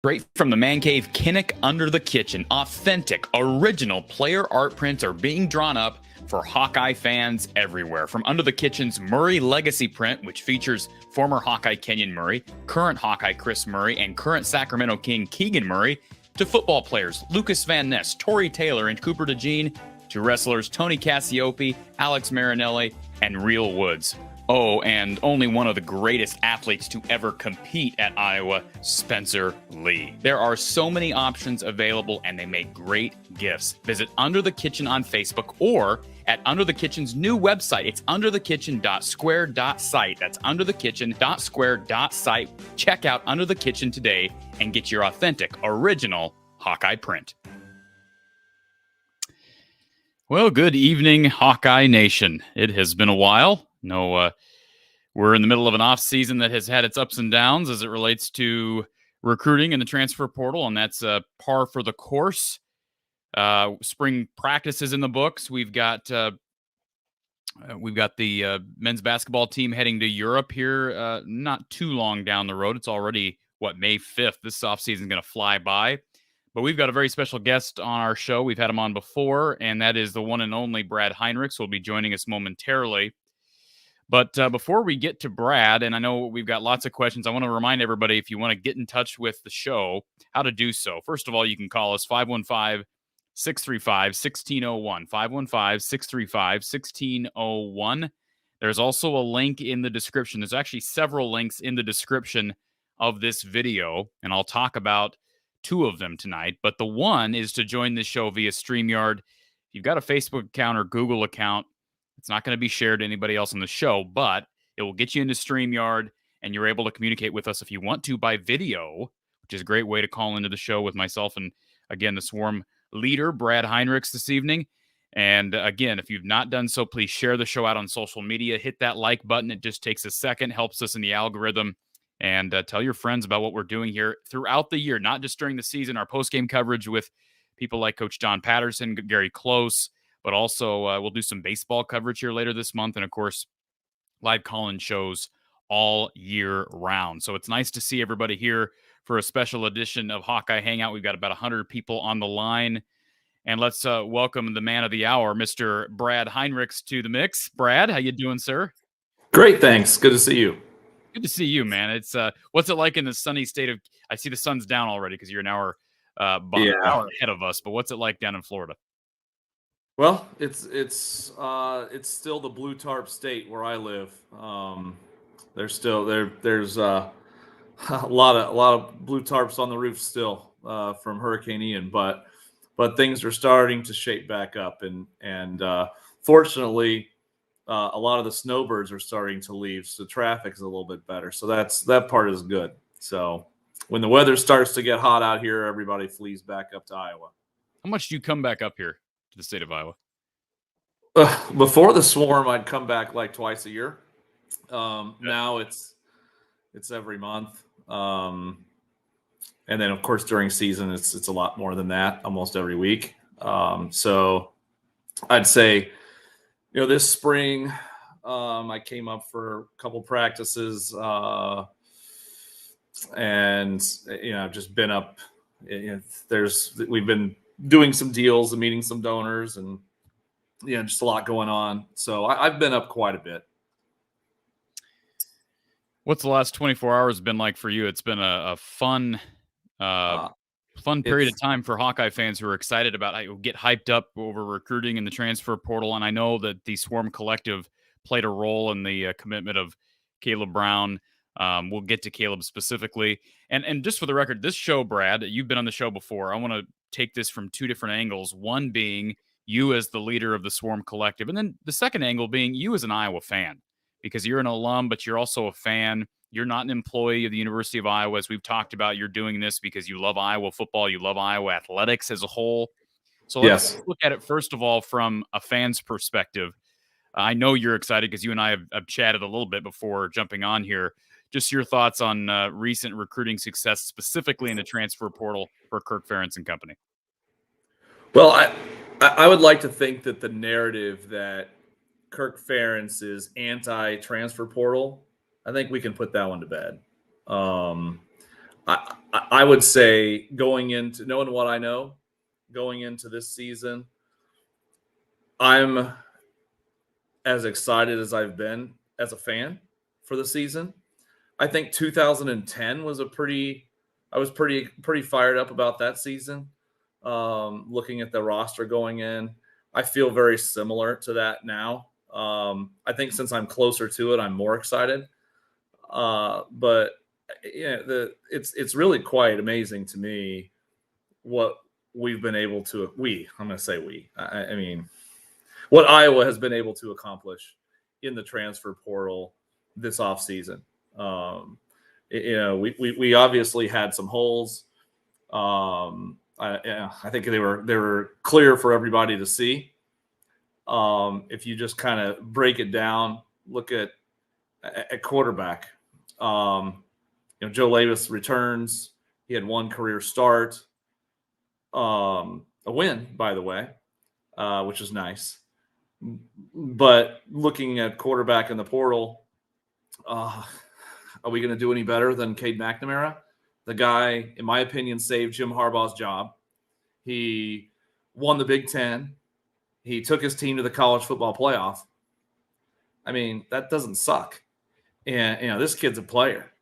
Straight from the man cave, Kinnick Under the Kitchen, authentic, original player art prints are being drawn up for Hawkeye fans everywhere. From Under the Kitchen's Murray Legacy print, which features former Hawkeye Kenyon Murray, current Hawkeye Chris Murray, and current Sacramento King Keegan Murray, to football players Lucas Van Ness, Torrey Taylor, and Cooper DeJean, to wrestlers Tony Cassiope, Alex Marinelli, and Real Woods. Oh, and only one of the greatest athletes to ever compete at Iowa, Spencer Lee. There are so many options available, and they make great gifts. Visit Under the Kitchen on Facebook or at Under the Kitchen's new website. It's underthekitchen.square.site. That's underthekitchen.square.site. Check out Under the Kitchen today and get your authentic, original Hawkeye print. Well, good evening, Hawkeye Nation. It has been a while. No, we're in the middle of an off season that has had its ups and downs as it relates to recruiting and the transfer portal, and that's par for the course. Spring practices in the books. We've got the men's basketball team heading to Europe here not too long down the road. It's already, May 5th. This offseason is going to fly by. But we've got a very special guest on our show. We've had him on before, and that is the one and only Brad Heinrichs, who will be joining us momentarily. But before we get to Brad, and I know we've got lots of questions, I want to remind everybody, if you want to get in touch with the show, how to do so. First of all, you can call us 515-635-1601, 515-635-1601. There's also a link in the description. There's actually several links in the description of this video, and I'll talk about two of them tonight. But the one is to join this show via StreamYard. If you've got a Facebook account or Google account, it's not going to be shared to anybody else on the show, but it will get you into StreamYard, and you're able to communicate with us if you want to by video, which is a great way to call into the show with myself and, again, the Swarm leader, Brad Heinrichs, this evening. And, again, if you've not done so, please share the show out on social media. Hit that like button. It just takes a second, helps us in the algorithm. And tell your friends about what we're doing here throughout the year, not just during the season. Our post-game coverage with people like Coach John Patterson, Gary Close, but also we'll do some baseball coverage here later this month. And, of course, live call-in shows all year round. So it's nice to see everybody here for a special edition of Hawkeye Hangout. We've got about 100 people on the line. And let's welcome the man of the hour, Mr. Brad Heinrichs, to the mix. Brad, how you doing, sir? Great, thanks. Good to see you. Good to see you, man. It's what's it like in the sunny state of? I see the sun's down already because you're an hour ahead of us. But what's it like down in Florida? Well, it's still the blue tarp state where I live. There's still there's a lot of blue tarps on the roof still from Hurricane Ian, but things are starting to shape back up, and fortunately, a lot of the snowbirds are starting to leave, so traffic is a little bit better. So that part is good. So when the weather starts to get hot out here, everybody flees back up to Iowa. How much do you come back up here to the state of Iowa? Before the Swarm, I'd come back like twice a year. Now it's every month. And then, of course, during season, it's a lot more than that, almost every week. So I'd say, this spring, I came up for a couple practices, and I've just been up. We've been doing some deals and meeting some donors, and just a lot going on. So I've been up quite a bit. What's the last 24 hours been like for you? It's been a fun period of time for Hawkeye fans who are excited about get hyped up over recruiting and the transfer portal. And I know that the Swarm Collective played a role in the commitment of Caleb Brown. We'll get to Caleb specifically. And just for the record, this show, Brad, you've been on the show before. I want to take this from two different angles. One being you as the leader of the Swarm Collective. And then the second angle being you as an Iowa fan, because you're an alum, but you're also a fan. You're not an employee of the University of Iowa. As we've talked about, you're doing this because you love Iowa football. You love Iowa athletics as a whole. So let's look at it, first of all, from a fan's perspective. I know you're excited because you and I have chatted a little bit before jumping on here. Just your thoughts on recent recruiting success, specifically in the transfer portal for Kirk Ferentz and company. Well, I would like to think that the narrative that Kirk Ferentz is anti-transfer portal, I think we can put that one to bed. I I would say going into knowing what I know, going into this season, I'm as excited as I've been as a fan for the season. I think 2010 was I was pretty fired up about that season. Looking at the roster going in, I feel very similar to that now. I think since I'm closer to it, I'm more excited. But yeah, it's really quite amazing to me what we've been able to. I'm going to say we. I mean, what Iowa has been able to accomplish in the transfer portal this offseason. We obviously had some holes. I think they were clear for everybody to see. If you just kind of break it down, look at quarterback. Joe Lavis returns. He had one career start, a win, by the way, which is nice. But looking at quarterback in the portal, are we going to do any better than Cade McNamara? The guy, in my opinion, saved Jim Harbaugh's job. He won the Big Ten. He took his team to the college football playoff. I mean, that doesn't suck. And this kid's a player.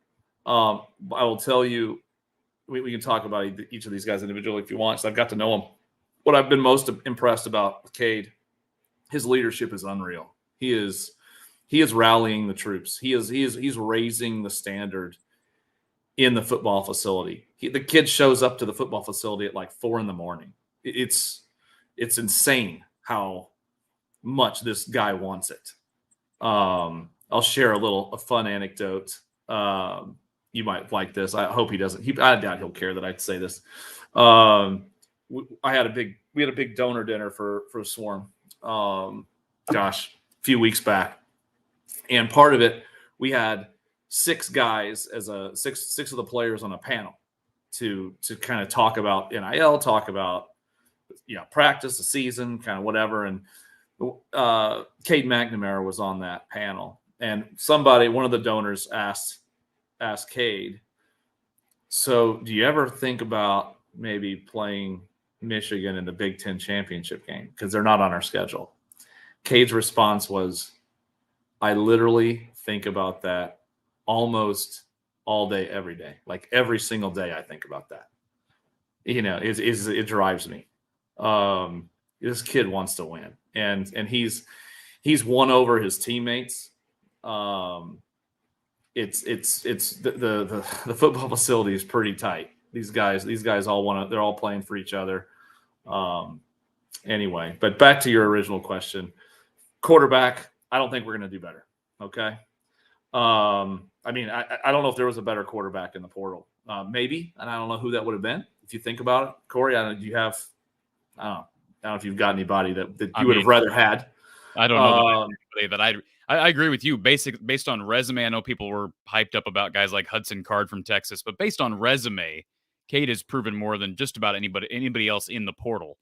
I will tell you, we can talk about each of these guys individually if you want. So I've got to know them. What I've been most impressed about with Cade, his leadership is unreal. He is rallying the troops. He's raising the standard in the football facility. The kid shows up to the football facility at like 4 a.m. It's insane how much this guy wants it. I'll share a fun anecdote. You might like this. I hope he doesn't. I doubt he'll care that I say this. We had a big donor dinner for Swarm. A few weeks back, and part of it we had 6 guys as six of the players on a panel to kind of talk about NIL, talk about practice, the season, kind of whatever. And Cade McNamara was on that panel, and one of the donors asked Cade, so do you ever think about maybe playing Michigan in the Big Ten championship game because they're not on our schedule? Cade's response was, I literally think about that almost all day, every day. Like every single day I think about that. It drives me. This kid wants to win. And he's won over his teammates. It's the football facility is pretty tight. These guys all they're all playing for each other. Anyway, but back to your original question. Quarterback, I don't think we're going to do better. Okay. I mean, I don't know if there was a better quarterback in the portal. Maybe, and I don't know who that would have been. If you think about it, Corey, I don't know if you've got anybody that you would have rather had. I don't know that I agree with you. Based on resume, I know people were hyped up about guys like Hudson Card from Texas, but based on resume, Cade has proven more than just about anybody else in the portal.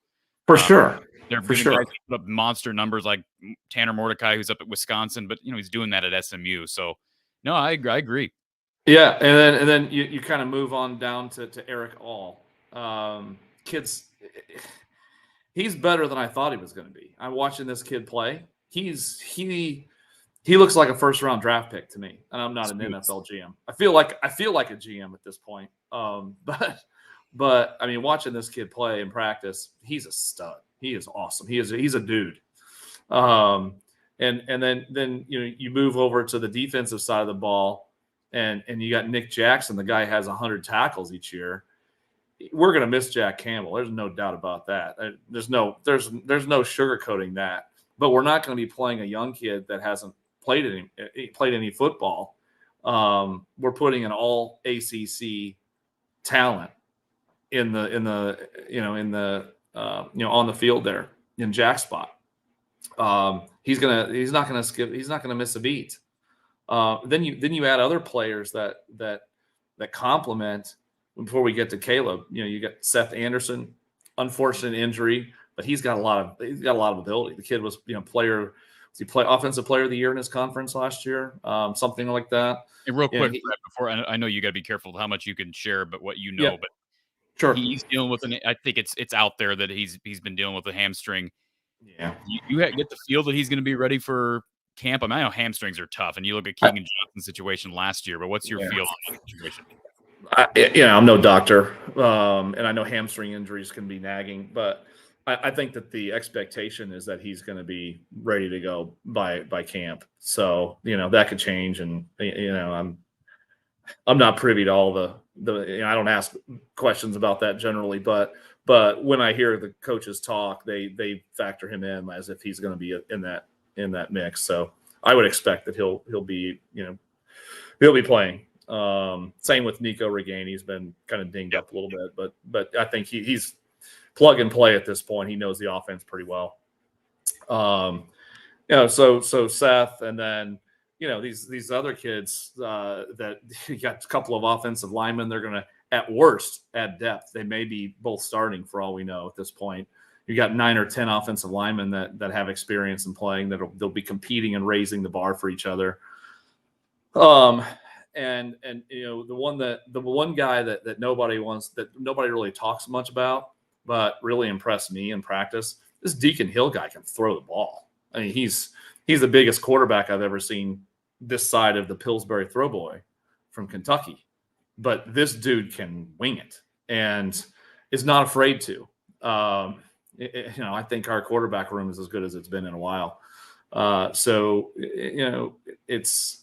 For sure. There have been guys who put up monster numbers like Tanner Mordecai, who's up at Wisconsin, but he's doing that at SMU. So no, I agree. Yeah, and then you kind of move on down to Eric All. Kids, he's better than I thought he was going to be. I'm watching this kid play. He looks like a first-round draft pick to me, and I'm not an NFL GM. I feel like a GM at this point. But I mean, watching this kid play in practice, he's a stud. He is awesome. He's a dude. And then you move over to the defensive side of the ball, and you got Nick Jackson. The guy has 100 tackles each year. We're going to miss Jack Campbell. There's no doubt about that. There's no sugarcoating that. But we're not going to be playing a young kid that hasn't played any football. We're putting an all ACC talent in the on the field there in Jack's spot. He's not gonna miss a beat. Then you add other players that complement. Before we get to Caleb, you got Seth Anderson, unfortunate injury, but he's got a lot of ability. The kid was he play Offensive Player of the Year in his conference last year? Something like that. And real Yeah, quick, Brett, before I know you got to be careful with how much you can share, but what you yeah, know, but sure. he's dealing with an. I think it's out there that he's been dealing with a hamstring. Yeah. You get the feel that he's going to be ready for camp. I mean, I know hamstrings are tough, and you look at I, Keegan Johnson's situation last year. But what's your yeah. feel on that situation? I'm no doctor, and I know hamstring injuries can be nagging, but I think that the expectation is that he's going to be ready to go by camp. So that could change, and I'm not privy to all I don't ask questions about that generally, but when I hear the coaches talk, they factor him in as if he's going to be in that mix. So I would expect that he'll be playing. Same with Nico Regain. He's been kind of dinged Yep. up a little bit, but I think he's plug and play at this point. He knows the offense pretty well. So Seth, and then these other kids that you got a couple of offensive linemen. They're going to at worst add depth. They may be both starting for all we know at this point. You got 9 or 10 offensive linemen that have experience in playing. They'll be competing and raising the bar for each other. And the one guy that nobody really talks much about, but really impressed me in practice. This Deacon Hill guy can throw the ball. I mean, he's the biggest quarterback I've ever seen this side of the Pillsbury Throwboy from Kentucky. But this dude can wing it and is not afraid to. I think our quarterback room is as good as it's been in a while. It's.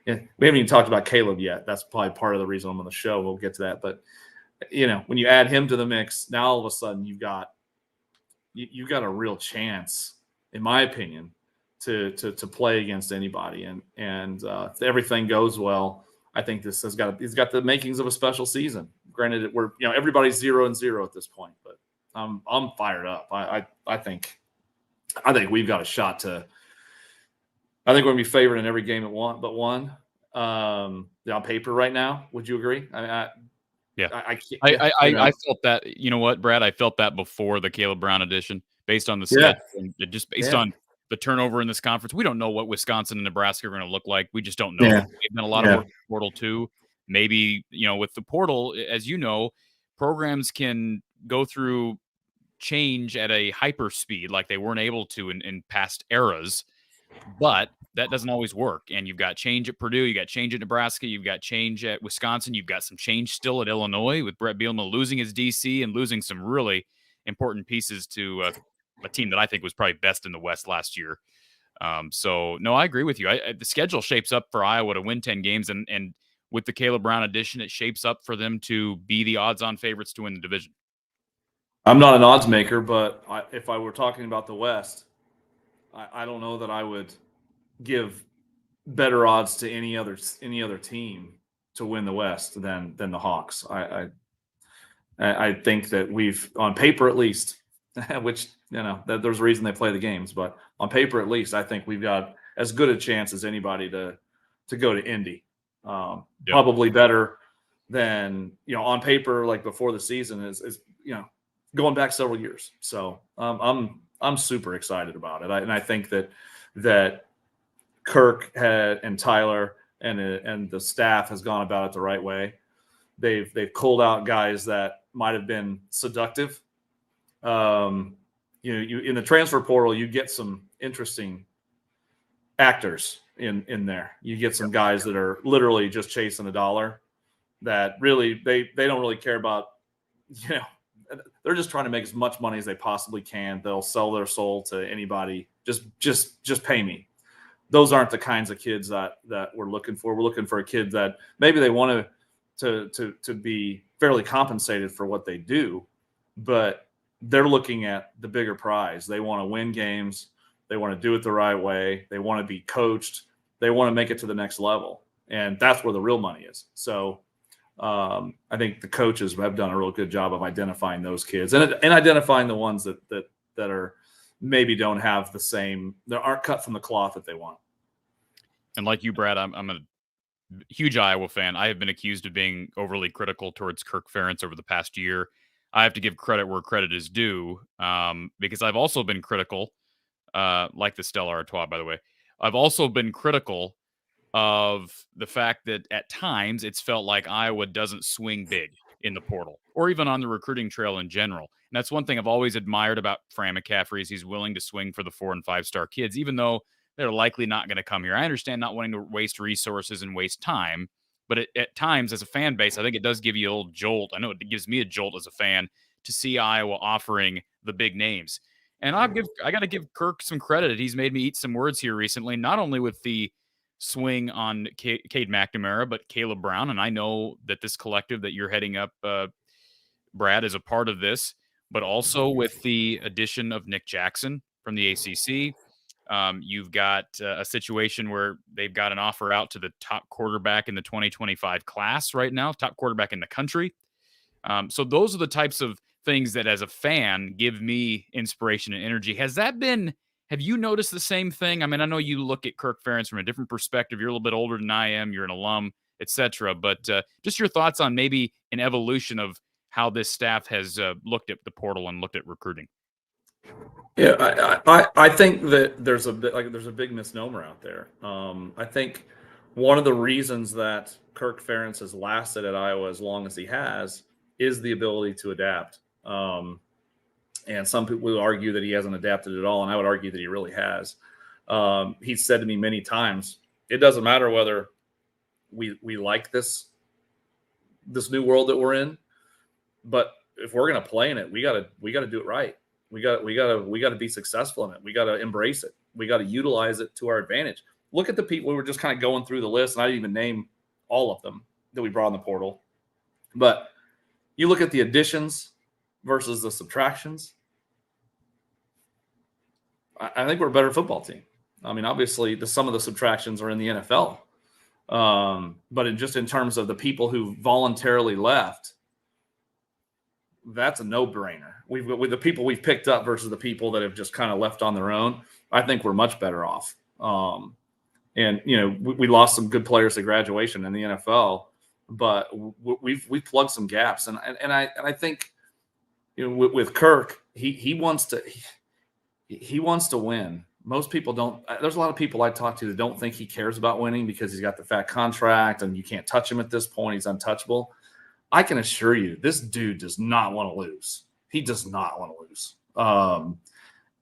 Yeah, we haven't even talked about Caleb yet. That's probably part of the reason I'm on the show. We'll get to that. But when you add him to the mix, now all of a sudden you've got a real chance, in my opinion, to play against anybody. And if everything goes well, I think he's got the makings of a special season. Granted, everybody's 0-0 at this point, but I'm fired up. I think we've got a shot to. I think we're going to be favored in every game but one. On paper right now, would you agree? Yeah. I can't. I felt that. You know what, Brad? I felt that before the Caleb Brown edition, based on the schedule and just based on the turnover in this conference. We don't know what Wisconsin and Nebraska are going to look like. We just don't know. Yeah. They've done a lot of work in the portal too. Maybe with the portal, as you know, programs can go through change at a hyper speed like they weren't able to in past eras. But that doesn't always work. And you've got change at Purdue, you got change at Nebraska, you've got change at Wisconsin, you've got some change still at Illinois with Brett Bielema losing his DC and losing some really important pieces to a team that I think was probably best in the West last year. So, no, I agree with you. The schedule shapes up for Iowa to win 10 games, and with the Caleb Brown addition, it shapes up for them to be the odds-on favorites to win the division. I'm not an odds maker, but if I were talking about the West, I don't know that I would give better odds to any other team to win the West than the Hawks. I think that we've, on paper at least, which that there's a reason they play the games, but on paper at least, I think we've got as good a chance as anybody to go to Indy. Probably better than on paper, like before the season is going back several years. So I'm super excited about it, and I think that Kirk and Tyler and the staff has gone about it the right way. They've culled out guys that might have been seductive. You in the transfer portal, you get some interesting actors in there. You get some guys that are literally just chasing a dollar. That really they don't really care about. They're just trying to make as much money as they possibly can. They'll sell their soul to anybody. Just pay me. Those aren't the kinds of kids that we're looking for. We're looking for a kid that maybe they want to be fairly compensated for what they do, but they're looking at the bigger prize. They want to win games. They want to do it the right way. They want to be coached. They want to make it to the next level, and that's where the real money is. So I think the coaches have done a real good job of identifying those kids and identifying the ones that are maybe don't have the same, they aren't cut from the cloth that they want. And like you, Brad, I'm a huge Iowa fan. I have been accused of being overly critical towards Kirk Ferentz over the past year. I have to give credit where credit is due, because I've also been critical like the Stella Artois, by the way. I've also been critical of the fact that at times it's felt like Iowa doesn't swing big in the portal or even on the recruiting trail in general. And that's one thing I've always admired about Fran McCaffrey is he's willing to swing for the 4 and 5 star kids, even though they're likely not going to come here. I understand not wanting to waste resources and waste time, but at times as a fan base, I think it does give you a little jolt. I know it gives me a jolt as a fan to see Iowa offering the big names. And I got to give Kirk some credit. He's made me eat some words here recently, not only with the swing on Cade McNamara, but Caleb Brown. And I know that this collective that you're heading up, Brad, is a part of this, but also with the addition of Nick Jackson from the ACC. You've got a situation where they've got an offer out to the top quarterback in the 2025 class right now, top quarterback in the country. So those are the types of things that as a fan give me inspiration and energy. Have you noticed the same thing? I mean, I know you look at Kirk Ferentz from a different perspective. You're a little bit older than I am. You're an alum, etc. But just your thoughts on maybe an evolution of how this staff has looked at the portal and looked at recruiting. Yeah, I think that there's a big misnomer out there. I think one of the reasons that Kirk Ferentz has lasted at Iowa as long as he has is the ability to adapt. And some people will argue that he hasn't adapted at all, and I would argue that he really has. He's said to me many times, it doesn't matter whether we like this new world that we're in, but if we're going to play in it, we got to do it right. We got to be successful in it. We got to embrace it. We got to utilize it to our advantage. Look at the people. We were just kind of going through the list, and I didn't even name all of them that we brought in the portal. But you look at the additions versus the subtractions. I think we're a better football team. I mean, obviously, some of the subtractions are in the NFL. But in terms of the people who voluntarily left, that's a no-brainer. With the people we've picked up versus the people that have just kind of left on their own, I think we're much better off. And we lost some good players to graduation in the NFL, but we've plugged some gaps. And I think with Kirk, he wants to win. Most people don't. There's a lot of people I talk to that don't think he cares about winning because he's got the fat contract and you can't touch him at this point. He's untouchable. I can assure you, this dude does not want to lose. He does not want to lose.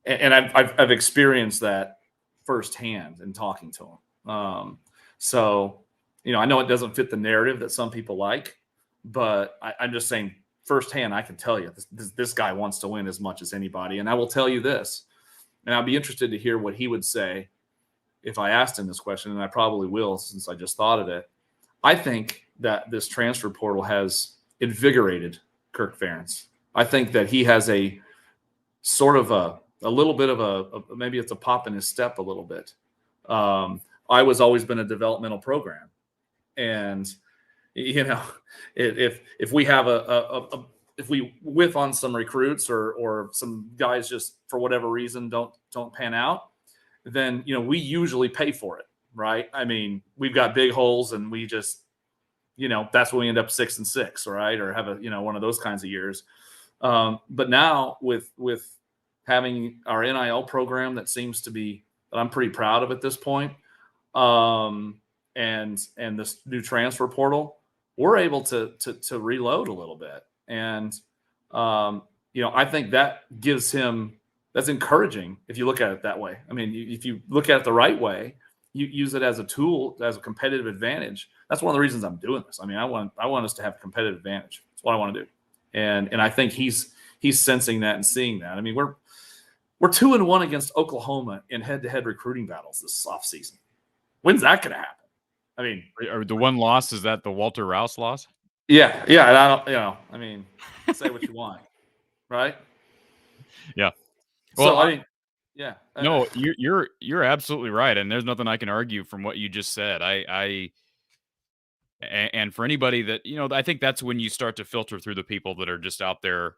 And I've experienced that firsthand in talking to him. So I know it doesn't fit the narrative that some people like, but I'm just saying firsthand, I can tell you this guy wants to win as much as anybody. And I will tell you this, and I'll be interested to hear what he would say if I asked him this question, and I probably will since I just thought of it. I think that this transfer portal has invigorated Kirk Ferentz. I think that he has a sort of a little bit of a maybe it's a pop in his step a little bit. Iowa's always been a developmental program, and if we have if we whiff on some recruits or some guys just for whatever reason don't pan out, then we usually pay for it, right? I mean, we've got big holes, and we just that's when we end up 6-6, right? Or have one of those kinds of years. But now with having our NIL program that I'm pretty proud of at this point, and this new transfer portal, we're able to reload a little bit. And I think that's encouraging if you look at it that way. I mean, if you look at it the right way, you use it as a tool, as a competitive advantage. That's one of the reasons I'm doing this. I mean, I want us to have a competitive advantage. That's what I want to do. And I think he's sensing that and seeing that. I mean, we're 2-1 against Oklahoma in head-to-head recruiting battles this offseason. When's that going to happen? I mean, the one loss, is that the Walter Rouse loss? Yeah. And I don't, I mean, say what you want, right? Yeah. Well, I mean, yeah. No, you're absolutely right, and there's nothing I can argue from what you just said. And for anybody that I think that's when you start to filter through the people that are just out there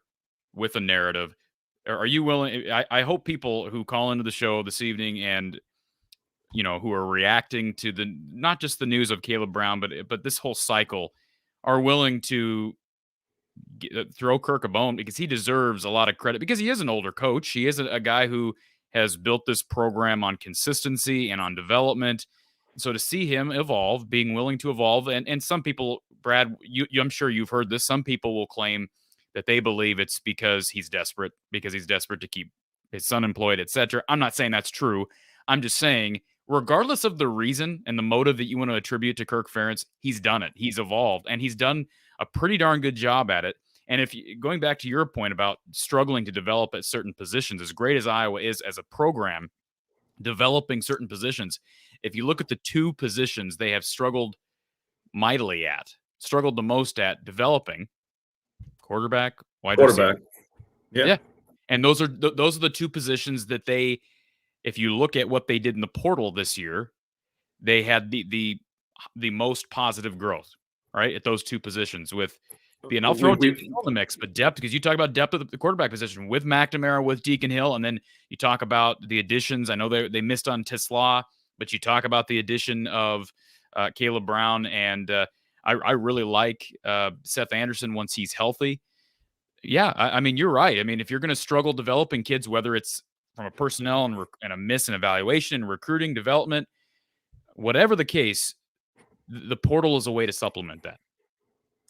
with a narrative. Are you willing? I hope people who call into the show this evening and who are reacting to not just the news of Caleb Brown, but this whole cycle, are willing to throw Kirk a bone because he deserves a lot of credit because he is an older coach. He is a guy who has built this program on consistency and on development. So to see him evolve, being willing to evolve, and some people, Brad, I'm sure you've heard this. Some people will claim that they believe it's because he's desperate to keep his son employed, etc. I'm not saying that's true. I'm just saying, regardless of the reason and the motive that you want to attribute to Kirk Ferentz, he's done it. He's evolved, and he's done a pretty darn good job at it. And if you, going back to your point about struggling to develop at certain positions, as great as Iowa is as a program, developing certain positions, if you look at the two positions they have struggled mightily at, struggled the most at developing, quarterback, wide receiver. Yeah. And those are the two positions that they, if you look at what they did in the portal this year, they had the most positive growth, right, at those two positions. With and I'll throw Deacon Hill in the mix, but depth, because you talk about depth of the quarterback position with McNamara, with Deacon Hill, and then you talk about the additions. I know they missed on Tisla, but you talk about the addition of Caleb Brown, and I really like Seth Anderson once he's healthy. Yeah, I mean, you're right. I mean, if you're going to struggle developing kids, whether it's from a personnel and a miss in evaluation and recruiting development, whatever the case, the portal is a way to supplement that.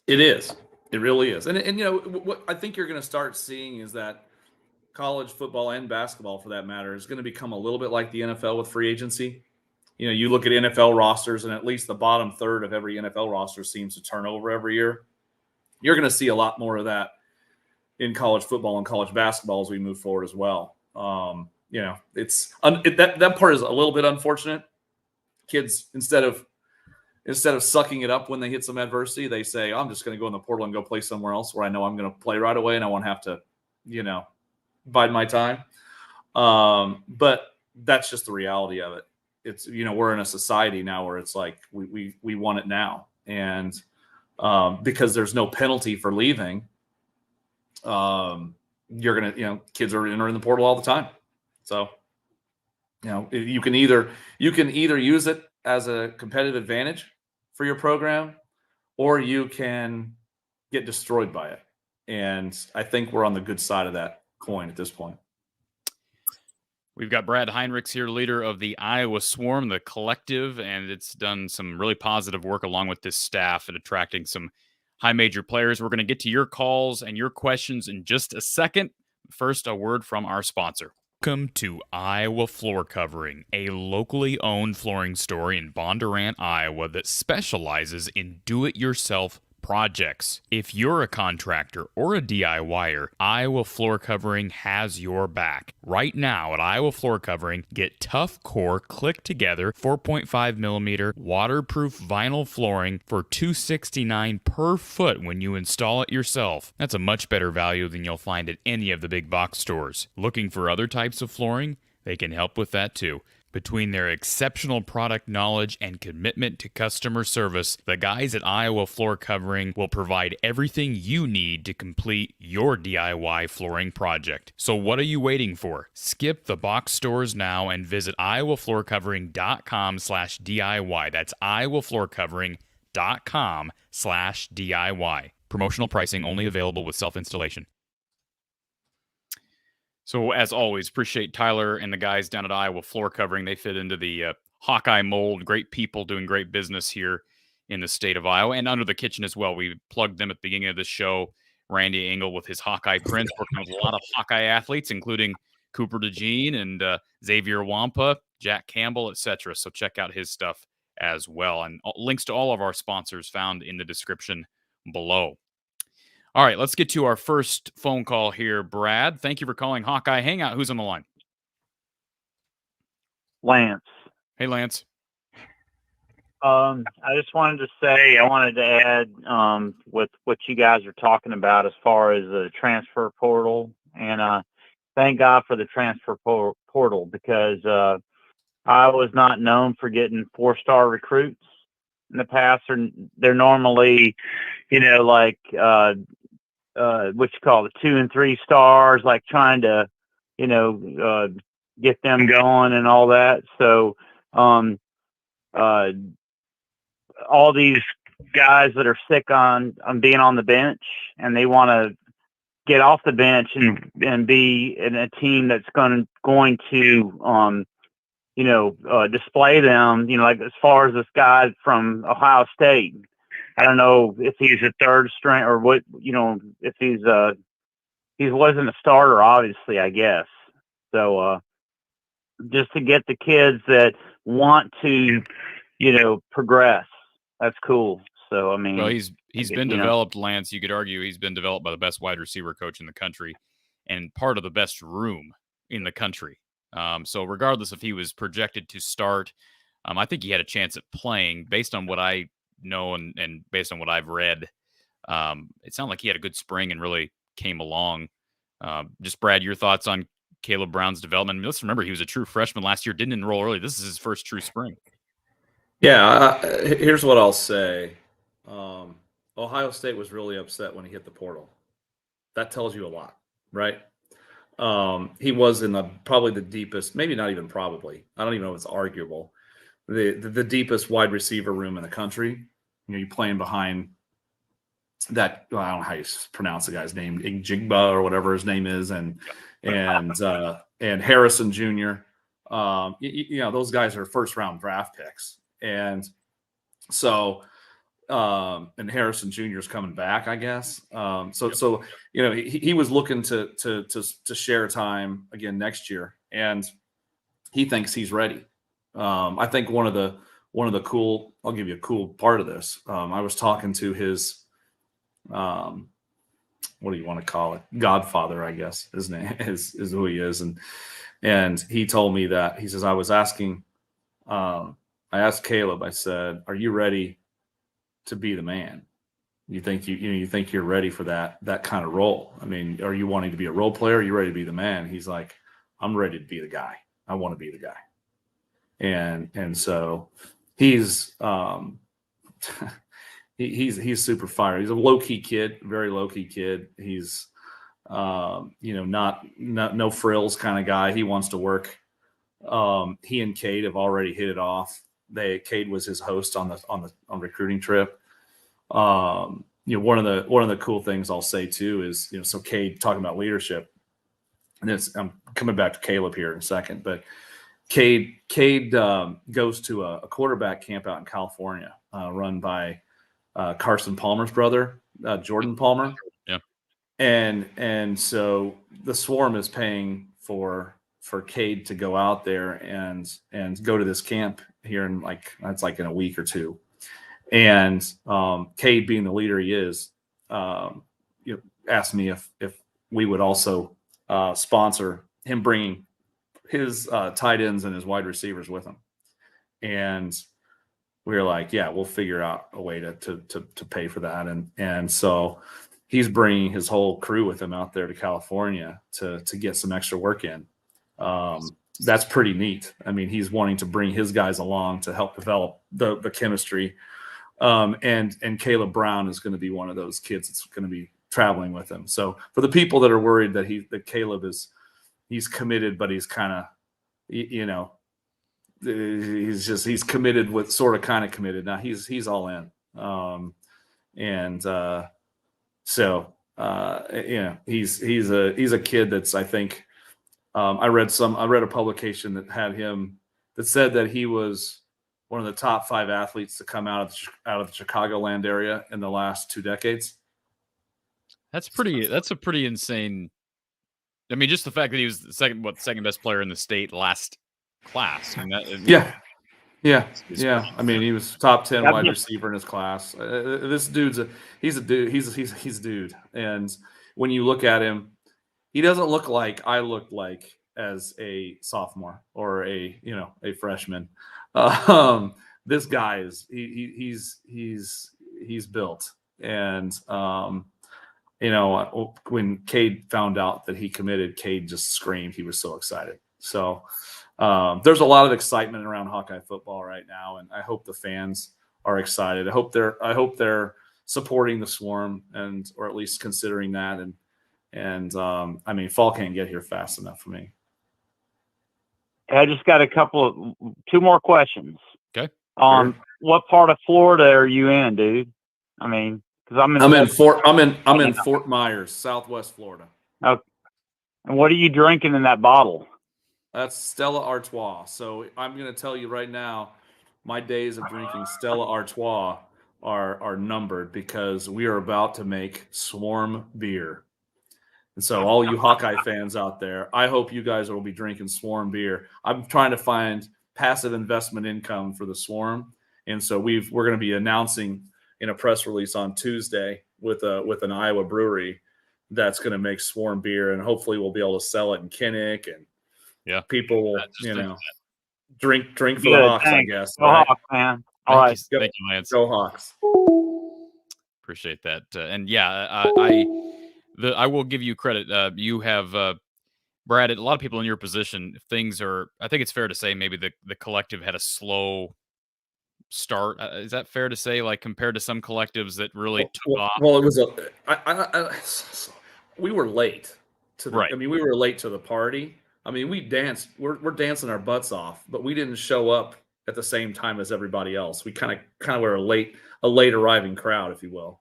It is. It really is. And you know, what I think you're going to start seeing is that college football and basketball, for that matter, is going to become a little bit like the NFL with free agency. You know, you look at NFL rosters, and at least the bottom third of every NFL roster seems to turn over every year. You're going to see a lot more of that in college football and college basketball as we move forward as well. You know, that part is a little bit unfortunate. Kids, instead of sucking it up when they hit some adversity, they say, I'm just going to go in the portal and go play somewhere else where I know I'm going to play right away and I won't have to, you know, bide my time. But that's just the reality of it. It's, you know, we're in a society now where it's like we want it now. And because there's no penalty for leaving, you're going to, you know, kids are entering the portal all the time. So, you know, you can either use it as a competitive advantage for your program, or you can get destroyed by it. And I think we're on the good side of that coin at this point. We've got Brad Heinrichs here, leader of the Iowa Swarm, the collective, and it's done some really positive work along with this staff at attracting some high major players. We're going to get to your calls and your questions in just a second. First, a word from our sponsor. Welcome to Iowa Floor Covering, a locally owned flooring store in Bondurant, Iowa that specializes in do-it-yourself projects. If you're a contractor or a DIYer, Iowa Floor Covering has your back. Right now at Iowa Floor Covering, get tough core click-together 4.5 millimeter waterproof vinyl flooring for $269 per foot when you install it yourself. That's a much better value than you'll find at any of the big box stores. Looking for other types of flooring? They can help with that too. Between their exceptional product knowledge and commitment to customer service, the guys at Iowa Floor Covering will provide everything you need to complete your DIY flooring project. So what are you waiting for? Skip the box stores now and visit iowafloorcovering.com/DIY. That's iowafloorcovering.com/DIY. Promotional pricing only available with self-installation. So, as always, appreciate Tyler and the guys down at Iowa Floor Covering. They fit into the Hawkeye mold. Great people doing great business here in the state of Iowa and under the kitchen as well. We plugged them at the beginning of the show. Randy Engel with his Hawkeye prints, working with a lot of Hawkeye athletes, including Cooper DeJean and Xavier Wampa, Jack Campbell, etc. So check out his stuff as well. And links to all of our sponsors found in the description below. All right, let's get to our first phone call here, Brad. Thank you for calling Hawkeye Hangout. Who's on the line? Lance. Hey, Lance. I just wanted to say, I wanted to add with what you guys are talking about as far as the transfer portal. And thank God for the transfer portal, because I was not known for getting 4-star recruits in the past. They're normally, you know, like what you call the 2 and 3 stars, like trying to, you know, get them going and all that. So all these guys that are sick on being on the bench and they want to get off the bench and be in a team that's going to display them. Like as far as this guy from Ohio State, I don't know if he's a third string or what. If he wasn't a starter, obviously, I guess. So just to get the kids that want to, progress, that's cool. So I mean, well, he's been developed, Lance. You could argue he's been developed by the best wide receiver coach in the country, and part of the best room in the country. So regardless if he was projected to start, I think he had a chance at playing based on what I know and based on what I've read. It sounded like he had a good spring and really came along. Just Brad, your thoughts on Caleb Brown's development? I mean, let's remember he was a true freshman last year, didn't enroll early. This is his first true spring. Yeah, here's what I'll say. Ohio State was really upset when he hit the portal. That tells you a lot, right? He was in probably the deepest, maybe not even probably. I don't even know if it's arguable. The deepest wide receiver room in the country. You're playing behind that. Well, I don't know how you pronounce the guy's name, Igjigba or whatever his name is, and Harrison Jr. Those guys are first round draft picks, and so. And Harrison Jr. is coming back, I guess. So he was looking to share time again next year, and he thinks he's ready. I think one of the cool. I'll give you a cool part of this. I was talking to his, what do you want to call it? Godfather, I guess his name is who he is, and he told me that he says I was asking. I asked Caleb. I said, "Are you ready to be the man? You think you think you're ready for that kind of role? I mean, are you wanting to be a role player? Are you ready to be the man?" He's like, "I'm ready to be the guy. I want to be the guy." And so he's he's super fire. He's a low key kid, very low key kid. He's not no frills kind of guy. He wants to work. He and Cade have already hit it off. Cade was his host on recruiting trip. One of the cool things I'll say too is, so Cade, talking about leadership, and I'm coming back to Caleb here in a second, but Cade goes to a quarterback camp out in California, run by Carson Palmer's brother, Jordan Palmer. Yeah. And so the Swarm is paying for Cade to go out there and go to this camp here in it's in a week or two. And Cade, being the leader he is, asked me if we would also sponsor him bringing his tight ends and his wide receivers with him. And we were like, yeah, we'll figure out a way to pay for that. And so he's bringing his whole crew with him out there to California to get some extra work in. That's pretty neat. I mean, he's wanting to bring his guys along to help develop the chemistry. And Caleb Brown is going to be one of those kids that's going to be traveling with him. So for the people that are worried that Caleb he's committed, but he's kind of, he's committed with sort of kind of committed. Now he's all in. He's a kid that's, I think, I read a publication that had him that said that he was one of the top 5 athletes to come out of the Chicagoland area in the last 2 decades. That's a pretty insane. I mean, just the fact that he was the second best player in the state last class. I mean, Yeah. I mean, he was top 10 wide receiver in his class. This dude's he's a dude. He's a dude. And when you look at him, he doesn't look like I looked like as a sophomore or a freshman. This guy is he's built. And when Cade found out that he committed, Cade just screamed. He was so excited. So there's a lot of excitement around Hawkeye football right now, and I hope the fans are excited. I hope they're supporting the Swarm or at least considering that. And I mean, fall can't get here fast enough for me. I just got 2 more questions. Okay. What part of Florida are you in, dude? I mean, Because I'm in Fort Myers, Southwest Florida. Okay. And what are you drinking in that bottle? That's Stella Artois. So I'm going to tell you right now, my days of drinking Stella Artois are numbered because we are about to make Swarm beer. And so all you Hawkeye fans out there, I hope you guys will be drinking Swarm beer. I'm trying to find passive investment income for the Swarm. And so we're going to be announcing in a press release on Tuesday with an Iowa brewery that's going to make Swarm beer, and hopefully we'll be able to sell it in Kinnick, and people will, drink for the Hawks, thanks. I guess. Go right? Hawks, man. All right. Thank you, Lance. Go Hawks. Appreciate that. And yeah, I will give you credit. You have, Brad, a lot of people in your position, things are, I think it's fair to say maybe the collective had a slow start. Is that fair to say, like compared to some collectives that really took off? Well, it was we were late to the, Right. I mean, we were late to the party. I mean, we danced, we're dancing our butts off, but we didn't show up at the same time as everybody else. We kind of were a late arriving crowd, if you will.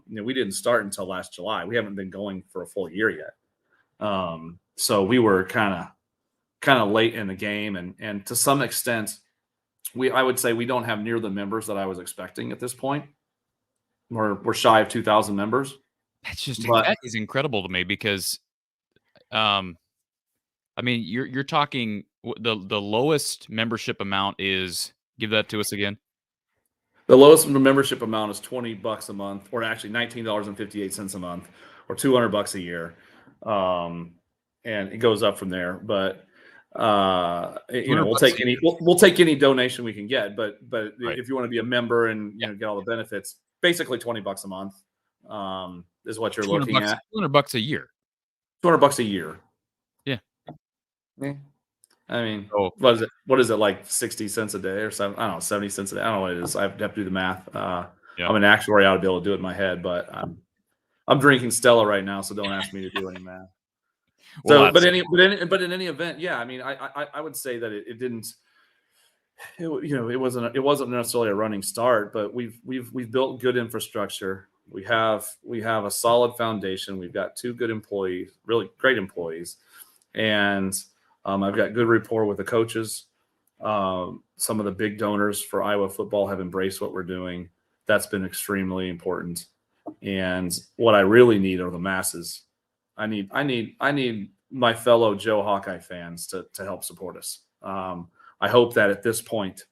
We didn't start until last July. We haven't been going for a full year yet. So we were kind of late in the game, and to some extent, I would say we don't have near the members that I was expecting at this point. We're shy of 2,000 members. That is incredible to me because, I mean, you're talking the lowest membership amount is, give that to us again. The lowest membership amount is $20 a month, or actually $19.58 a month, or $200 a year, and it goes up from there. But we'll take any donation we can get. But right. If you want to be a member and get all the benefits, basically $20 a month is what you're looking at. $200 a year. $200 a year. Yeah. I mean, what is it like 60 cents a day or something? I don't know, 70 cents a day. I don't know what it is. I have to do the math. I'm an actuary. I ought to be able to do it in my head, but I'm drinking Stella right now, so don't ask me to do any math. So, but in any event, yeah, I mean, I would say that it didn't, it wasn't necessarily a running start, but we've built good infrastructure. We have a solid foundation. We've got 2 good employees, really great employees, and I've got good rapport with the coaches. Some of the big donors for Iowa football have embraced what we're doing. That's been extremely important. And what I really need are the masses. I need my fellow Joe Hawkeye fans to help support us. I hope that at this point,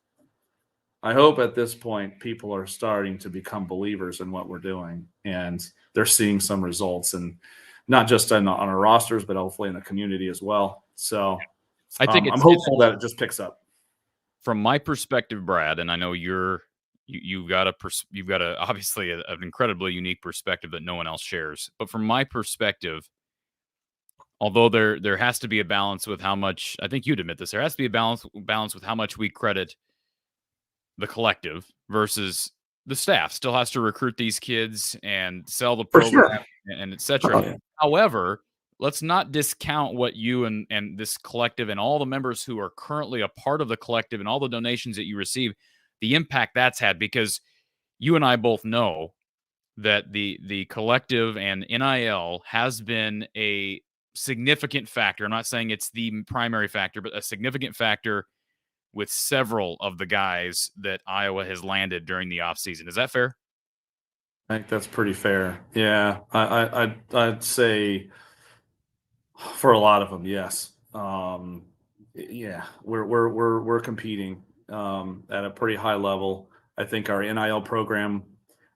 people are starting to become believers in what we're doing, and they're seeing some results, and not just on our rosters, but hopefully in the community as well. So I think I'm hopeful that it just picks up. From my perspective, Brad, and I know you've got obviously an incredibly unique perspective that no one else shares. But from my perspective, although there has to be a balance with how much, I think you'd admit this, there has to be a balance with how much we credit the collective versus the staff. Still has to recruit these kids and sell the program and etc. However, let's not discount what you and this collective and all the members who are currently a part of the collective and all the donations that you receive, the impact that's had, because you and I both know that the collective and NIL has been a significant factor. I'm not saying it's the primary factor, but a significant factor with several of the guys that Iowa has landed during the offseason. Is that fair? I think that's pretty fair. Yeah, I'd say for a lot of them, yes. Yeah, we're competing at a pretty high level. I think our NIL program,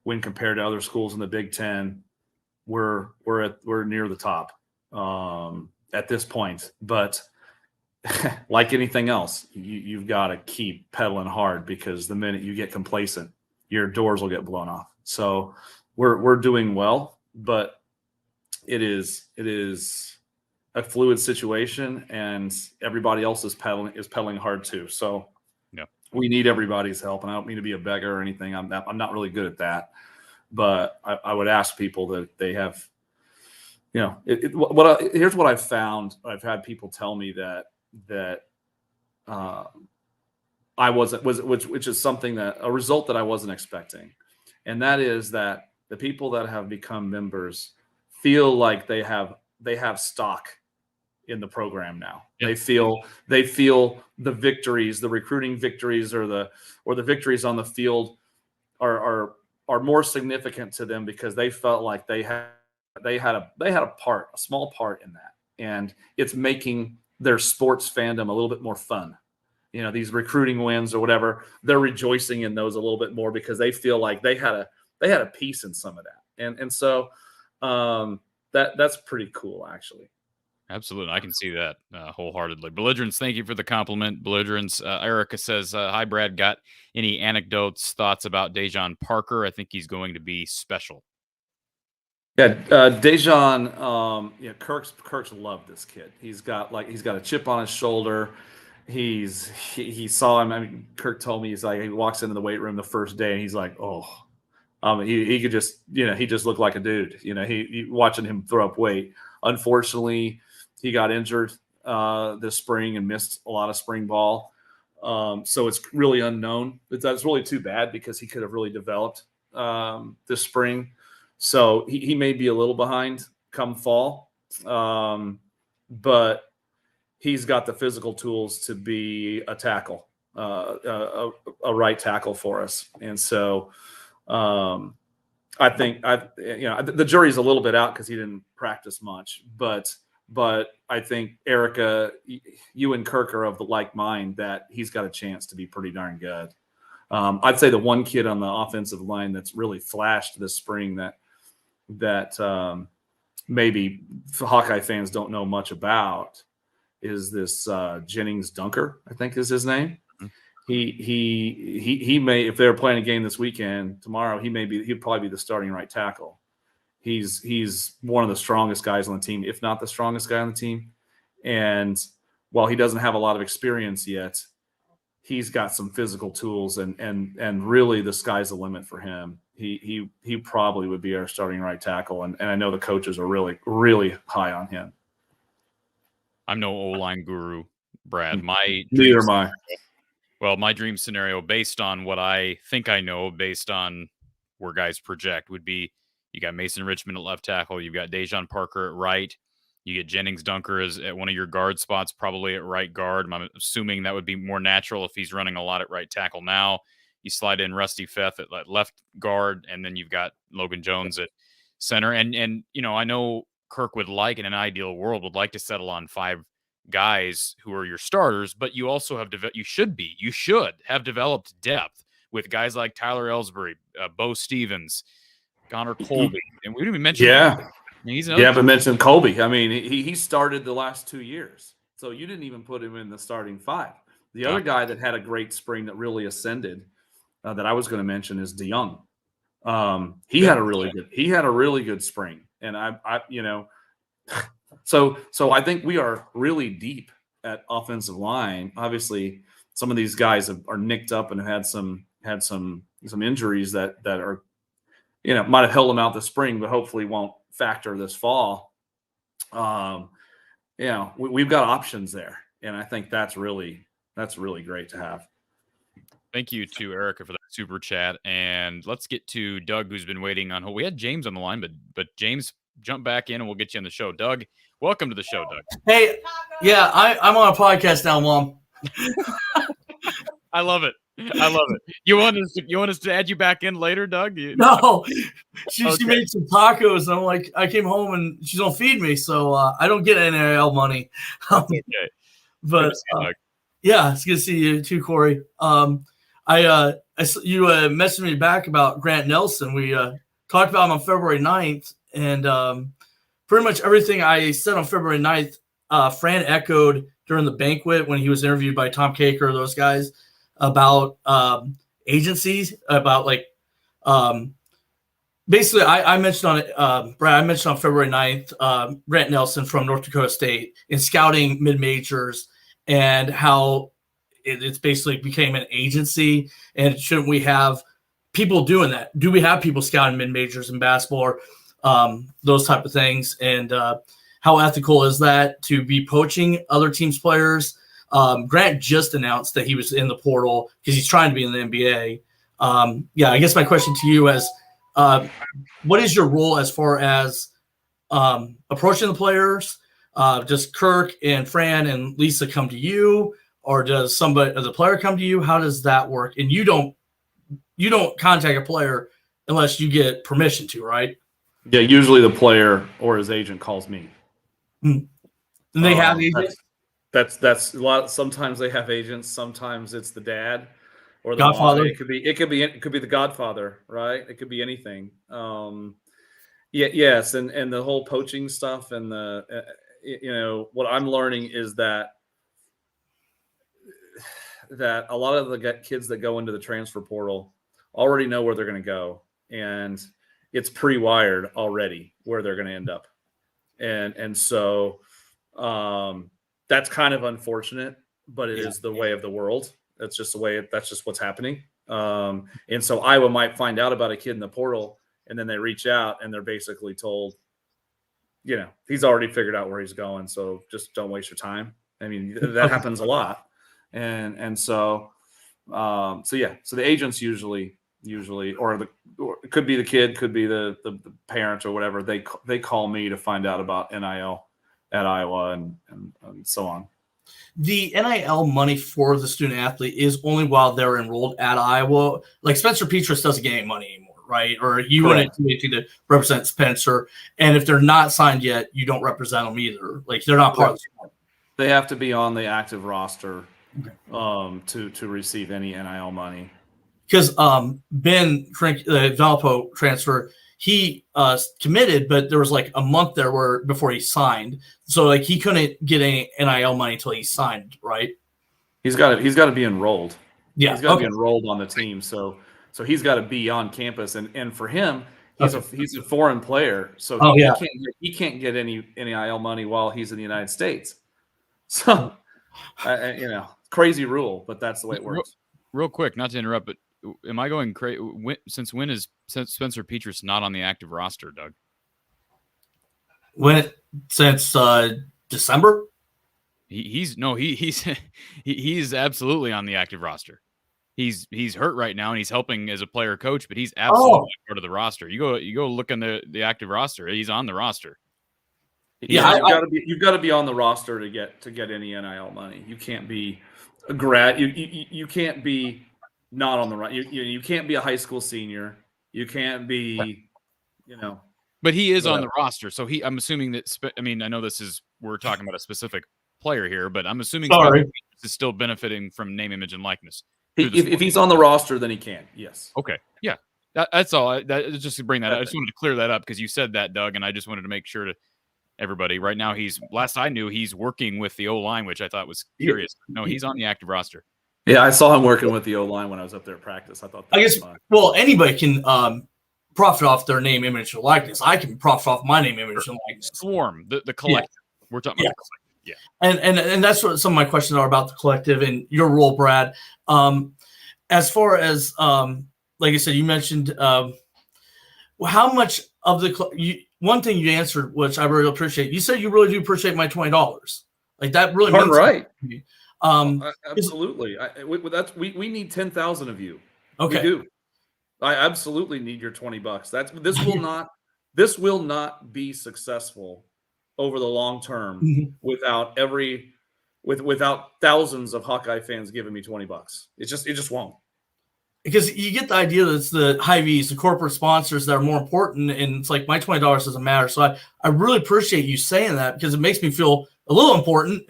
when compared to other schools in the Big Ten, we're near the top at this point. But like anything else, you've got to keep pedaling hard, because the minute you get complacent, your doors will get blown off. So we're doing well, but it is a fluid situation, and everybody else is pedaling hard too. So we need everybody's help, and I don't mean to be a beggar or anything. I'm not really good at that, but I would ask people that they have, here's what I've found. I've had people tell me that I wasn't, which is something, that a result that I wasn't expecting. and that is that the people that have become members feel like they have stock in the program now. Yep. They feel the victories, the recruiting victories, or the victories on the field are more significant to them because they felt like they had a small part in that, and it's making their sports fandom a little bit more fun. These recruiting wins or whatever, they're rejoicing in those a little bit more because they feel like they had a piece in some of that, and so that's pretty cool, actually. Absolutely. I can see that wholeheartedly. Belligerents, thank you for the compliment. Belligerents, Erica says, hi, Brad. Got any anecdotes, thoughts about Dejon Parker? I think he's going to be special. Yeah, Dejon, Kirk's loved this kid. He's got a chip on his shoulder. He saw him. I mean, Kirk told me he walks into the weight room the first day and he's like, oh, he could just, he just looked like a dude. He watching him throw up weight. Unfortunately, he got injured this spring and missed a lot of spring ball. So it's really unknown. That's really too bad because he could have really developed this spring. So he may be a little behind come fall. But he's got the physical tools to be a tackle, a right tackle for us. And so I think the jury's a little bit out because he didn't practice much, but I think Erica, you and Kirk are of the like mind that he's got a chance to be pretty darn good. I'd say the one kid on the offensive line that's really flashed this spring that maybe Hawkeye fans don't know much about is this Jennings Dunker, I think is his name. He may, if they're playing a game this weekend, tomorrow, he'd probably be the starting right tackle. He's one of the strongest guys on the team, if not the strongest guy on the team. And while he doesn't have a lot of experience yet, he's got some physical tools and really the sky's the limit for him. He probably would be our starting right tackle. And I know the coaches are really, really high on him. I'm no O-line guru, Brad. Neither am I. Well, my dream scenario, based on what I think I know, based on where guys project, would be you got Mason Richmond at left tackle, you've got Dejon Parker at right, you get Jennings Dunker as at one of your guard spots, probably at right guard. I'm assuming that would be more natural if he's running a lot at right tackle now. You slide in Rusty Feth at left guard, and then you've got Logan Jones at center. And I know Kirk would like, in an ideal world, would like to settle on 5 guys who are your starters, but you also have you should have developed depth with guys like Tyler Ellsbury, Bo Stevens, Connor Colby, and we didn't even mention but mention Colby. I mean, he started the last 2 years, so you didn't even put him in the starting 5. The other guy that had a great spring that really ascended that I was going to mention is DeYoung. He had a really good spring, and So I think we are really deep at offensive line. Obviously, some of these guys are nicked up and had some injuries that are, might have held them out this spring, but hopefully won't factor this fall. We've got options there, and I think that's really great to have. Thank you to Erica for that super chat, and let's get to Doug, who's been waiting on hold. We had James on the line, but James, jump back in and we'll get you on the show. Doug, welcome to the show, Doug. Hey, yeah, I'm on a podcast now, Mom. I love it. You want us to add you back in later, Doug? No, she made some tacos, and I'm like, I came home and she's gonna feed me, so I don't get NIL money. Okay, but yeah, it's good to see you too, Corey. You messaged me back about Grant Nelson. We talked about him on February 9th, and pretty much everything I said on February 9th, Fran echoed during the banquet when he was interviewed by Tom Caker, those guys, about agencies, about basically I mentioned on it, Brad, I mentioned on February 9th, Grant Nelson from North Dakota State in scouting mid-majors and how it's basically became an agency, and shouldn't we have people doing that? Do we have people scouting mid-majors in basketball or those type of things? And how ethical is that to be poaching other teams' players? Grant just announced that he was in the portal because he's trying to be in the NBA. Yeah, I guess my question to you is, what is your role as far as approaching the players? Does Kirk and Fran and Lisa come to you, or does the player come to you? How does that work? And you don't contact a player unless you get permission to, right? Yeah, usually the player or his agent calls me. And they have agents. That's a lot. Sometimes they have agents. Sometimes it's the dad or the Godfather. mom. It could be the Godfather, right? It could be anything. Yes, and the whole poaching stuff and what I'm learning is that a lot of the kids that go into the transfer portal already know where they're going to go, and it's pre-wired already where they're going to end up, and so that's kind of unfortunate, but it is the way of the world. That's just the way. That's just what's happening. And so Iowa might find out about a kid in the portal, and then they reach out and they're basically told, he's already figured out where he's going, so just don't waste your time. I mean, that happens a lot, and so the agents usually, or it could be the kid, could be the parents or whatever. They call me to find out about NIL at Iowa and so on. The NIL money for the student athlete is only while they're enrolled at Iowa. Like Spencer Petras doesn't get any money anymore, right? Or you wouldn't do anything to represent Spencer. And if they're not signed yet, you don't represent them either. Like they're not part of the sport. They have to be on the active roster to receive any NIL money. Because Ben Valpo transfer, he committed, but there was like a month there before he signed, so like he couldn't get any NIL money until he signed, right? He's got to be enrolled. Yeah, he's got to be enrolled on the team. So he's got to be on campus, and for him, he's a foreign player, so he can't get any NIL money while he's in the United States. So crazy rule, but that's the way it works. Real quick, not to interrupt, but am I going crazy? Since when is Spencer Petras not on the active roster, Doug? Since December? He's absolutely on the active roster. He's hurt right now and he's helping as a player coach, but he's absolutely part of the roster. You go look in the active roster. He's on the roster. Yeah, you've got to be on the roster to get any NIL money. You can't be a grad. You can't be not on the right. You can't be a high school senior. You can't be, But he is on the roster, so I'm assuming that. I know we're talking about a specific player here, but I'm assuming is still benefiting from name, image, and likeness. If he's on the roster, then he can. Yes. Okay. Yeah. That's all. Just to bring that up. I just wanted to clear that up because you said that, Doug, and I just wanted to make sure to everybody. Right now, last I knew, he's working with the O-line, which I thought was curious. No, he's on the active roster. Yeah, I saw him working with the O-line when I was up there at practice. I thought that was fun. Well, anybody can profit off their name, image, and likeness. I can profit off my name, image, and likeness. Swarm, the collective. Yeah. We're talking about the collective. Yeah. And that's what some of my questions are about the collective and your role, Brad. As far as, like I said, you mentioned how much of one thing you answered, which I really appreciate. You said you really do appreciate my $20. Like that really means right. To me. Absolutely. We need 10,000 of you. Okay. We do. I absolutely need your $20. This will not be successful over the long term without thousands of Hawkeye fans giving me $20. It just won't. Because you get the idea that it's the Hy-Vees, the corporate sponsors that are more important, and it's like my $20 doesn't matter. So I really appreciate you saying that because it makes me feel a little important.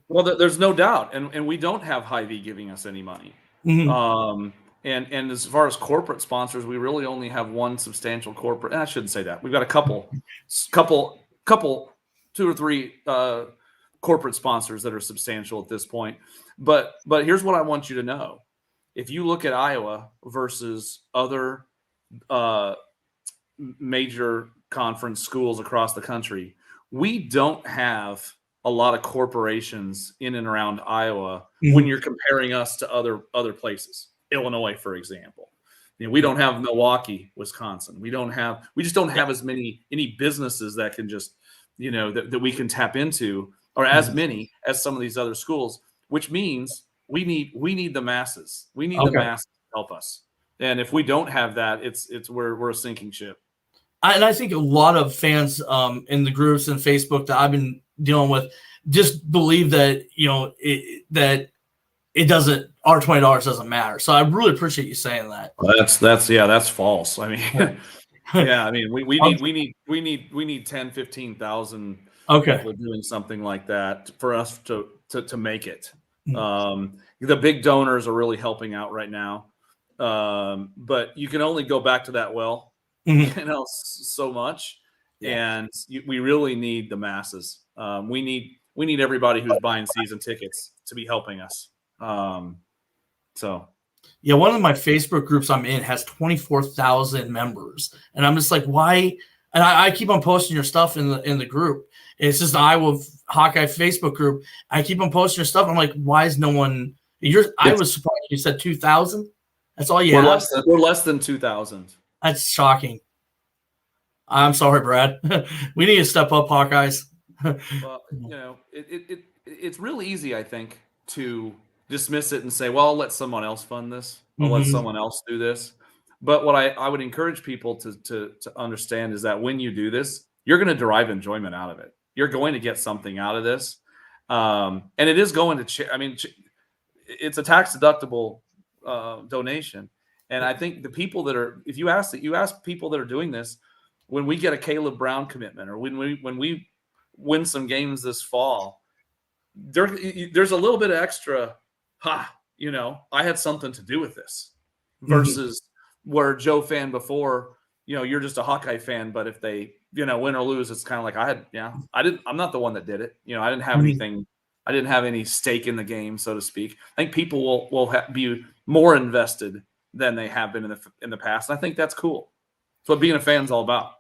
Well, there's no doubt, and we don't have Hy-Vee giving us any money. And as far as corporate sponsors, we really only have one substantial corporate. And I shouldn't say that. We've got a couple, 2 or 3 corporate sponsors that are substantial at this point. But here's what I want you to know. If you look at Iowa versus other major conference schools across the country, we don't have a lot of corporations in and around Iowa when you're comparing us to other places. Illinois, for example. We don't have Milwaukee, Wisconsin. We just don't have as any businesses that can just, that we can tap into, or as many as some of these other schools, which means we need the masses. We need the masses to help us. And if we don't have that, we're a sinking ship. And I think a lot of fans in the groups and Facebook that I've been dealing with just believe that that it doesn't, our $20 doesn't matter. So I really appreciate you saying that. That's false. I mean, yeah, I mean we need 10, 15,000 Okay. people doing something like that for us to make it. Mhm. The big donors are really helping out right now. But you can only go back to that well, Mhm. so much. Yeah. And we really need the masses. We need everybody who's buying season tickets to be helping us. So Yeah, one of my Facebook groups I'm in has 24,000 members, and I'm just like, why? And I keep on posting your stuff in the group. It's just the Iowa Hawkeye Facebook group. I keep on posting your stuff. I'm like, why is no one? I was surprised you said 2,000. That's all you have. We're less than 2,000. That's shocking. I'm sorry, Brad. We need to step up, Hawkeyes. Well, it's really easy, I think, to dismiss it and say, well, I'll let someone else fund this. I'll let someone else do this. But what I would encourage people to understand is that when you do this, you're going to derive enjoyment out of it. You're going to get something out of this. And it is going to, it's a tax deductible donation. And I think the people that are, if you ask people that are doing this, when we get a Caleb Brown commitment, or when we win some games this fall, there's a little bit of extra, I had something to do with this, versus where Joe fan before, you're just a Hawkeye fan, but if they, win or lose, it's kind of like I'm not the one that did it. I didn't have anything. I didn't have any stake in the game, so to speak. I think people will be more invested than they have been in the past. And I think that's cool. That's what being a fan is all about.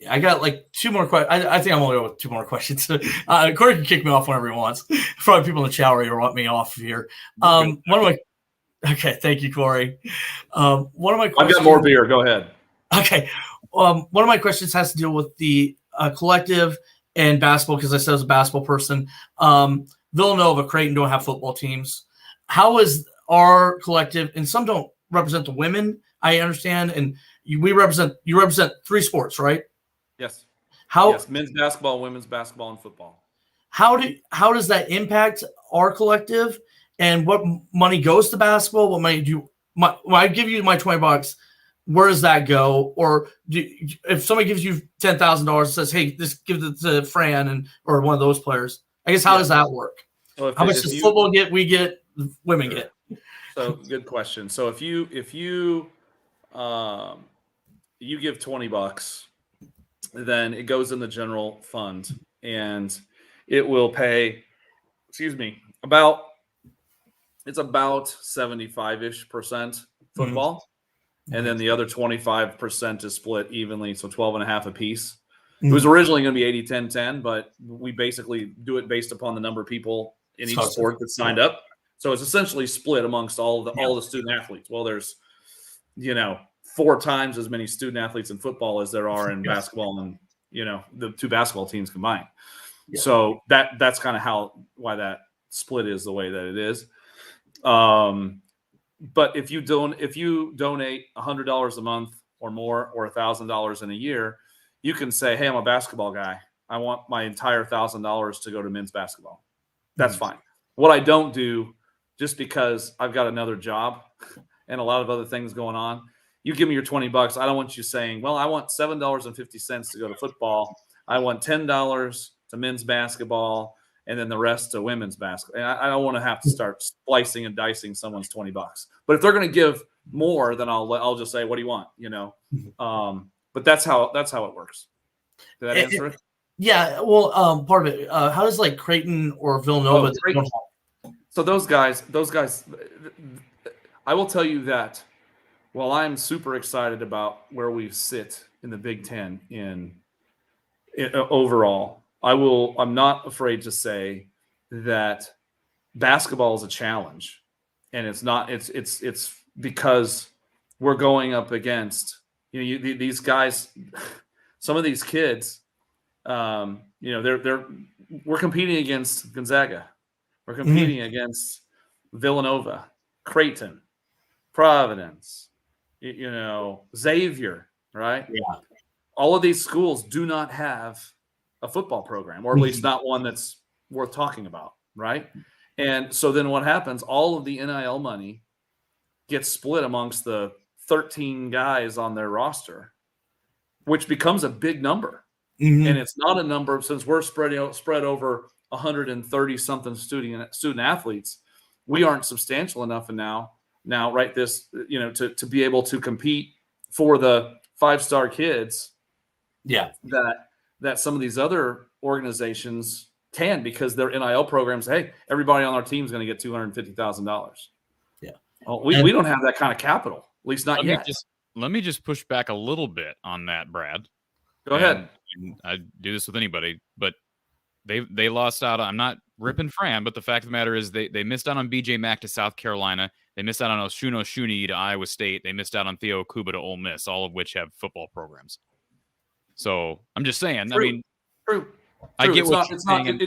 I got like two more questions. I think I'm only with two more questions. Corey can kick me off whenever he wants. Probably people in the chat already want me off of here. Okay, thank you, Corey. One of my questions. I've got more beer. Go ahead. Okay. One of my questions has to deal with the collective and basketball, because I said I was a basketball person. Villanova, Creighton don't have football teams. How is our collective, and some don't represent the women, I understand, and you represent three sports, right? Yes. Yes, men's basketball, women's basketball, and football. How does that impact our collective, and what money goes to basketball? What money when I give you my $20, where does that go? Or if somebody gives you $10,000 and says, "Hey, just give it to Fran or one of those players," I guess how does that work? Well, how much does football get? We get, women get. So good question. So if you you give $20, then it goes in the general fund, and it will pay, about 75-ish% football. And then the other 25% is split evenly, so 12.5 apiece. It was originally going to be 80-10-10, but we basically do it based upon the number of people in each sport that signed up. So it's essentially split amongst all the student athletes. Well, there's 4 times as many student athletes in football as there are in basketball, and the two basketball teams combined. Yeah. So that's kind of why that split is the way that it is. But if you donate $100 a month or more, or $1,000 in a year, you can say, "Hey, I'm a basketball guy. I want my entire $1,000 to go to men's basketball." That's fine. What I don't do, just because I've got another job and a lot of other things going on, you give me your $20. I don't want you saying, "Well, I want $7.50 to go to football. I want $10 to men's basketball, and then the rest to women's basketball." And I don't want to have to start splicing and dicing someone's $20. But if they're going to give more, then I'll just say, "What do you want?" But that's how it works. Did that answer it? Yeah. Well, part of it. How does like Creighton or Villanova? So those guys. I will tell you that while I'm super excited about where we sit in the Big Ten in overall, I'm not afraid to say that basketball is a challenge, and it's not. It's because we're going up against these guys. Some of these kids, we're competing against Gonzaga, we're competing against Villanova, Creighton, Providence, Xavier, right? Yeah. All of these schools do not have a football program, or at least not one that's worth talking about, right? And so then what happens? All of the NIL money gets split amongst the 13 guys on their roster, which becomes a big number. Mm-hmm. And it's not a number, since we're spread over 130 something student athletes. We aren't substantial enough now, right? This, to be able to compete for the 5-star kids. Yeah. That some of these other organizations can, because their NIL programs, hey, everybody on our team is going to get $250,000. Yeah. Well, we don't have that kind of capital, at least not yet. Let me just push back a little bit on that, Brad. Go ahead. And I do this with anybody, but they lost out. I'm not ripping Fran, but the fact of the matter is they missed out on BJ Mack to South Carolina. They missed out on Oshuna Shuni to Iowa State. They missed out on Theo Kuba to Ole Miss, all of which have football programs. So I'm just saying. True. I mean, true. I get what you're saying.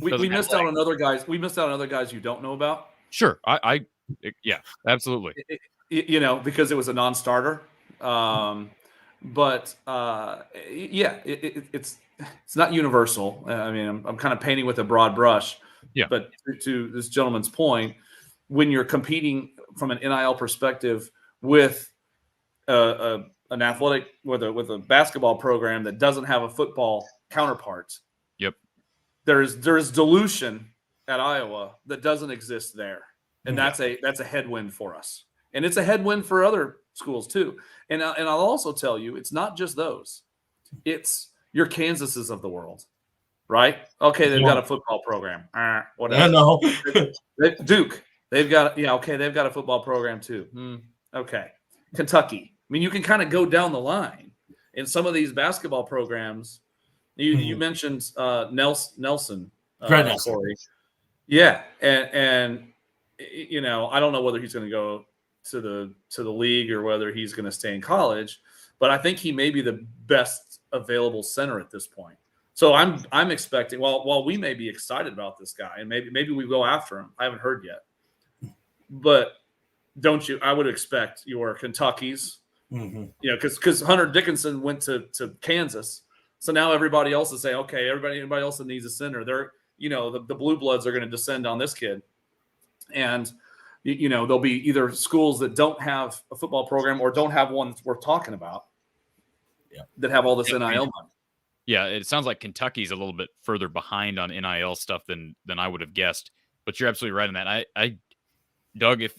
We missed out on other guys. We missed out on other guys you don't know about. Sure. Yeah, absolutely. Because it was a non-starter. It's not universal. I mean, I'm kind of painting with a broad brush. Yeah. But to this gentleman's point, when you're competing from an NIL perspective with an athletic with a basketball program that doesn't have a football counterpart, yep, there's dilution at Iowa that doesn't exist there, and that's a headwind for us, and it's a headwind for other schools too. And I'll also tell you, it's not just those; it's your Kansases of the world, right? Okay, they've got a football program. Whatever. I know. Duke, they've got they've got a football program too. Okay, Kentucky. I mean, you can kind of go down the line in some of these basketball programs. You mentioned Nelson, Corey. Yeah, and I don't know whether he's going to go to the league or whether he's going to stay in college, but I think he may be the best available center at this point. So I'm expecting, while we may be excited about this guy, and maybe we go after him. I haven't heard yet, but don't you? I would expect your Kentuckys. Because Hunter Dickinson went to Kansas, so now everybody else is saying, okay, everybody else that needs a center, they're the blue bloods are going to descend on this kid, and there'll be either schools that don't have a football program or don't have one that's worth talking about, that have all this NIL money. Yeah, it sounds like Kentucky's a little bit further behind on NIL stuff than I would have guessed, but you're absolutely right on that. Doug, if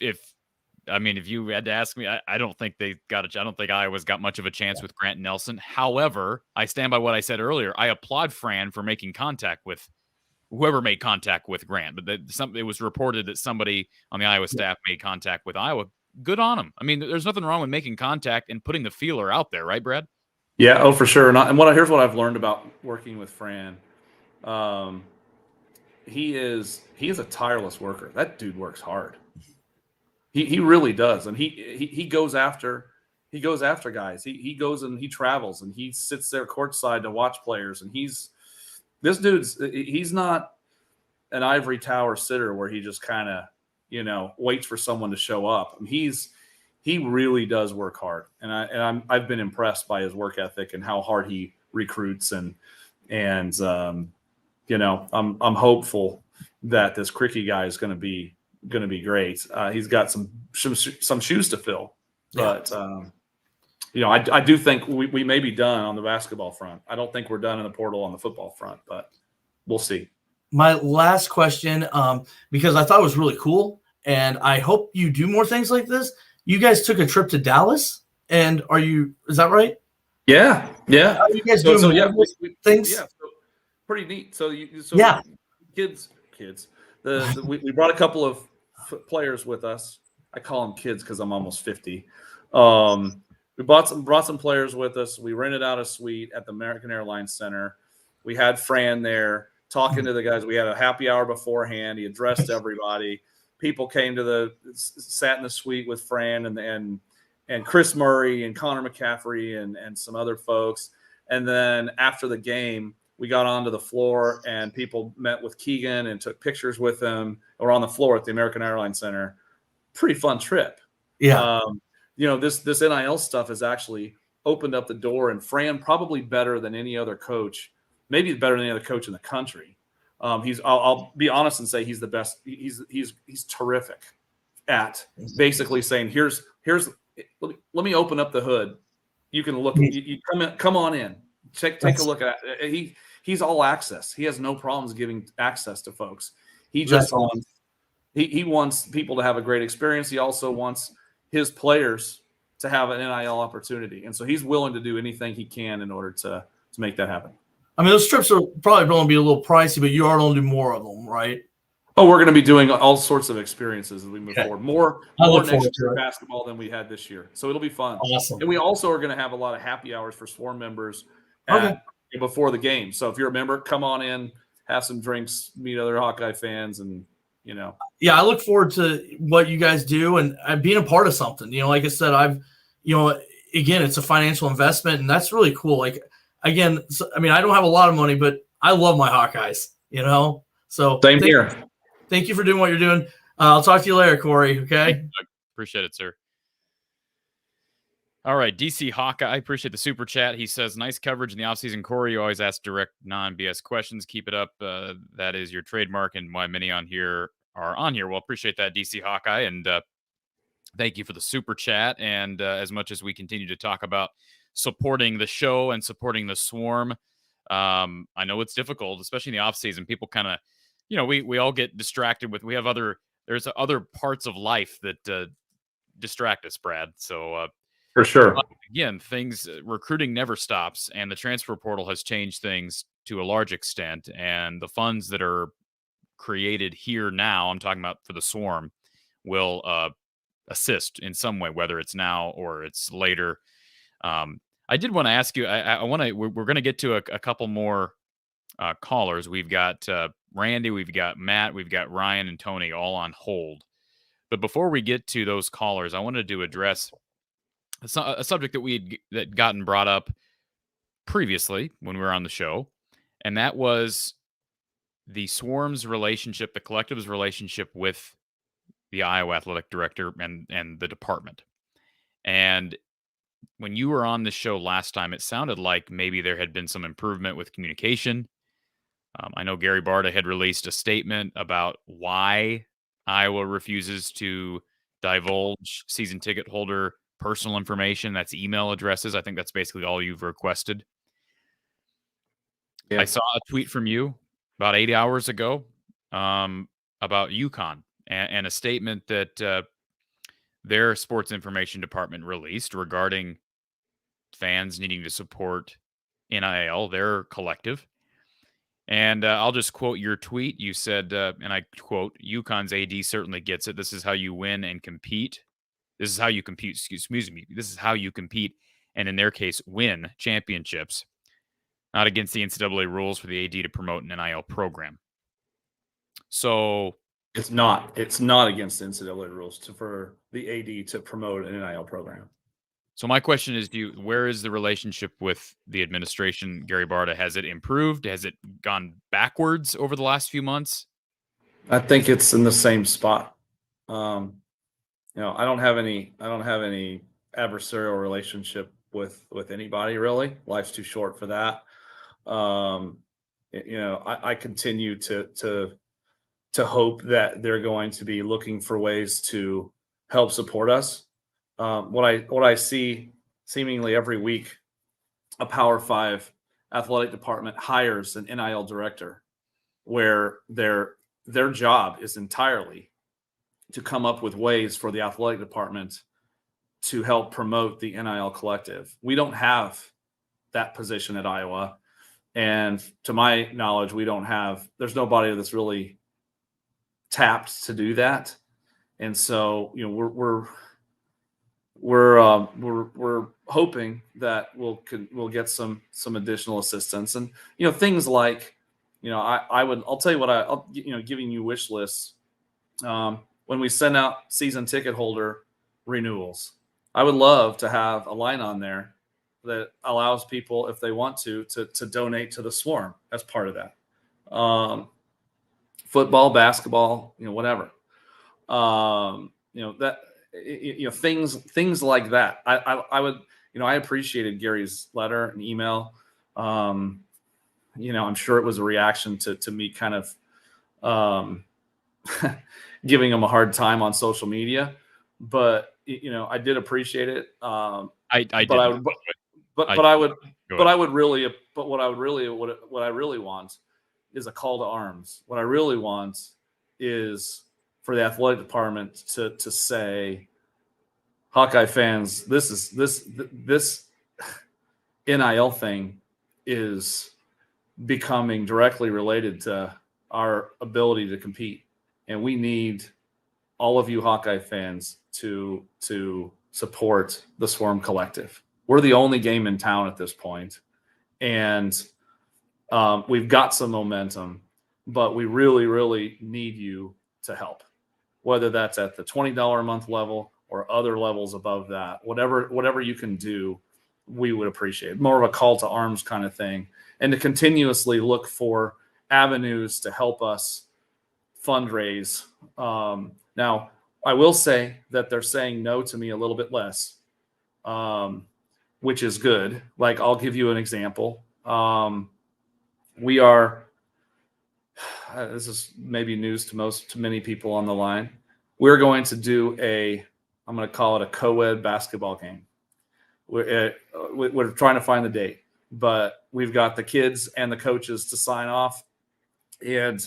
you had to ask me, I don't think I don't think Iowa's got much of a chance with Grant Nelson. However, I stand by what I said earlier. I applaud Fran for making contact with whoever made contact with Grant. But it was reported that somebody on the Iowa staff made contact with Iowa. Good on him. I mean, there's nothing wrong with making contact and putting the feeler out there, right, Brad? Yeah, oh, for sure. Here's what I've learned about working with Fran. He is a tireless worker. That dude works hard. He really does, and he goes after guys. He goes and he travels and he sits there courtside to watch players. And he's not an ivory tower sitter where he just kind of waits for someone to show up. I mean, he really does work hard, and I've been impressed by his work ethic and how hard he recruits and I'm hopeful that this Cricky guy is going to be great. He's got some shoes to fill, but I do think we may be done on the basketball front. I don't think we're done in the portal on the football front, but we'll see. My last question, because I thought it was really cool, and I hope you do more things like this. You guys took a trip to Dallas, and is that right? Yeah. How are you guys doing things? Yeah, so pretty neat. Kids. We brought a couple of players with us. I call them kids because I'm almost 50. We brought some players with us. We rented out a suite at the American Airlines Center. We had Fran there talking to the guys. We had a happy hour beforehand. He addressed everybody. People came sat in the suite with Fran and Chris Murray and Connor McCaffrey and some other folks. And then after the game, we got onto the floor and people met with Keegan and took pictures with him. We're on the floor at the American Airlines Center. Pretty fun trip. Yeah. This NIL stuff has actually opened up the door, and Fran probably better than any other coach, maybe better than any other coach in the country. I'll be honest and say he's the best. He's terrific at basically saying, here's let me open up the hood. You can look. You come on in. Take a look at it. He's all access. He has no problems giving access to folks. He just wants he wants people to have a great experience. He also wants his players to have an NIL opportunity, and so he's willing to do anything he can in order to make that happen. I mean, those trips are probably going to be a little pricey, but you are going to do more of them, right? Oh, we're going to be doing all sorts of experiences as we move forward. More next year basketball than we had this year, so it'll be fun. Awesome. And we also are going to have a lot of happy hours for Swarm members before the game. So if you're a member, come on in, have some drinks, meet other Hawkeye fans, and Yeah, I look forward to what you guys do and being a part of something. Like I said, again, it's a financial investment, and that's really cool. Like, again, I mean, I don't have a lot of money, but I love my Hawkeyes, So same here. Thank you for doing what you're doing. I'll talk to you later, Corey. Okay. Appreciate it, sir. All right, DC Hawkeye, I appreciate the super chat. He says, nice coverage in the offseason. Corey, you always ask direct, non-BS questions. Keep it up. That is your trademark, and why many on here are on here. Well, appreciate that, DC Hawkeye, and thank you for the super chat. And as much as we continue to talk about supporting the show and supporting the Swarm, I know it's difficult, especially in the offseason. People kind of, we all get distracted with, there's other parts of life that distract us, Brad. So, for sure. Again, recruiting never stops, and the transfer portal has changed things to a large extent. And the funds that are created here now, I'm talking about for the Swarm, will assist in some way, whether it's now or it's later. I did want to ask you. We're going to get to a couple more callers. We've got Randy, we've got Matt, we've got Ryan and Tony all on hold. But before we get to those callers, I wanted to address a subject that that gotten brought up previously when we were on the show, and that was the Swarm's relationship, the collective's relationship with the Iowa athletic director and the department. And when you were on the show last time, it sounded like maybe there had been some improvement with communication. I know Gary Barta had released a statement about why Iowa refuses to divulge season ticket holder personal information. That's email addresses. I think that's basically all you've requested. Yeah. I saw a tweet from you about 8 hours ago about UConn and a statement that their sports information department released regarding fans needing to support NIL, their collective. And I'll just quote your tweet. You said, and I quote, UConn's AD certainly gets it. This is how you win and compete. This is how you compete. Excuse me. This is how you compete. And in their case, win championships. Not against the NCAA rules for the AD to promote an NIL program. So it's not against the NCAA rules for the AD to promote an NIL program. So my question is, where is the relationship with the administration, Gary Barta? Has it improved? Has it gone backwards over the last few months? I think it's in the same spot. I don't have any adversarial relationship with anybody, really. Life's too short for that. I continue to hope that they're going to be looking for ways to help support us. What I see seemingly every week, a Power 5 athletic department hires an NIL director, where their job is entirely to come up with ways for the athletic department to help promote the NIL collective. We don't have that position at Iowa. And to my knowledge, there's nobody that's really tapped to do that. And so, we're hoping that we'll get some additional assistance, and things like I'll tell you what I'll giving you wish lists when we send out season ticket holder renewals. I would love to have a line on there that allows people, if they want to donate to the Swarm as part of that. Football, basketball, whatever. That things like that. I would, I appreciated Gary's letter and email. I'm sure it was a reaction to me kind of giving him a hard time on social media, but I did appreciate it. I but I didn't. would, I- but I would, Go but ahead. I would really, but what I really want is a call to arms. What I really want is for the athletic department to say, Hawkeye fans, this NIL thing is becoming directly related to our ability to compete, and we need all of you Hawkeye fans to support the Swarm Collective. We're the only game in town at this point, and we've got some momentum, but we really, really need you to help, whether that's at the $20 a month level or other levels above that. Whatever you can do, we would appreciate. More of a call to arms kind of thing, and to continuously look for avenues to help us fundraise. Now, I will say that they're saying no to me a little bit less, which is good. Like, I'll give you an example. We are, this is maybe news to many people on the line. We're going to do I'm going to call it a co-ed basketball game. We're trying to find the date, but we've got the kids and the coaches to sign off, and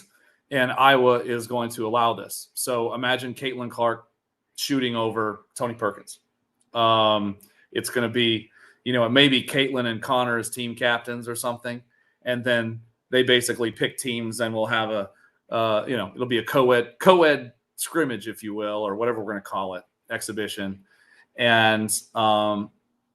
Iowa is going to allow this. So imagine Caitlin Clark shooting over Tony Perkins. It's going to be, it may be Caitlin and Connor as team captains or something, and then they basically pick teams, and we'll have it'll be a co-ed scrimmage, if you will, or whatever we're going to call it, exhibition, and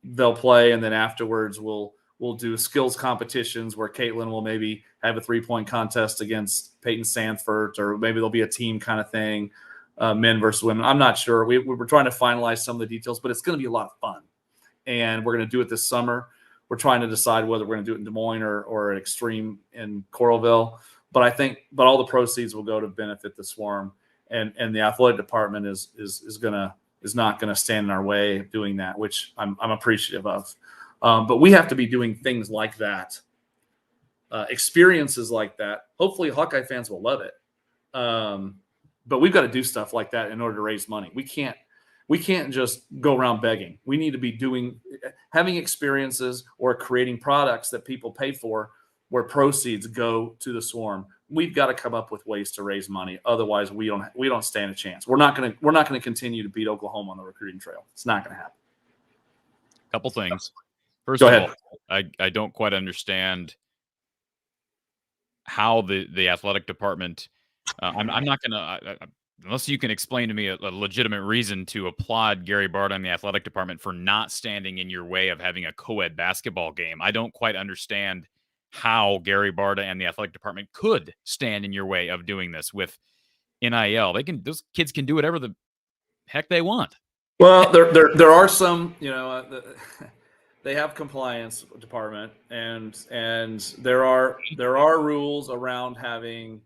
they'll play, and then afterwards we'll do skills competitions where Caitlin will maybe have a 3-point contest against Peyton Sanford, or maybe there'll be a team kind of thing, men versus women. I'm not sure. We're trying to finalize some of the details, but it's going to be a lot of fun, and we're going to do it this summer. We're trying to decide whether we're going to do it in Des Moines or at Extreme in Coralville. But all the proceeds will go to benefit the Swarm, and the athletic department is not going to stand in our way of doing that, which I'm appreciative of. But we have to be doing things like that, experiences like that. Hopefully Hawkeye fans will love it. But we've got to do stuff like that in order to raise money. We can't just go around begging. We need to be having experiences or creating products that people pay for, where proceeds go to the Swarm. We've got to come up with ways to raise money. Otherwise, we don't stand a chance. We're not going to continue to beat Oklahoma on the recruiting trail. It's not going to happen. Couple things. First Go of ahead. all, I don't quite understand how the athletic department. I'm not going to, unless you can explain to me a legitimate reason to applaud Gary Barta and the athletic department for not standing in your way of having a co-ed basketball game. I don't quite understand how Gary Barta and the athletic department could stand in your way of doing this with NIL. Those kids can do whatever the heck they want. Well, there are some, they have compliance department, and there are rules around having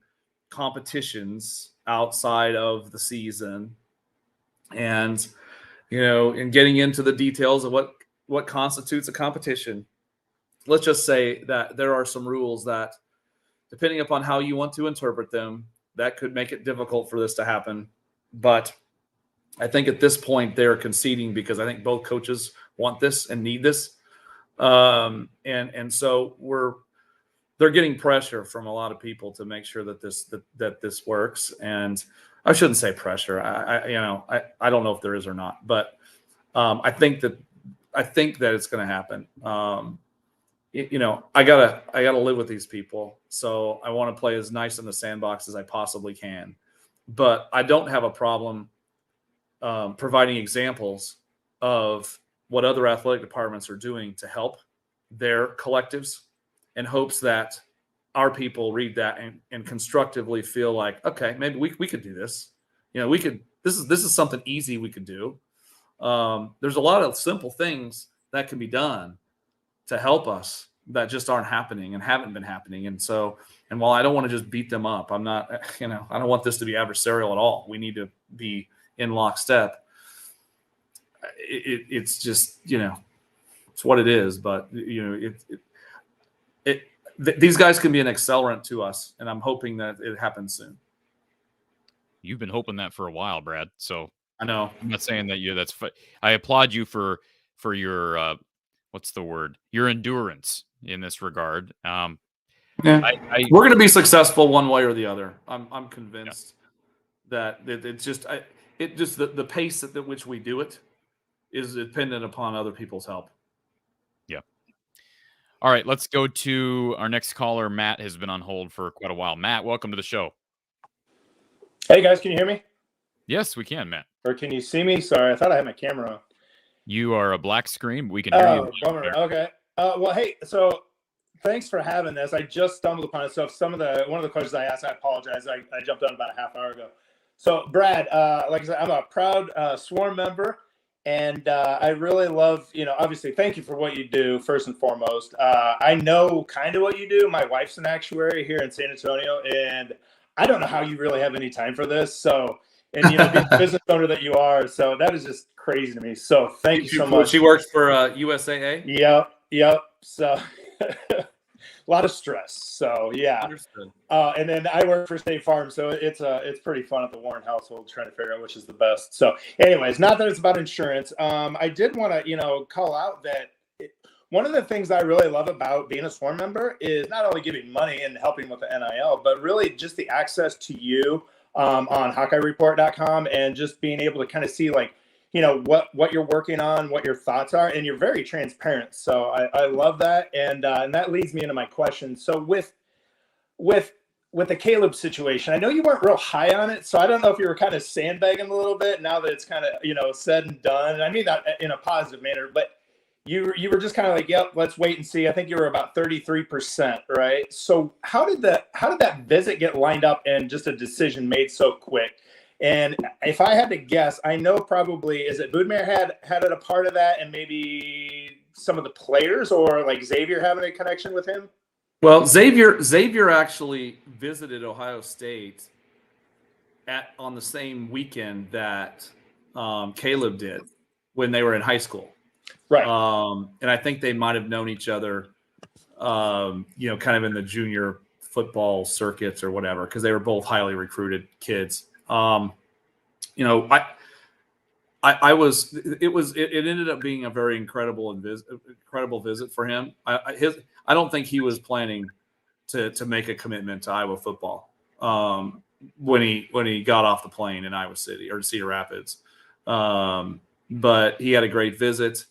competitions outside of the season, and in getting into the details of what constitutes a competition. Let's just say that there are some rules that, depending upon how you want to interpret them, that could make it difficult for this to happen. But I think at this point they're conceding, because I think both coaches want this and need this. And so they're getting pressure from a lot of people to make sure that this works. And I shouldn't say pressure. I don't know if there is or not, but I think that it's going to happen. I gotta live with these people, so I want to play as nice in the sandbox as I possibly can. But I don't have a problem providing examples of what other athletic departments are doing to help their collectives, in hopes that our people read that and constructively feel like, okay, maybe we could do this. This is something easy we could do. There's a lot of simple things that can be done to help us that just aren't happening and haven't been happening. And while I don't want to just beat them up, I'm not, I don't want this to be adversarial at all. We need to be in lockstep. it's just, it's what it is. But these guys can be an accelerant to us, and I'm hoping that it happens soon. You've been hoping that for a while, Brad. So I know. I'm not saying that I applaud you for your what's the word? Your endurance in this regard. Yeah. We're going to be successful one way or the other. I'm convinced that it's just the pace at which we do it is dependent upon other people's help. Yeah. All right, let's go to our next caller. Matt has been on hold for quite a while. Matt, welcome to the show. Hey guys, can you hear me? Yes, we can, Matt. Or can you see me? Sorry, I thought I had my camera on. You are a black screen. We can hear you. Oh, bummer. Okay. Well, hey, so thanks for having this. I just stumbled upon it. So if one of the questions I asked, I apologize. I jumped on about a half hour ago. So Brad, like I said, I'm a proud swarm member, and I really love, obviously, thank you for what you do first and foremost. I know kind of what you do. My wife's an actuary here in San Antonio, and I don't know how you really have any time for this. So, and being the business owner that you are, so that is just crazy to me. So thank you so much. She works for USAA. Yep. So a lot of stress. So yeah. Understood. And then I work for State Farm, so it's pretty fun at the Warren household trying to figure out which is the best. So, anyways, not that it's about insurance. I did want to call out that one of the things I really love about being a swarm member is not only giving money and helping with the NIL, but really just the access to you on HawkeyeReport.com and just being able to kind of see what you're working on, what your thoughts are, and you're very transparent. So I love that, and that leads me into my question. So with the Caleb situation, I know you weren't real high on it, so I don't know if you were kind of sandbagging a little bit now that it's kind of said and done. And I mean that in a positive manner, but you were just kind of like, yep, let's wait and see. I think you were about 33%, right? So how did that visit get lined up and just a decision made so quick? And if I had to guess, I know probably, is it Boudemire had it a part of that, and maybe some of the players, or like Xavier having a connection with him? Well, Xavier actually visited Ohio State on the same weekend that Caleb did when they were in high school. Right. And I think they might have known each other, kind of in the junior football circuits or whatever, because they were both highly recruited kids. It ended up being a very incredible visit for him. I don't think he was planning to make a commitment to Iowa football when he got off the plane in Iowa City or Cedar Rapids. But he had a great visit.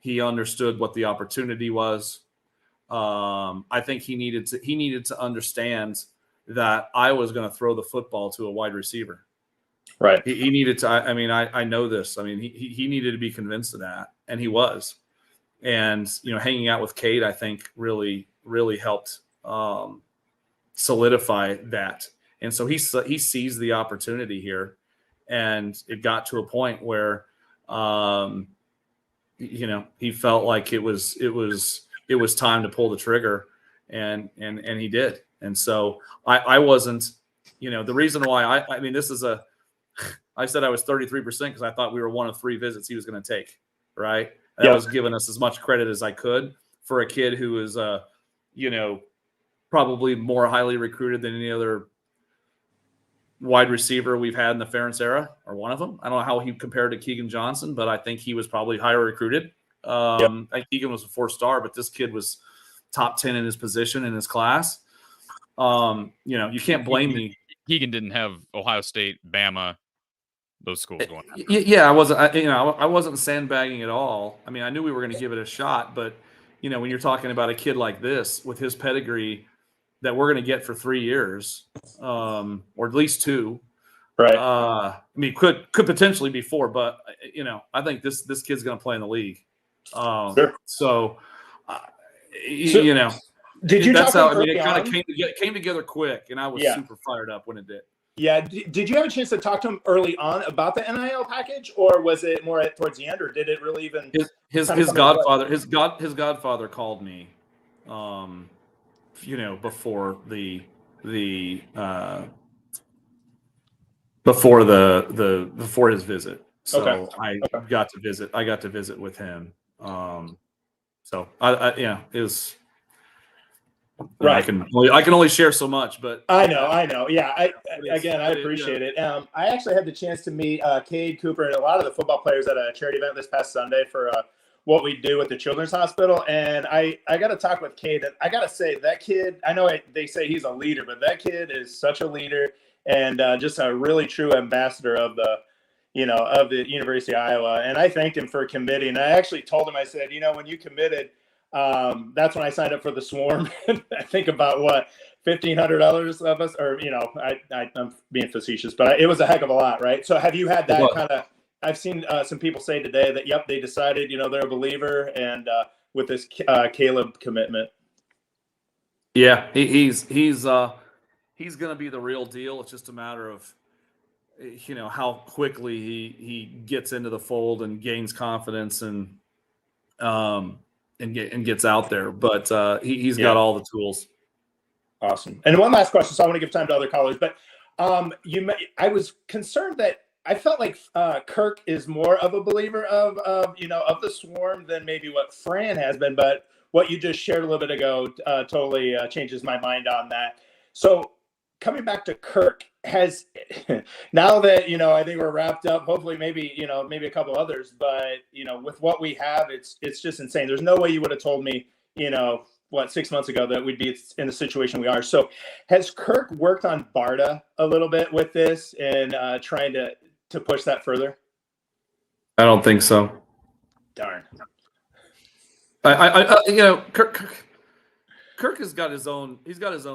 He understood what the opportunity was. I think he needed to understand that I was going to throw the football to a wide receiver. Right. He needed to. I know this. He needed to be convinced of that, and he was. And hanging out with Cade, I think really helped solidify that. And so he seized the opportunity here, and it got to a point where he felt like it was time to pull the trigger, and he did. And so I wasn't, the reason why I said I was 33% because I thought we were one of 3 visits he was going to take. Right. That was giving us as much credit as I could for a kid who is, probably more highly recruited than any other wide receiver we've had in the Ferentz era, or one of them. I don't know how he compared to Keegan Johnson, but I think he was probably higher recruited. I think Keegan was a 4-star, but this kid was top 10 in his position in his class. You can't blame me. Keegan didn't have Ohio State, Bama, those schools going on. Yeah, I wasn't sandbagging at all. I knew we were going to give it a shot, but when you're talking about a kid like this with his pedigree that we're going to get for 3 years, or at least 2. Right. Could potentially be 4, but I think this kid's going to play in the league. Sure. So, did you? That's talk how. it kind of came together quick, and I was super fired up when it did. Yeah. Did you have a chance to talk to him early on about the NIL package, or was it more towards the end, or did it really even? His godfather called me, before before his visit, So Okay. I got to visit with him. So I it was Right. I can only share so much, but I know. Yeah, I But appreciate it. I actually had the chance to meet Cade Cooper and a lot of the football players at a charity event this past Sunday for what we do at the Children's Hospital. And I got to talk with Cade. And I got to say, that kid, I know they say he's a leader, but that kid is such a leader and just a really true ambassador of the University of Iowa. And I thanked him for committing. And I actually told him, I said, when you committed, that's when I signed up for the Swarm. I think about what, $1,500 of us, or I'm being facetious, but it was a heck of a lot, right? So have you had that kind of? I've seen some people say today that they decided they're a believer, and with this Caleb commitment. Yeah, he's going to be the real deal. It's just a matter of how quickly he gets into the fold and gains confidence and gets out there. But he's got all the tools. Awesome. And one last question, so I want to give time to other callers. But I was concerned that I felt like Kirk is more of a believer of the Swarm than maybe what Fran has been. But what you just shared a little bit ago totally changes my mind on that. So coming back to Kirk, has now that I think we're wrapped up. Hopefully, maybe a couple others. But with what we have, it's just insane. There's no way you would have told me 6 months ago that we'd be in the situation we are. So has Kirk worked on BARDA a little bit with this and trying to push that further? I don't think so. Darn. Kirk has got his own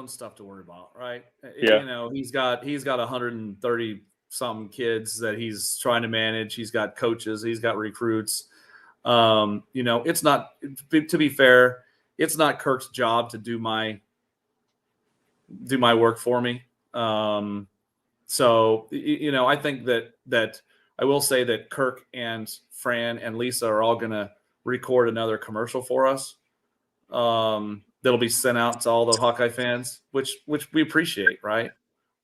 stuff to worry about, right? Yeah. He's got 130 something kids that he's trying to manage. He's got coaches, he's got recruits. It's not, to be fair, it's not Kirk's job to do my work for me. So I think that I will say that Kirk and Fran and Lisa are all going to record another commercial for us. That'll be sent out to all the Hawkeye fans, which we appreciate, right?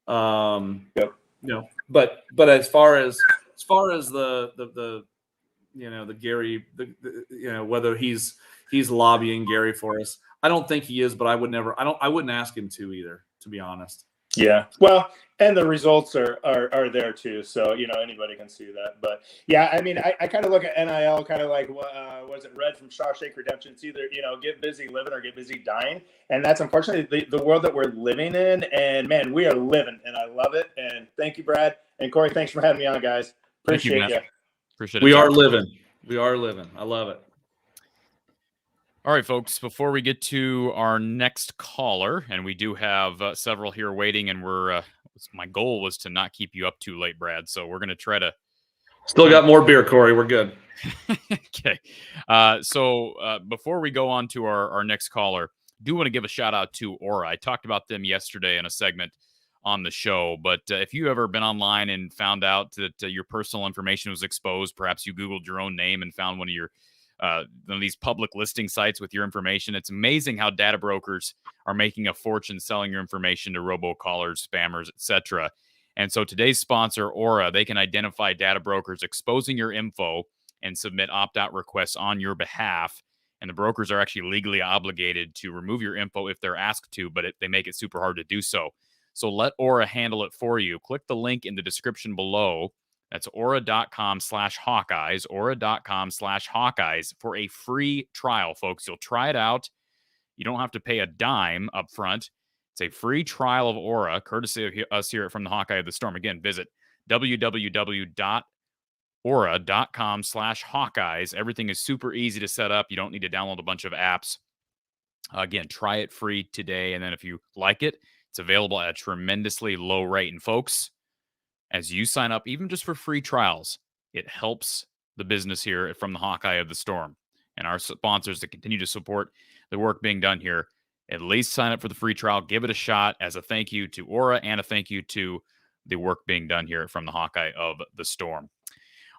Yep. But as far as the Gary, whether he's lobbying Gary for us, I don't think he is, but I wouldn't ask him to either, to be honest. Yeah. Well, and the results are there too. So, anybody can see that. But yeah, I mean, I kind of look at NIL kind of like, was it Red from Shawshank Redemption? It's either, get busy living or get busy dying. And that's unfortunately the world that we're living in. And man, we are living, and I love it. And thank you, Brad. And Corey, thanks for having me on, guys. Appreciate you. Appreciate it. We are living. I love it. All right, folks, before we get to our next caller, and we do have several here waiting, and my goal was to not keep you up too late, Brad, so we're going to try to... Still got more beer, Corey. We're good. Okay. So before we go on to our next caller, I do want to give a shout-out to Aura. I talked about them yesterday in a segment on the show, but if you ever been online and found out that your personal information was exposed, perhaps you Googled your own name and found one of these public listing sites with your information. It's amazing how data brokers are making a fortune selling your information to robocallers, spammers, etc. And so today's sponsor, Aura, they can identify data brokers exposing your info and submit opt-out requests on your behalf. And the brokers are actually legally obligated to remove your info if they're asked to, but they make it super hard to do so. So let Aura handle it for you. Click the link in the description below. That's aura.com/Hawkeyes, aura.com/Hawkeyes for a free trial, folks. You'll try it out. You don't have to pay a dime up front. It's a free trial of Aura, courtesy of us here from the Hawkeye of the Storm. Again, visit www.aura.com/Hawkeyes. Everything is super easy to set up. You don't need to download a bunch of apps. Again, try it free today. And then if you like it, it's available at a tremendously low rate. And folks, as you sign up, even just for free trials, it helps the business here from the Hawkeye of the Storm and our sponsors that continue to support the work being done here. At least sign up for the free trial. Give it a shot as a thank you to Aura and a thank you to the work being done here from the Hawkeye of the Storm.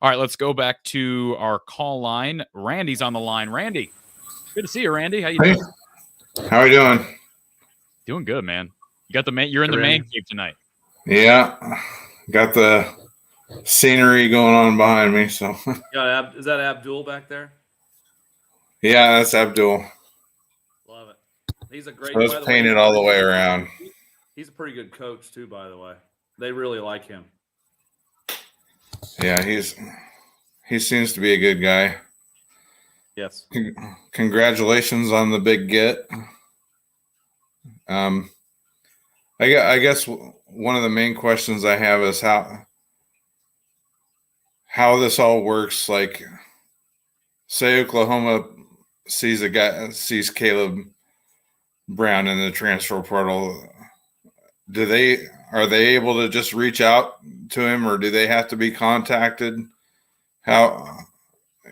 All right, let's go back to our call line. Randy's on the line. Randy, good to see you, Randy. How you doing? How are you doing? Doing good, man. You got you're in the man cave tonight. Yeah, got the scenery going on behind me. So Is that Abdul back there? yeah, that's Abdul. Love it. He's a great. So it's by the way, painted all the way around. He's a pretty good coach too. By the way, they really like him. Yeah, he seems to be a good guy. Yes. Congratulations on the big get. I guess one of the main questions I have is how this all works. Like, say Oklahoma sees Caleb Brown in the transfer portal. Are they able to just reach out to him, or do they have to be contacted? How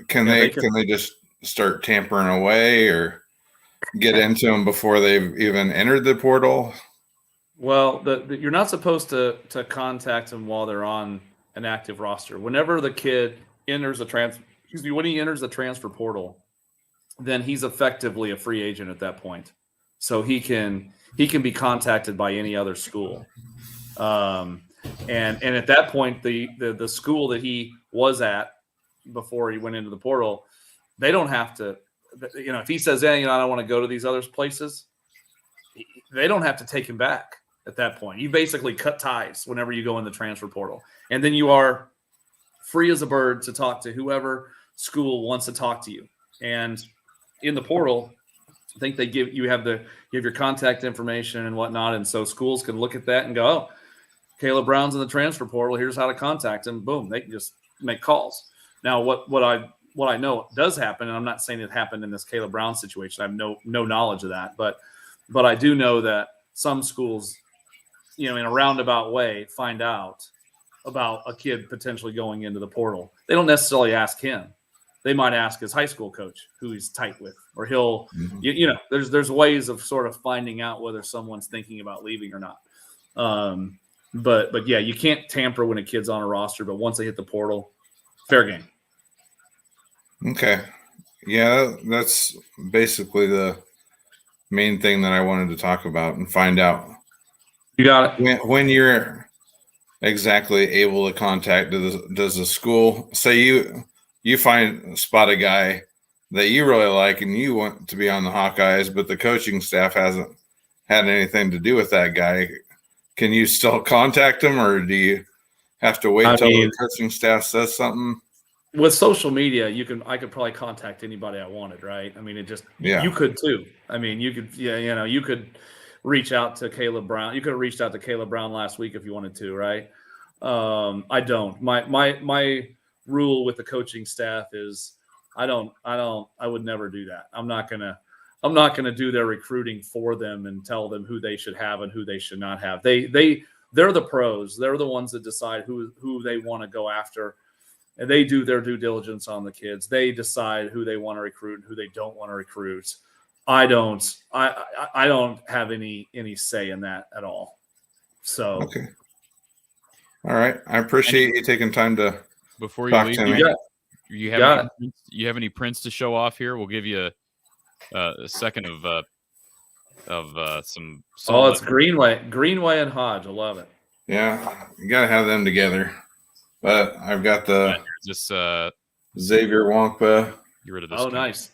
can they just start tampering away or get into them before they've even entered the portal? Well, you're not supposed to contact them while they're on an active roster. Whenever the kid enters when he enters the transfer portal, then he's effectively a free agent at that point. So he can be contacted by any other school. And at that point, the school that he was at before he went into the portal, they don't have to, if he says, I don't want to go to these other places, they don't have to take him back at that point. You basically cut ties whenever you go in the transfer portal. And then you are free as a bird to talk to whoever school wants to talk to you. And in the portal, I think they give your contact information and whatnot. And so schools can look at that and go, oh, Caleb Brown's in the transfer portal. Here's how to contact him. Boom. They can just make calls. Now, what I know does happen, and I'm not saying it happened in this Caleb Brown situation. I have no knowledge of that, but I do know that some schools, in a roundabout way, find out about a kid potentially going into the portal. They don't necessarily ask him. They might ask his high school coach, who he's tight with, or he'll, there's ways of sort of finding out whether someone's thinking about leaving or not. But yeah, you can't tamper when a kid's on a roster, but once they hit the portal, fair game. Okay. Yeah, that's basically the main thing that I wanted to talk about and find out. You got it. When you're exactly able to contact, does the school say you spot a guy that you really like and you want to be on the Hawkeyes, but the coaching staff hasn't had anything to do with that guy? Can you still contact him, or do you have to wait till the coaching staff says something? With social media, I could probably contact anybody I wanted, right? I mean, you could too. I mean, you could reach out to Caleb Brown. You could have reached out to Caleb Brown last week if you wanted to, right? I don't. My rule with the coaching staff is I would never do that. I'm not gonna do their recruiting for them and tell them who they should have and who they should not have. They're the pros. They're the ones that decide who they want to go after. And they do their due diligence on the kids. They decide who they want to recruit and who they don't want to recruit. I don't have any say in that at all. So okay. All right. I appreciate you taking time to before you talk leave. to me. You have any prints to show off here? We'll give you a second of some. Oh, it's Greenway and Hodge. I love it. Yeah, you gotta have them together. But I've got the Xavier Wampa. Get rid of this. Oh, nice.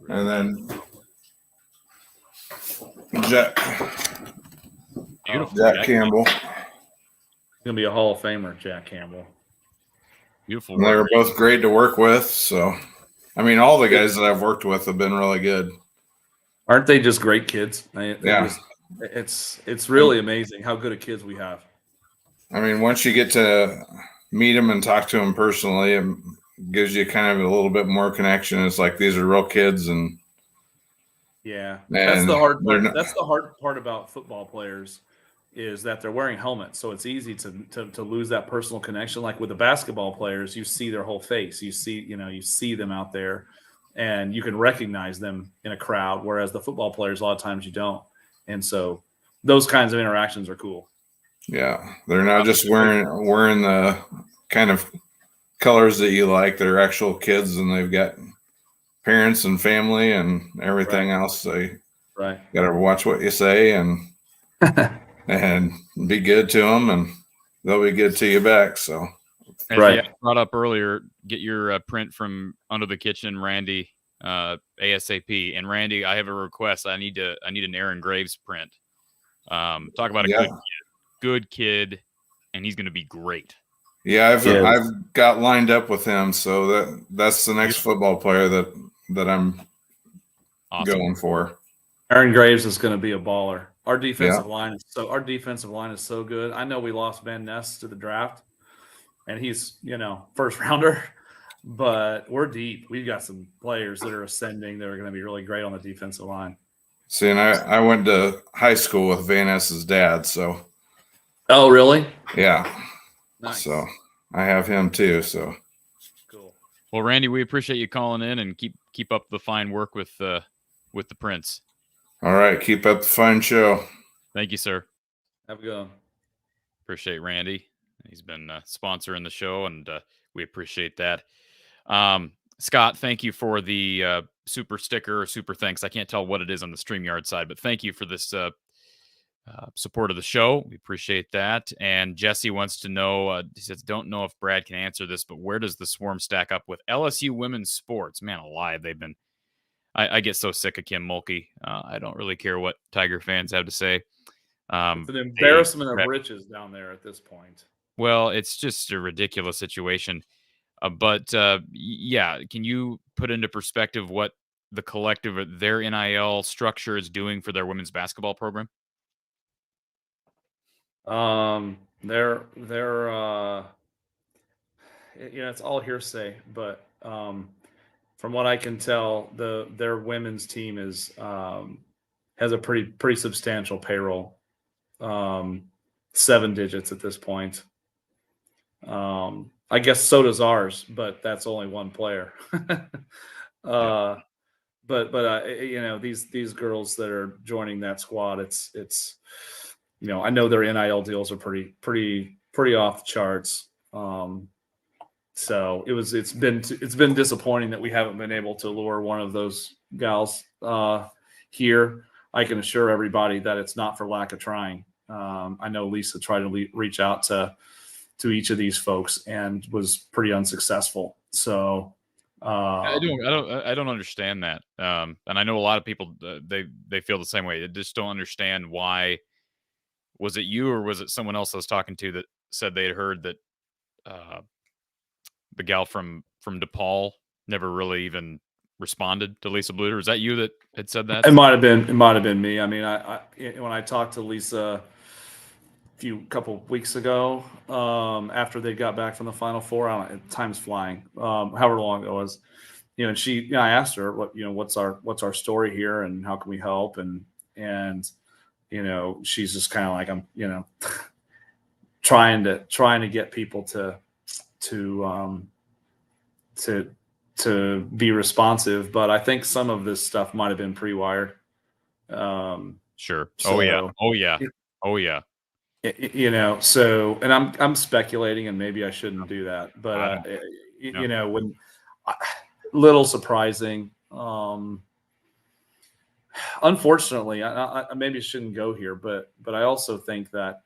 And then Jack Campbell. He's gonna be a Hall of Famer, Jack Campbell. Beautiful. And they were both great to work with. So, I mean, all the guys that I've worked with have been really good. Aren't they just great kids? Yeah. It's really amazing how good of kids we have. I mean, once you get to meet them and talk to them personally, it gives you kind of a little bit more connection. It's like these are real kids, and that's the hard part. That's the hard part about football players is that they're wearing helmets, so it's easy to lose that personal connection. Like with the basketball players, you see their whole face. You see them out there, and you can recognize them in a crowd. Whereas the football players, a lot of times you don't, and so those kinds of interactions are cool. Yeah, they're not just wearing the kind of colors that you like. They're actual kids, and they've got parents and family and everything else. So you got to watch what you say and and be good to them. And they'll be good to you back. So As Right. I brought up earlier, get your print from Under the Kitchen, Randy, ASAP. And Randy, I have a request. I need an Aaron Graves print. Talk about a good kid, and he's going to be great. Yeah, Yes. I've got lined up with him, so that's the next football player that I'm going for. Aaron Graves is going to be a baller. Our defensive line is so good. I know we lost Van Ness to the draft, and he's first rounder, but we're deep. We've got some players that are ascending that are going to be really great on the defensive line. See, and I went to high school with Van Ness's dad, so. Oh, really? Yeah. Nice. So I have him too. So cool. Well, Randy, we appreciate you calling in and keep up the fine work with the Prince. All right, keep up the fine show. Thank you, sir. Have a good one. Appreciate Randy. He's been sponsoring the show, and we appreciate that. Scott, thank you for the super sticker or super thanks. I can't tell what it is on the StreamYard side, but thank you for this support of the show. We appreciate that. And Jesse wants to know, he says, don't know if Brad can answer this, but where does the Swarm stack up with LSU women's sports? Man alive, they've been... I get so sick of Kim Mulkey. I don't really care what Tiger fans have to say. It's an embarrassment of riches down there at this point. Well, it's just a ridiculous situation. But yeah, can you put into perspective what the collective, their NIL structure is doing for their women's basketball program? They're it's all hearsay, but from what I can tell, their women's team has a pretty substantial payroll, 7 digits at this point. I guess so does ours, but that's only one player. But these girls that are joining that squad, it's I know their NIL deals are pretty off the charts. So it's been disappointing that we haven't been able to lure one of those gals here. I can assure everybody that it's not for lack of trying. I know Lisa tried to reach out to each of these folks and was pretty unsuccessful. So I don't understand that. And I know a lot of people they feel the same way. They just don't understand why. Was it you or was it someone else I was talking to that said they had heard that the gal from DePaul never really even responded to Lisa Bluter? Is that you that had said that? It might have been me. I mean, I when I talked to Lisa couple weeks ago, after they got back from the Final Four, time's flying. However long it was, and I asked her what's our story here and how can we help, and she's just kind of like, I'm trying to get people to be responsive, but I think some of this stuff might have been pre-wired. Sure. So, oh yeah. So, and I'm speculating, and maybe I shouldn't do that, but when little surprising. Unfortunately, I maybe shouldn't go here, but I also think that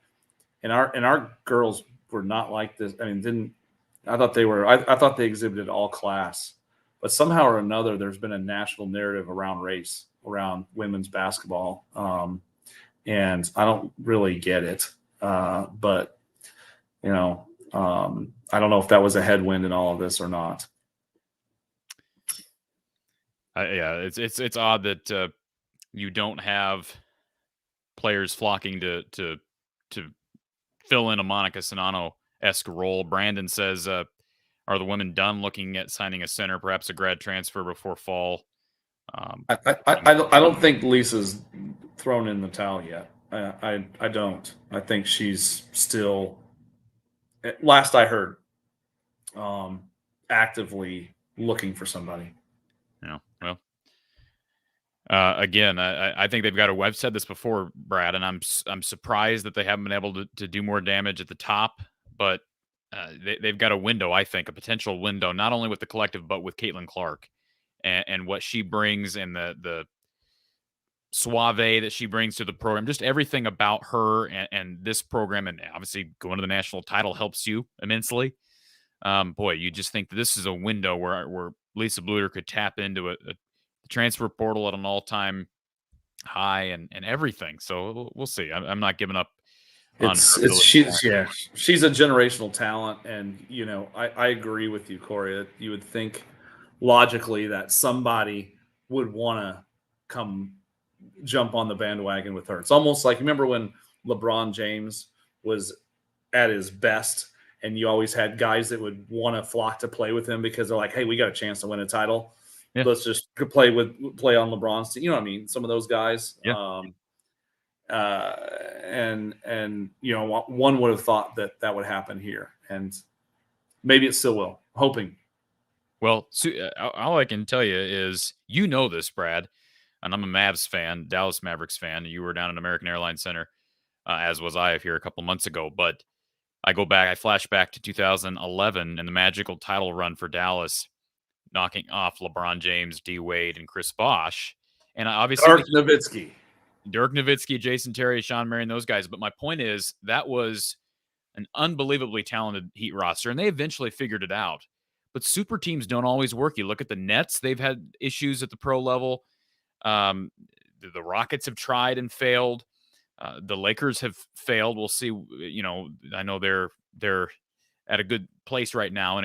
and our girls were not like this. I mean, I thought they exhibited all class, but somehow or another, there's been a national narrative around race, around women's basketball, and I don't really get it. But I don't know if that was a headwind in all of this or not. Yeah, it's odd that you don't have players flocking to fill in a Monica Sonano-esque role. Brandon says, are the women done looking at signing a center, perhaps a grad transfer before fall? I don't think Lisa's thrown in the towel yet. I don't. I think she's still, at last I heard, actively looking for somebody. Yeah, well, again, I think they've got a. I've said this before, Brad, and I'm surprised that they haven't been able to do more damage at the top. But they've got a window, I think, a potential window, not only with the collective but with Caitlin Clark, and what she brings, and the suave that she brings to the program, just everything about her and this program, and obviously going to the national title helps you immensely. Boy, you just think that this is a window where Lisa Bluter could tap into a transfer portal at an all-time high and everything. So we'll see. I'm not giving up on her. She's a generational talent, and I agree with you, Corey. You would think logically that somebody would want to come jump on the bandwagon with her. It's almost like, remember when LeBron James was at his best, and you always had guys that would want to flock to play with him because they're like, hey, we got a chance to win a title. Yeah. Let's just play on LeBron's team. You know what I mean? Some of those guys. Yeah. And one would have thought that would happen here, and maybe it still will. Hoping. Well, all I can tell you is, this, Brad, and I'm a Mavs fan, Dallas Mavericks fan. You were down at American Airlines Center, as was I here a couple months ago. But I flash back to 2011 and the magical title run for Dallas, knocking off LeBron James, D Wade, and Chris Bosh, and obviously Dirk Nowitzki, Jason Terry, Sean Marion, those guys. But my point is, that was an unbelievably talented Heat roster, and they eventually figured it out. But super teams don't always work. You look at the Nets; they've had issues at the pro level. The Rockets have tried and failed. The Lakers have failed. We'll see. I know they're at a good place right now.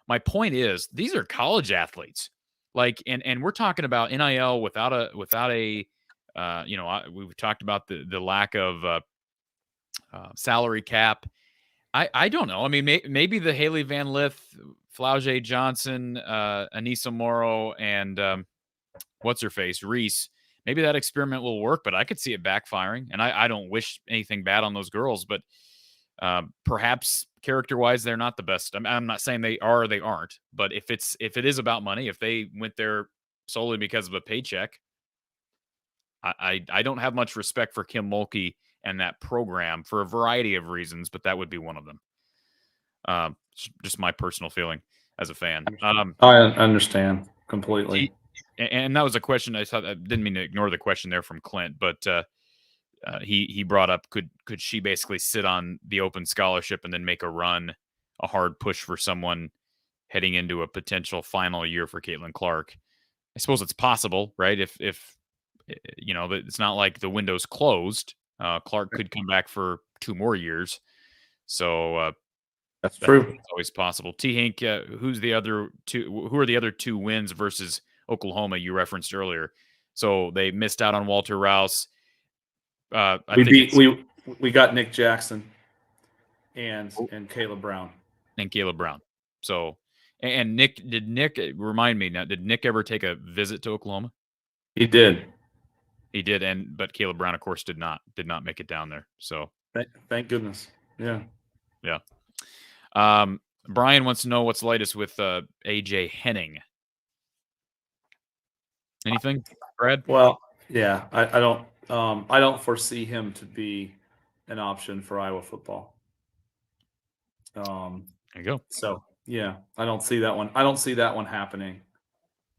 My point is, these are college athletes. And we're talking about NIL without a we've talked about the lack of salary cap. I don't know. I mean, maybe the Haley Van Lith, Flau'jae Johnson, Anissa Morrow, and what's her face, Reese. Maybe that experiment will work, but I could see it backfiring. And I don't wish anything bad on those girls, but perhaps character-wise, they're not the best. I'm not saying they are or they aren't, but if it is about money, if they went there solely because of a paycheck, I don't have much respect for Kim Mulkey and that program for a variety of reasons, but that would be one of them. Just my personal feeling as a fan. I understand completely. And that was a question I didn't mean to ignore the question there from Clint, but he brought up, could she basically sit on the open scholarship and then make a hard push for someone heading into a potential final year for Caitlin Clark? I suppose it's possible, right? If it's not like the window's closed. Clark could come back for 2 more years. So that's true. It's always possible. T. Hink, who are the other 2 wins versus Oklahoma you referenced earlier? So they missed out on Walter Rouse. We got Nick Jackson and Caleb Brown. So, and Nick, remind me now, did Nick ever take a visit to Oklahoma? He did. But Caleb Brown, of course, did not make it down there. So thank goodness. Yeah. Brian wants to know what's the latest with AJ Henning. Anything, Brad? Well, yeah, I don't foresee him to be an option for Iowa football. There you go. So yeah, I don't see that one happening.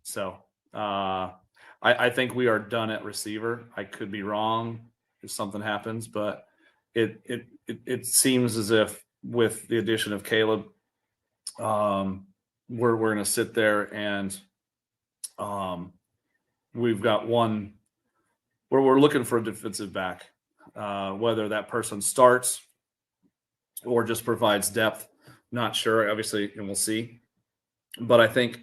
So I think we are done at receiver. I could be wrong if something happens, but it seems as if with the addition of Caleb, we're going to sit there and we've got one where we're looking for a defensive back, whether that person starts or just provides depth. Not sure, obviously, and we'll see. But I think,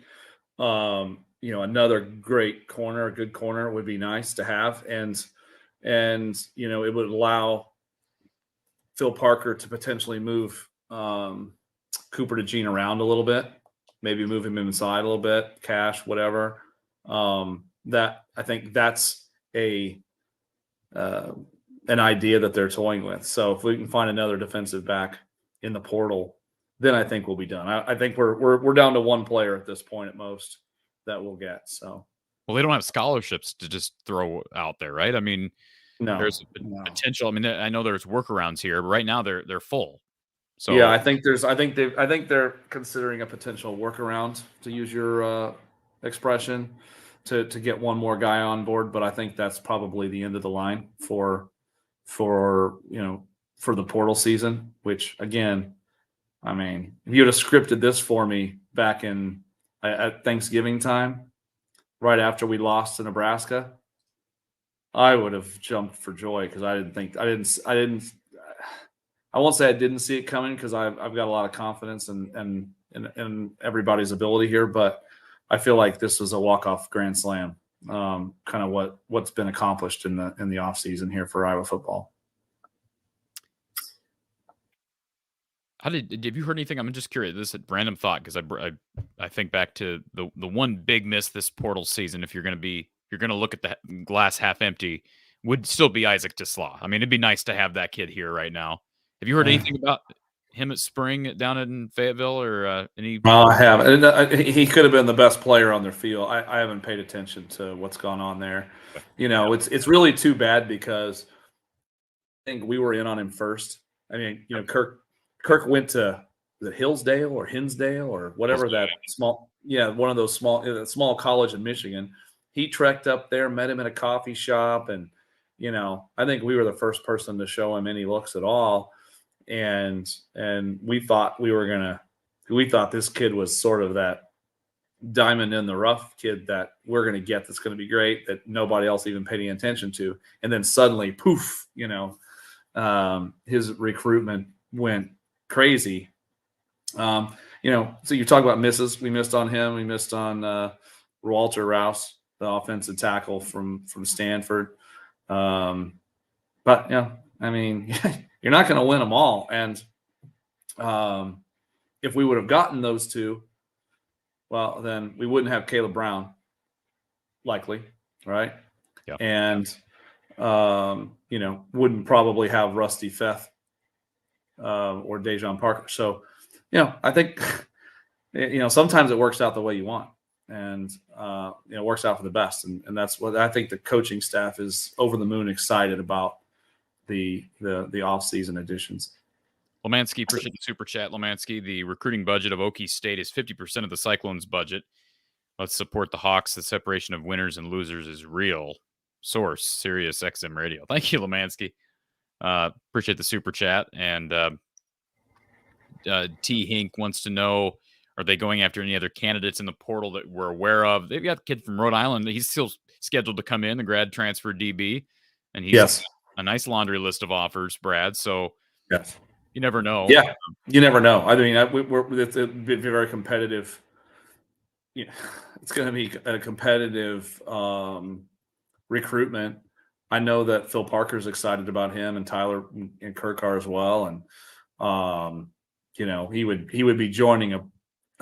another great corner, a good corner would be nice to have. And it would allow Phil Parker to potentially move Cooper DeJean around a little bit, maybe move him inside a little bit, cash, whatever. That I think that's an idea that they're toying with. So if we can find another defensive back in the portal, then I think we'll be done. I think we're down to one player at this point at most that we'll get. So, well, they don't have scholarships to just throw out there, right? I mean, there's potential. I mean, I know there's workarounds here, but right now they're full. So yeah, I think they're considering a potential workaround, to use your expression, to get one more guy on board, but I think that's probably the end of the line for the portal season. Which again, I mean, if you would have scripted this for me back in at Thanksgiving time, right after we lost to Nebraska, I would have jumped for joy because I won't say I didn't see it coming because I've got a lot of confidence in everybody's ability here, but I feel like this was a walk-off grand slam, kind of what's been accomplished in the off season here for Iowa football. Have you heard anything? I'm just curious. This is a random thought because I think back to the one big miss this portal season. If you're going to look at the glass half empty, would still be Isaac Tislaw. I mean, it'd be nice to have that kid here right now. Have you heard anything about him at spring down in Fayetteville or any? I have. And he could have been the best player on their field. I haven't paid attention to what's gone on there. It's really too bad because I think we were in on him first. I mean, Kirk went to the Hillsdale or Hinsdale or whatever that one of those small college in Michigan. He trekked up there, met him at a coffee shop, and I think we were the first person to show him any looks at all. And we thought this kid was sort of that diamond in the rough kid that we're going to get that's going to be great that nobody else even paid any attention to. And then suddenly, poof, his recruitment went crazy. So you talk about misses. We missed on him. We missed on Walter Rouse, the offensive tackle from Stanford. But I mean, you're not going to win them all. And if we would have gotten those two, well, then we wouldn't have Caleb Brown, likely, right? Yeah. And wouldn't probably have Rusty Feth or Dejon Parker. So, I think, sometimes it works out the way you want, and it works out for the best. And that's what I think the coaching staff is over the moon excited about the off-season additions. Lemansky, appreciate the super chat. Lemansky, the recruiting budget of Okie State is 50% of the Cyclones' budget. Let's support the Hawks. The separation of winners and losers is real. Source, Sirius XM Radio. Thank you, Lemansky. Appreciate the super chat. And T. Hink wants to know, are they going after any other candidates in the portal that we're aware of? They've got a kid from Rhode Island. He's still scheduled to come in, the grad transfer DB. And he's a nice laundry list of offers, Brad. So you never know. Yeah, you never know. I mean, it's a very competitive. It's going to be a competitive recruitment. I know that Phil Parker's excited about him, and Tyler and Kirk are as well. And he would be joining a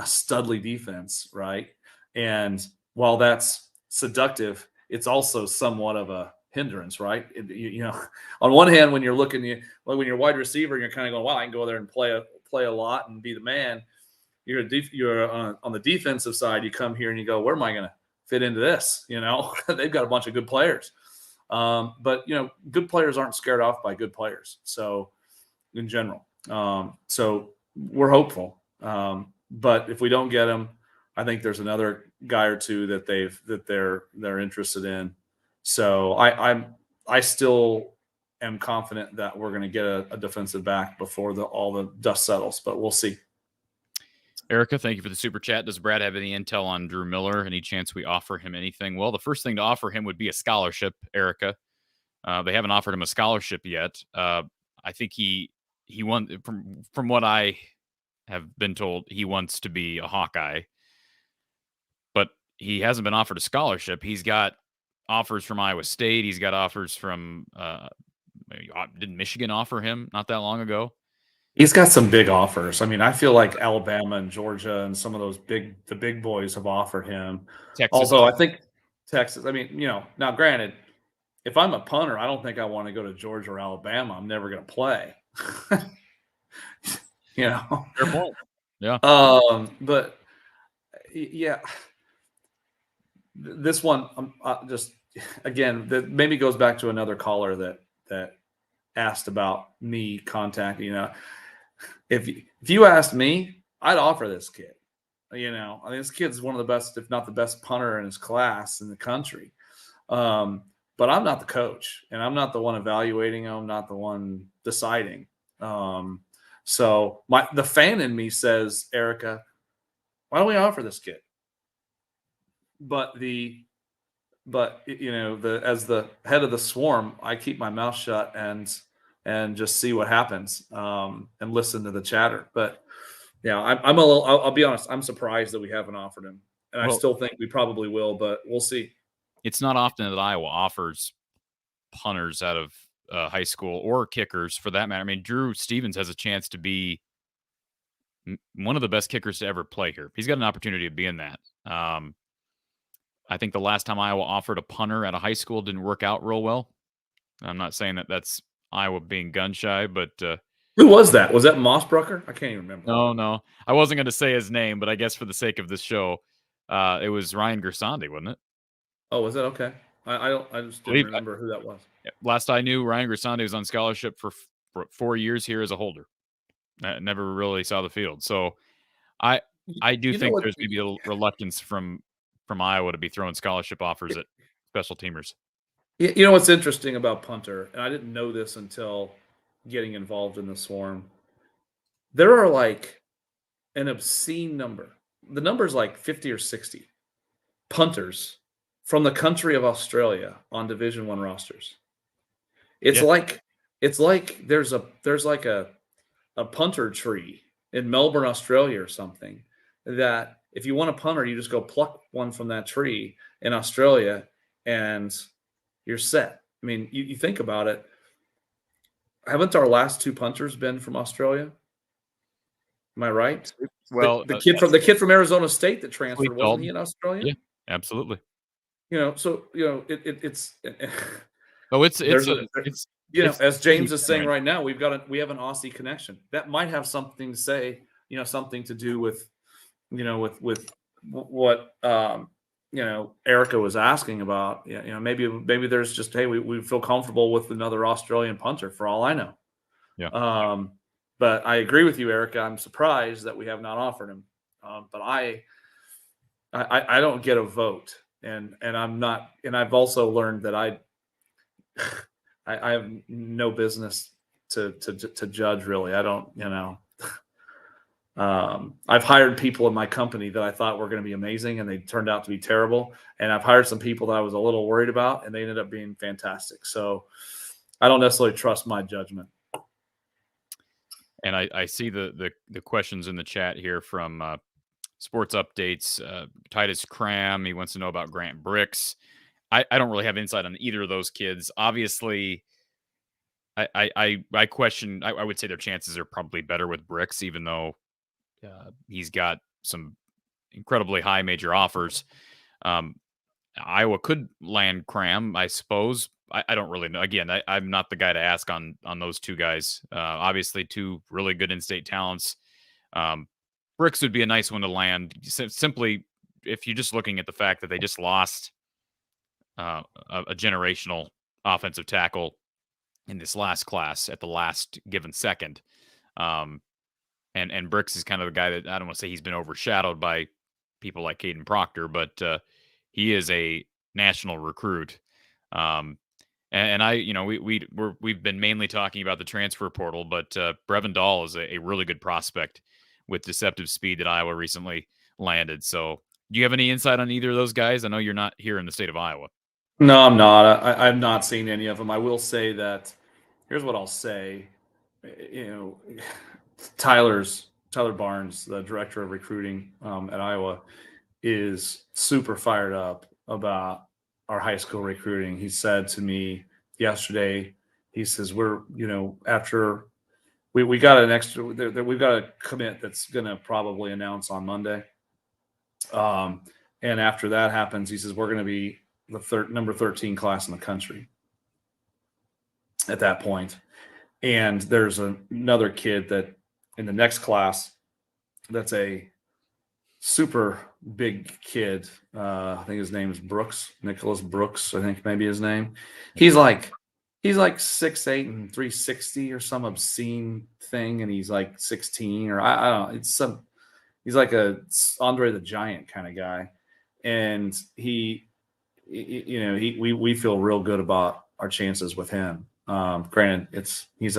Studley defense, right? And while that's seductive, it's also somewhat of a hindrance, right? On one hand, when you're looking, when you're wide receiver, you're kind of going, "Wow, I can go there and play a lot and be the man." You're on the defensive side. You come here and you go, "Where am I going to fit into this?" They've got a bunch of good players, but good players aren't scared off by good players. So, in general, so we're hopeful. But if we don't get them, I think there's another guy or two that they're interested in. So I still am confident that we're going to get a defensive back before all the dust settles, but we'll see. Erica, thank you for the super chat. Does Brad have any intel on Drew Miller? Any chance we offer him anything? Well, the first thing to offer him would be a scholarship, Erica. They haven't offered him a scholarship yet. I think he from what I have been told, he wants to be a Hawkeye, but he hasn't been offered a scholarship. He's got offers from Iowa State. He's got offers from didn't Michigan offer him not that long ago? He's got some big offers. I mean, I feel like Alabama and Georgia and some of those the big boys have offered him. Texas. Although I think Texas, I mean, now granted, if I'm a punter, I don't think I want to go to Georgia or Alabama. I'm never going to play. Fair point. Yeah. But yeah, this one just again that maybe goes back to another caller that asked about me contacting. If you asked me, I'd offer this kid. You know, I mean, this kid's one of the best, if not the best punter in his class in the country. But I'm not the coach, and I'm not the one evaluating him. I'm not the one deciding. So the fan in me says, Erica, why don't we offer this kid? But you know, as the head of the swarm, I keep my mouth shut and just see what happens, and listen to the chatter. But yeah, I'm a little. I'll be honest. I'm surprised that we haven't offered him, and I still think we probably will, but we'll see. It's not often that Iowa offers punters out of high school, or kickers for that matter. I mean, Drew Stevens has a chance to be one of the best kickers to ever play here. He's got an opportunity to be in that. I think the last time Iowa offered a punter at a high school didn't work out real well. I'm not saying that that's Iowa being gun shy, but who was that? Was that Mossbrucker? I can't even remember. No. I wasn't going to say his name, but I guess for the sake of this show, it was Ryan Gersandi, wasn't it? Oh, was that okay? I just didn't remember who that was. Last I knew, Ryan Gersandi was on scholarship for 4 years here as a holder. Never really saw the field. So I do think there's maybe a reluctance from Iowa to be throwing scholarship offers at special teamers. You know what's interesting about punter, and I didn't know this until getting involved in the swarm. There are like an obscene number. The number's like 50 or 60 punters from the country of Australia on Division I rosters. It's like there's like a punter tree in Melbourne, Australia or something, that if you want a punter, you just go pluck one from that tree in Australia and you're set. I mean, you think about it. Haven't our last 2 punters been from Australia? Am I right? Well, the kid from Arizona State that transferred, wasn't he in Australia? Yeah, absolutely. You know, so you know it's. Oh, it's you know, as James is saying right now, we have an Aussie connection that might have something to say, you know, something to do with, you know, with what you know, Erica was asking about. You know, maybe there's just, hey, we feel comfortable with another Australian punter for all I know. Yeah. But I agree with you, Erica. I'm surprised that we have not offered him. But I don't get a vote, and I'm not. And I've also learned that I have no business to judge, really. I don't, you know. I've hired people in my company that I thought were going to be amazing, and they turned out to be terrible. And I've hired some people that I was a little worried about, and they ended up being fantastic. So I don't necessarily trust my judgment. And I see the questions in the chat here from Sports Updates. Titus Cram, he wants to know about Grant Bricks. I don't really have insight on either of those kids. Obviously, I question. I would say their chances are probably better with Bricks, even though he's got some incredibly high major offers. Iowa could land Cram, I suppose. I don't really know. Again, I'm not the guy to ask on those 2 guys. Obviously, 2 really good in-state talents. Bricks would be a nice one to land, simply if you're just looking at the fact that they just lost a generational offensive tackle in this last class at the last given second. And Bricks is kind of the guy that, I don't want to say he's been overshadowed by people like Caden Proctor, but he is a national recruit. And I, you know, we've been mainly talking about the transfer portal, but Brevin Dahl is a really good prospect with deceptive speed that Iowa recently landed. So do you have any insight on either of those guys? I know you're not here in the state of Iowa. No, I'm not. I've not seen any of them. I will say that, here's what I'll say. You know, Tyler Barnes, the director of recruiting at Iowa, is super fired up about our high school recruiting. He said to me yesterday, he says, we're, you know, after we got an extra, we've got a commit that's going to probably announce on Monday. And after that happens, he says, we're going to be the number 13 class in the country at that point. And there's another kid that in the next class that's a super big kid. I think his name is Brooks, Nicholas Brooks, I think maybe his name. He's like 6'8" and 360 or some obscene thing, and he's like 16, or I don't know. It's some like a Andre the Giant kind of guy, and we feel real good about our chances with him. Granted, his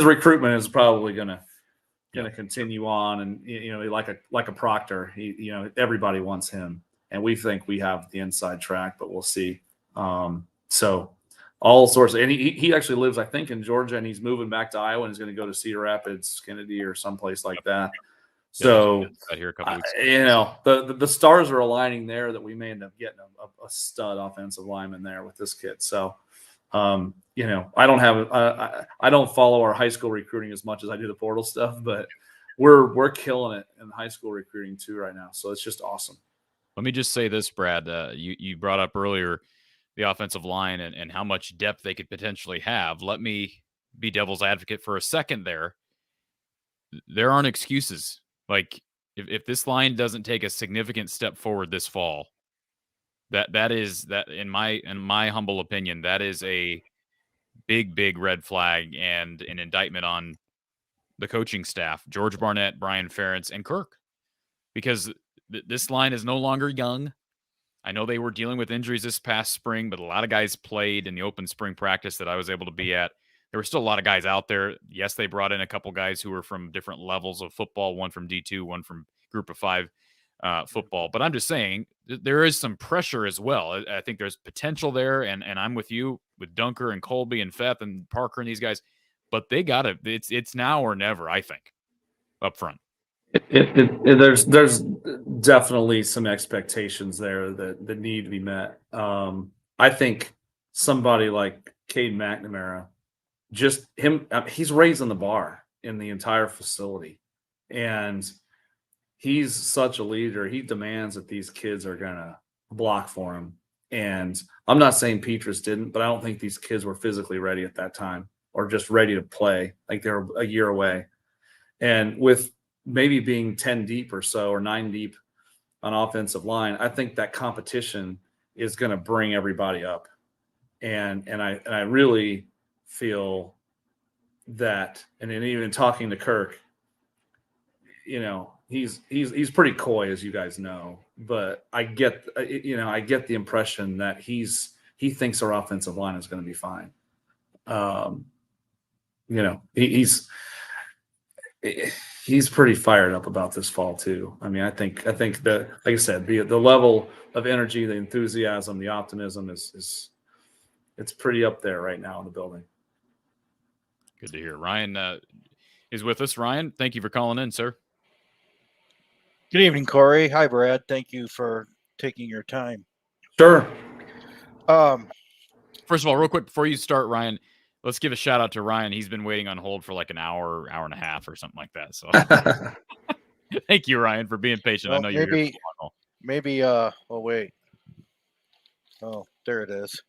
recruitment is probably gonna continue on, and like a Proctor, everybody wants him, and we think we have the inside track, but we'll see. So all sorts of, and he actually lives, I think, in Georgia, and he's moving back to Iowa, and he's going to go to Cedar Rapids, Kennedy, or someplace like that. So here a couple weeks ago. the stars are aligning there that we may end up getting a stud offensive lineman there with this kid. So I don't follow our high school recruiting as much as I do the portal stuff, but we're killing it in high school recruiting too right now. So it's just awesome. Let me just say this, Brad. You brought up earlier the offensive line and how much depth they could potentially have. Let me be devil's advocate for a second there. There aren't excuses. Like if this line doesn't take a significant step forward this fall, that is in my humble opinion, that is a big red flag and an indictment on the coaching staff, George Barnett, Brian Ferentz, and Kirk, because this line is no longer young. I know they were dealing with injuries this past spring, but a lot of guys played in the open spring practice that I was able to be at. There were still a lot of guys out there. Yes, they brought in a couple guys who were from different levels of football, one from D2, one from Group of 5 football. But I'm just saying there is some pressure as well. I think there's potential there, and I'm with you with Dunker and Colby and Feth and Parker and these guys. But they got to. It's now or never, I think, up front. There's definitely some expectations there that need to be met. I think somebody like Cade McNamara, just him, he's raising the bar in the entire facility, and he's such a leader. He demands that these kids are gonna block for him. And I'm not saying Petrus didn't, but I don't think these kids were physically ready at that time or just ready to play. Like they were a year away, and with maybe being 10 deep or so, or 9 deep on offensive line, I think that competition is going to bring everybody up. And I really feel that, and then even talking to Kirk, he's pretty coy, as you guys know, but I get the impression that he thinks our offensive line is going to be fine. He's pretty fired up about this fall too. I mean, I think that, like I said, the level of energy, the enthusiasm, the optimism it's pretty up there right now in the building. Good to hear. Ryan is with us. Ryan, thank you for calling in, sir. Good evening, Corey. Hi, Brad. Thank you for taking your time. Sure. First of all, real quick before you start, Ryan, let's give a shout out to Ryan. He's been waiting on hold for like an hour and a half or something like that. So thank you, Ryan, for being patient. Well, I know you're here. Oh, wait. Oh, there it is.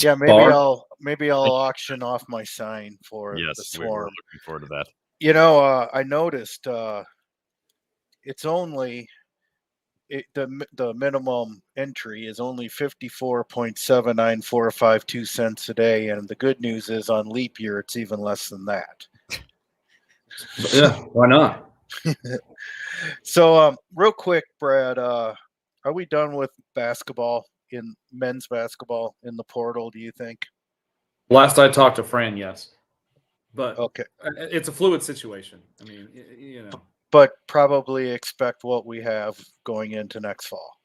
Yeah, maybe I'll auction off my sign for the swarm. We're looking forward to that. I noticed it's only the minimum entry is only 54.79452 cents a day, and the good news is on leap year it's even less than that. Yeah, why not? So real quick, Brad, are we done with men's basketball in the portal, do you think? Last I talked to Fran, yes, but okay, it's a fluid situation. I mean, but probably expect what we have going into next fall.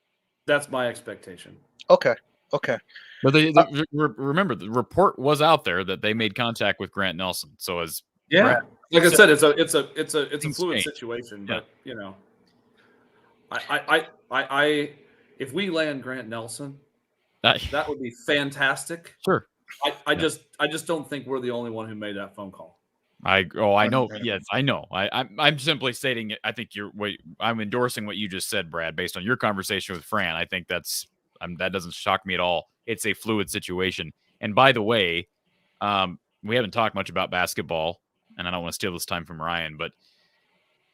That's my expectation. Okay. But remember, the report was out there that they made contact with Grant Nelson. So like I said, it's a fluid situation. Yeah. But I if we land Grant Nelson, that would be fantastic. Sure. I just don't think we're the only one who made that phone call. I know. Yes, I know. I'm simply stating it. I think I'm endorsing what you just said, Brad, based on your conversation with Fran. I think that doesn't shock me at all. It's a fluid situation. And by the way, we haven't talked much about basketball, and I don't want to steal this time from Ryan, but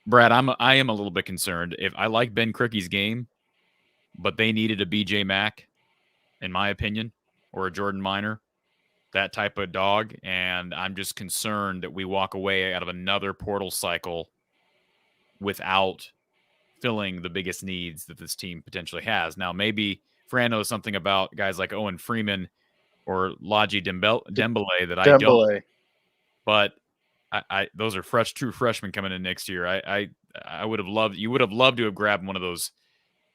Brad, I am a little bit concerned. If I like Ben Cricky's game, but they needed a BJ Mack, in my opinion, or a Jordan Minor, that type of dog, and I'm just concerned that we walk away out of another portal cycle without filling the biggest needs that this team potentially has. Now, maybe Fran knows something about guys like Owen Freeman or Laji Dembele that I don't. Dembele. But those are true freshmen coming in next year. I would have loved, you would have loved to have grabbed one of those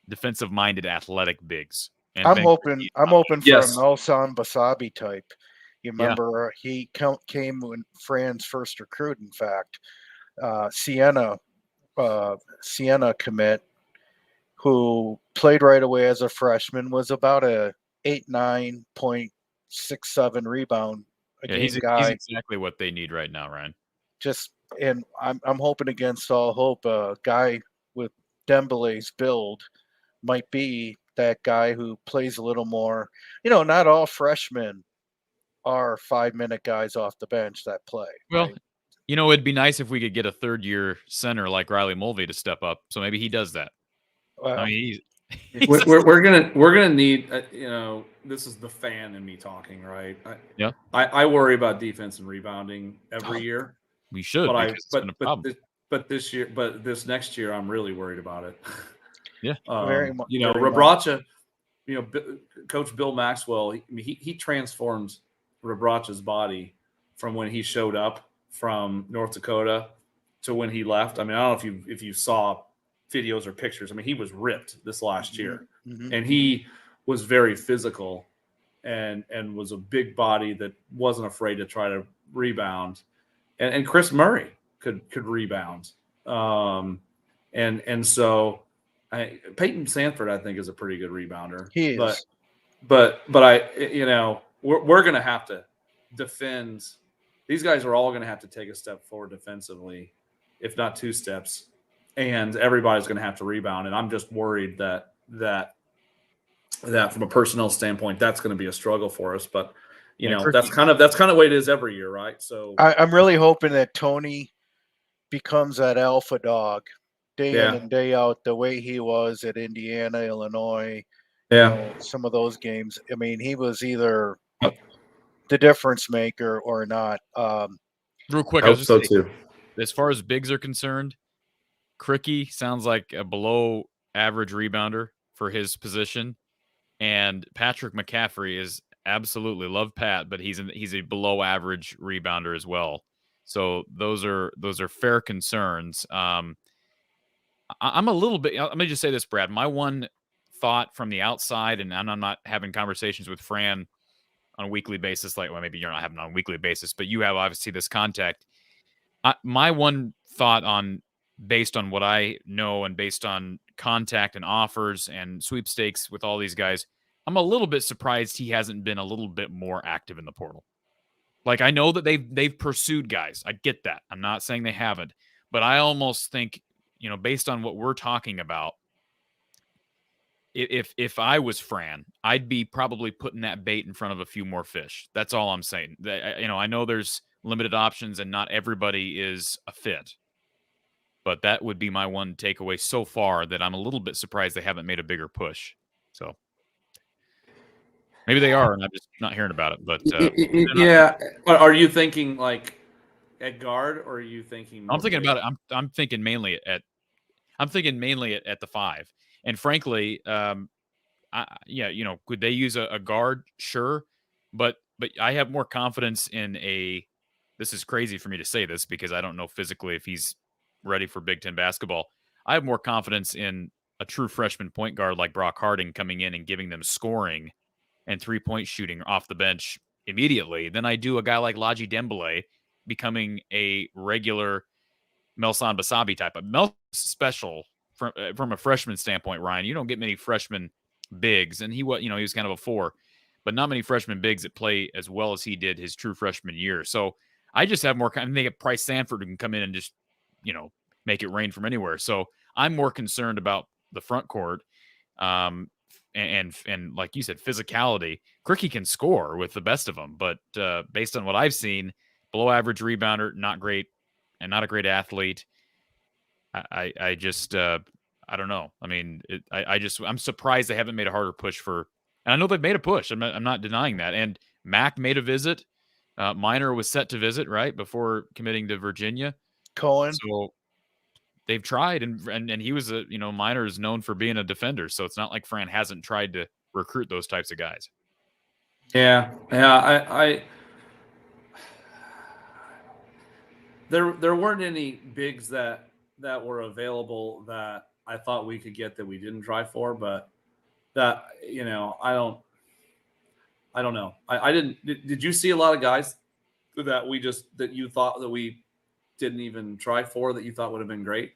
defensive-minded athletic bigs. And I'm hoping for Yes. a Melson Basabi type. You remember he came when Fran's first recruit, in fact. Siena commit, who played right away as a freshman, was about a 9.67 rebound a game he's guy. exactly what they need right now, Ryan. And I'm hoping against all hope a guy with Dembele's build might be that guy who plays a little more. Not all freshmen are 5-minute guys off the bench that play. Well, right? it'd be nice if we could get a third-year center like Riley Mulvey to step up. So maybe he does that. Well, I mean, we're gonna need. This is the fan in me talking, right? I worry about defense and rebounding every year. We should. But this next year, I'm really worried about it. Yeah. Very much. Rebracha. Coach Bill Maxwell. He transformed Rebracha's body from when he showed up from North Dakota to when he left. I mean, I don't know if you saw videos or pictures. I mean, he was ripped this last year, and he was very physical, and was a big body that wasn't afraid to try to rebound. And Chris Murray could rebound, and so Peyton Sanford, I think, is a pretty good rebounder. He is, but we're going to have to defend. These guys are all going to have to take a step forward defensively, if not 2 steps, and everybody's going to have to rebound. And I'm just worried that from a personnel standpoint, that's going to be a struggle for us. But that's kind of the way it is every year, right? So I'm really hoping that Tony becomes that alpha dog day in and day out, the way he was at Indiana, Illinois. Some of those games. I mean, he was either the difference maker or not. Real quick, I hope so too. As far as bigs are concerned, Cricky sounds like a below average rebounder for his position, and Patrick McCaffrey is absolutely, love Pat, but he's a below average rebounder as well. So those are fair concerns. I'm a little bit. Let me just say this, Brad. My one thought from the outside, and I'm not having conversations with Fran on a weekly basis. Well, maybe you're not having it on a weekly basis, but you have obviously this contact. My one thought based on what I know and based on contact and offers and sweepstakes with all these guys, I'm a little bit surprised he hasn't been a little bit more active in the portal. Like, I know that they've pursued guys. I get that. I'm not saying they haven't, but I almost think, based on what we're talking about, if I was Fran, I'd be probably putting that bait in front of a few more fish. That's all I'm saying. I know there's limited options and not everybody is a fit, but that would be my one takeaway so far, that I'm a little bit surprised they haven't made a bigger push. So maybe they are, and I'm just not hearing about it. But are you thinking like at guard, or are you thinking? I'm thinking about it. I'm thinking mainly at the 5. And frankly, could they use a guard? Sure, but I have more confidence in a. This is crazy for me to say this because I don't know physically if he's ready for Big Ten basketball. I have more confidence in a true freshman point guard like Brock Harding coming in and giving them scoring and 3-point shooting off the bench immediately than I do a guy like Laji Dembele becoming a regular Melson Basabi type. But Mel's special from a freshman standpoint, Ryan. You don't get many freshman bigs, and he was kind of a 4, but not many freshman bigs that play as well as he did his true freshman year. So I just have more. I think if Price Sanford can come in and just make it rain from anywhere. So I'm more concerned about the front court, and like you said, physicality. Cricky can score with the best of them, but based on what I've seen, below average rebounder, not great, and not a great athlete. I just I don't know. I mean, I'm surprised they haven't made a harder push for. And I know they've made a push. I'm not denying that. And Mac made a visit. Minor was set to visit right before committing to Virginia. Cohen. So they've tried, and he was a Miner is known for being a defender, so it's not like Fran hasn't tried to recruit those types of guys. Yeah. There weren't any bigs that were available that I thought we could get that we didn't try for, but that I don't know. I didn't. Did you see a lot of guys that you thought that we didn't even try for that you thought would have been great?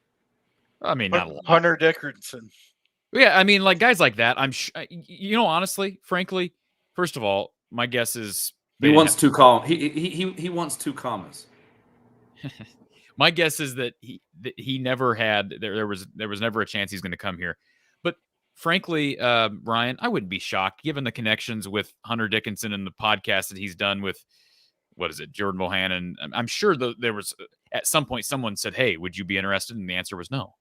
I mean, not a lot. Hunter Dickerson. Yeah, I mean, like guys like that. Honestly, frankly, first of all, my guess is he wants two commas. He wants two commas. My guess is that he never had there was never a chance he's going to come here. But frankly, Ryan, I wouldn't be shocked given the connections with Hunter Dickinson and the podcast that he's done with Jordan Bohannon. I'm sure there was at some point someone said, "Hey, would you be interested?" And the answer was no.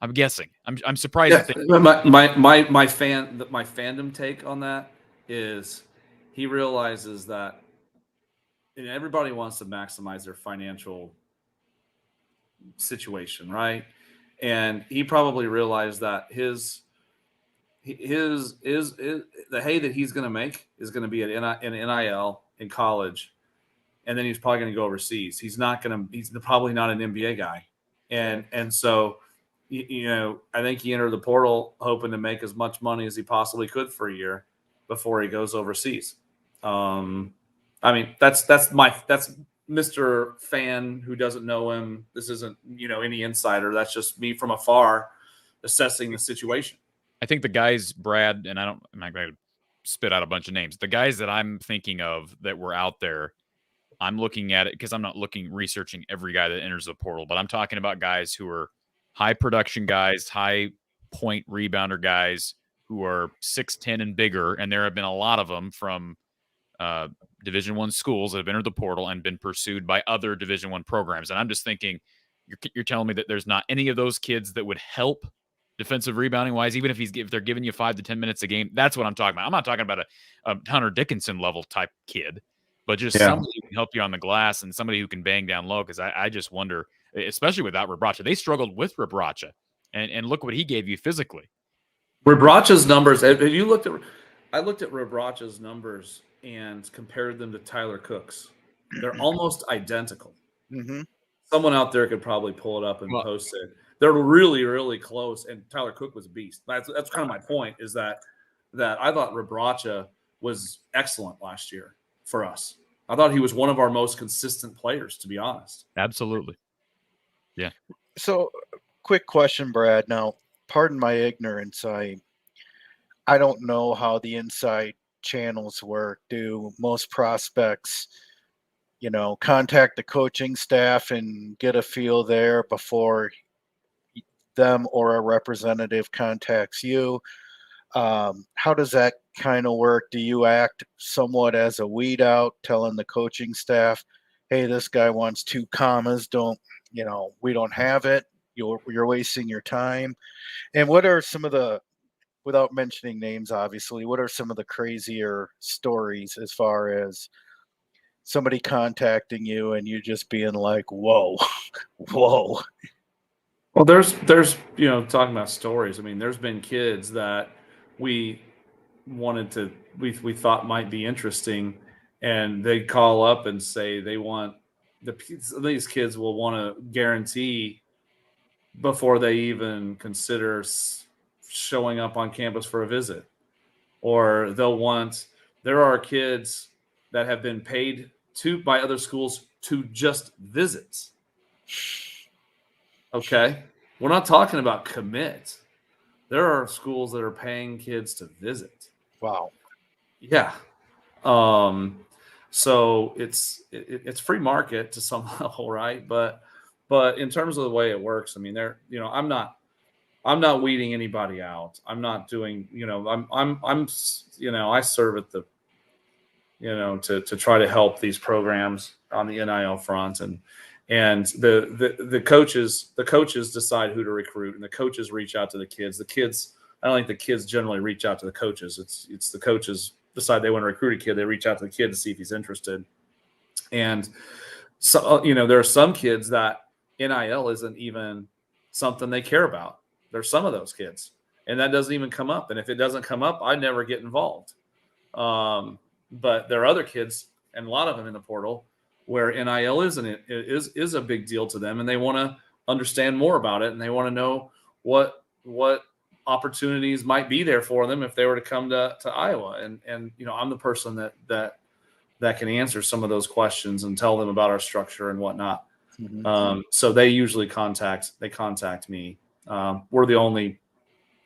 I'm guessing. I'm surprised. Yeah, my fandom take on that is he realizes that everybody wants to maximize their financial situation, right? And he probably realized that his the hay that he's going to make is going to be at NIL in college, and then he's probably going to go overseas. He's probably not an NBA guy, and so I think he entered the portal hoping to make as much money as he possibly could for a year before he goes overseas. I mean, that's Mr. Fan who doesn't know him. This isn't, any insider. That's just me from afar assessing the situation. I think the guys, Brad, and I'm not going to spit out a bunch of names. The guys that I'm thinking of that were out there, I'm looking at it because I'm not researching every guy that enters the portal, but I'm talking about guys who are high production guys, high point rebounder guys who are 6'10" and bigger. And there have been a lot of them from Division I schools that have entered the portal and been pursued by other Division I programs. And I'm just thinking, you're telling me that there's not any of those kids that would help defensive rebounding wise, even if they're giving you 5 to 10 minutes a game. That's what I'm talking about. I'm not talking about a Hunter Dickinson level type kid, but just somebody who can help you on the glass and somebody who can bang down low. Because I just wonder, especially without Rebraca, they struggled with Rebraca, and look what he gave you physically. Rebraca's numbers. Have you looked at? I looked at Rebraca's numbers and compared them to Tyler Cook's. They're almost identical. Mm-hmm. Someone out there could probably pull it up and post it. They're really, really close. And Tyler Cook was a beast. That's kind of my point. Is that I thought Rebraca was excellent last year for us. I thought he was one of our most consistent players, to be honest. Absolutely. Yeah. So, quick question, Brad. Now, pardon my ignorance. I don't know how the inside channels work. Do most prospects, contact the coaching staff and get a feel there before them or a representative contacts you? How does that kind of work? Do you act somewhat as a weed out, telling the coaching staff, hey, this guy wants 2 commas, we don't have it, you're wasting your time? And what are some of the, without mentioning names, obviously, what are some of the crazier stories as far as somebody contacting you and you just being like, whoa? Well, there's talking about stories. I mean, there's been kids that we thought might be interesting, and they call up and say they want these kids will want to guarantee before they even consider showing up on campus for a visit, or there are kids that have been paid by other schools to just visit. Okay. We're not talking about commit. There are schools that are paying kids to visit. wow. Yeah. So it's free market to some level, right? But in terms of the way it works, I mean, I'm not weeding anybody out. I'm not doing, I serve at the, to try to help these programs on the NIL front, and the coaches decide who to recruit, and the coaches reach out to the kids. I don't think the kids generally reach out to the coaches. It's the coaches decide they want to recruit a kid. They reach out to the kid to see if he's interested. And so, there are some kids that NIL isn't even something they care about. There's some of those kids, and that doesn't even come up. And if it doesn't come up, I never get involved. But there are other kids, and a lot of them in the portal, where NIL is a big deal to them, and they want to understand more about it, and they want to know what opportunities might be there for them if they were to come to Iowa. And I'm the person that can answer some of those questions and tell them about our structure and whatnot. Mm-hmm. So they usually contact me. We're the only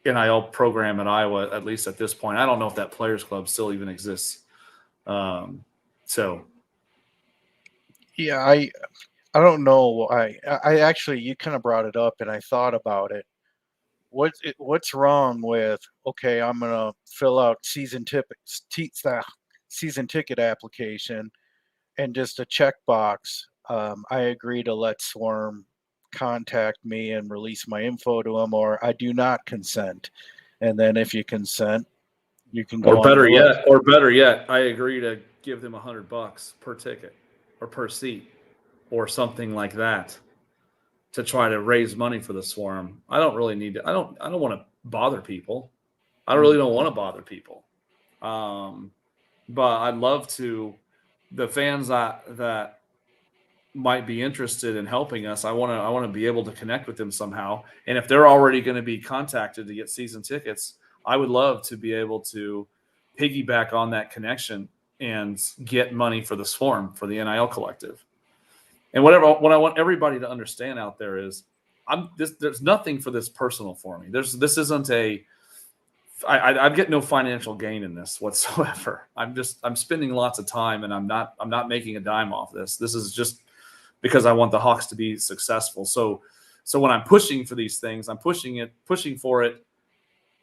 NIL program in Iowa, at least at this point. I don't know if that Players Club still even exists. Yeah, I don't know. I actually, you kind of brought it up, and I thought about it. What's wrong with, okay, I'm gonna fill out season ticket application and just a checkbox. I agree to let Swarm contact me and release my info to them, or I do not consent. And then if you consent, you can go. Or better yet, I agree to give them $100 per ticket or per seat or something like that to try to raise money for the Swarm. I don't really need to. I don't want to bother people. I really don't want to bother people. But I'd love to. The fans that might be interested in helping us, I want to be able to connect with them somehow. And if they're already going to be contacted to get season tickets, I would love to be able to piggyback on that connection and get money for the Swarm, for the NIL collective. And what I want everybody to understand out there is, there's nothing for this personal for me. This isn't I get no financial gain in this whatsoever. I'm spending lots of time, and I'm not making a dime off this. This is just because I want the Hawks to be successful. So when I'm pushing for these things, I'm pushing for it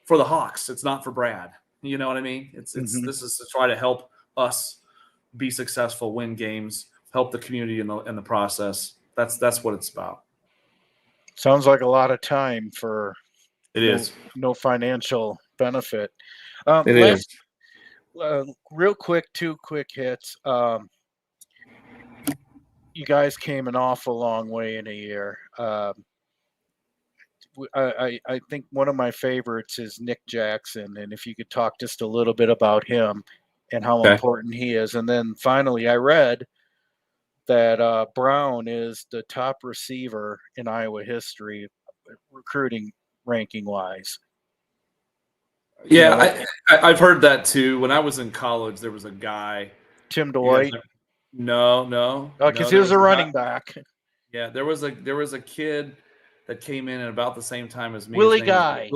for the Hawks. It's not for Brad. You know what I mean? This is to try to help us be successful, win games, help the community in the process. That's what it's about. Sounds like a lot of time for no financial benefit. It is. Real quick, 2 quick hits. You guys came an awful long way in a year. I think one of my favorites is Nick Jackson, and if you could talk just a little bit about him and how important he is. And then finally, I read that Brown is the top receiver in Iowa history, recruiting ranking wise. Yeah, I've heard that too. When I was in college, there was a guy. Tim Dwight. No. Because he was a running back. Yeah, there was a kid that came in at about the same time as me. Willie Guy.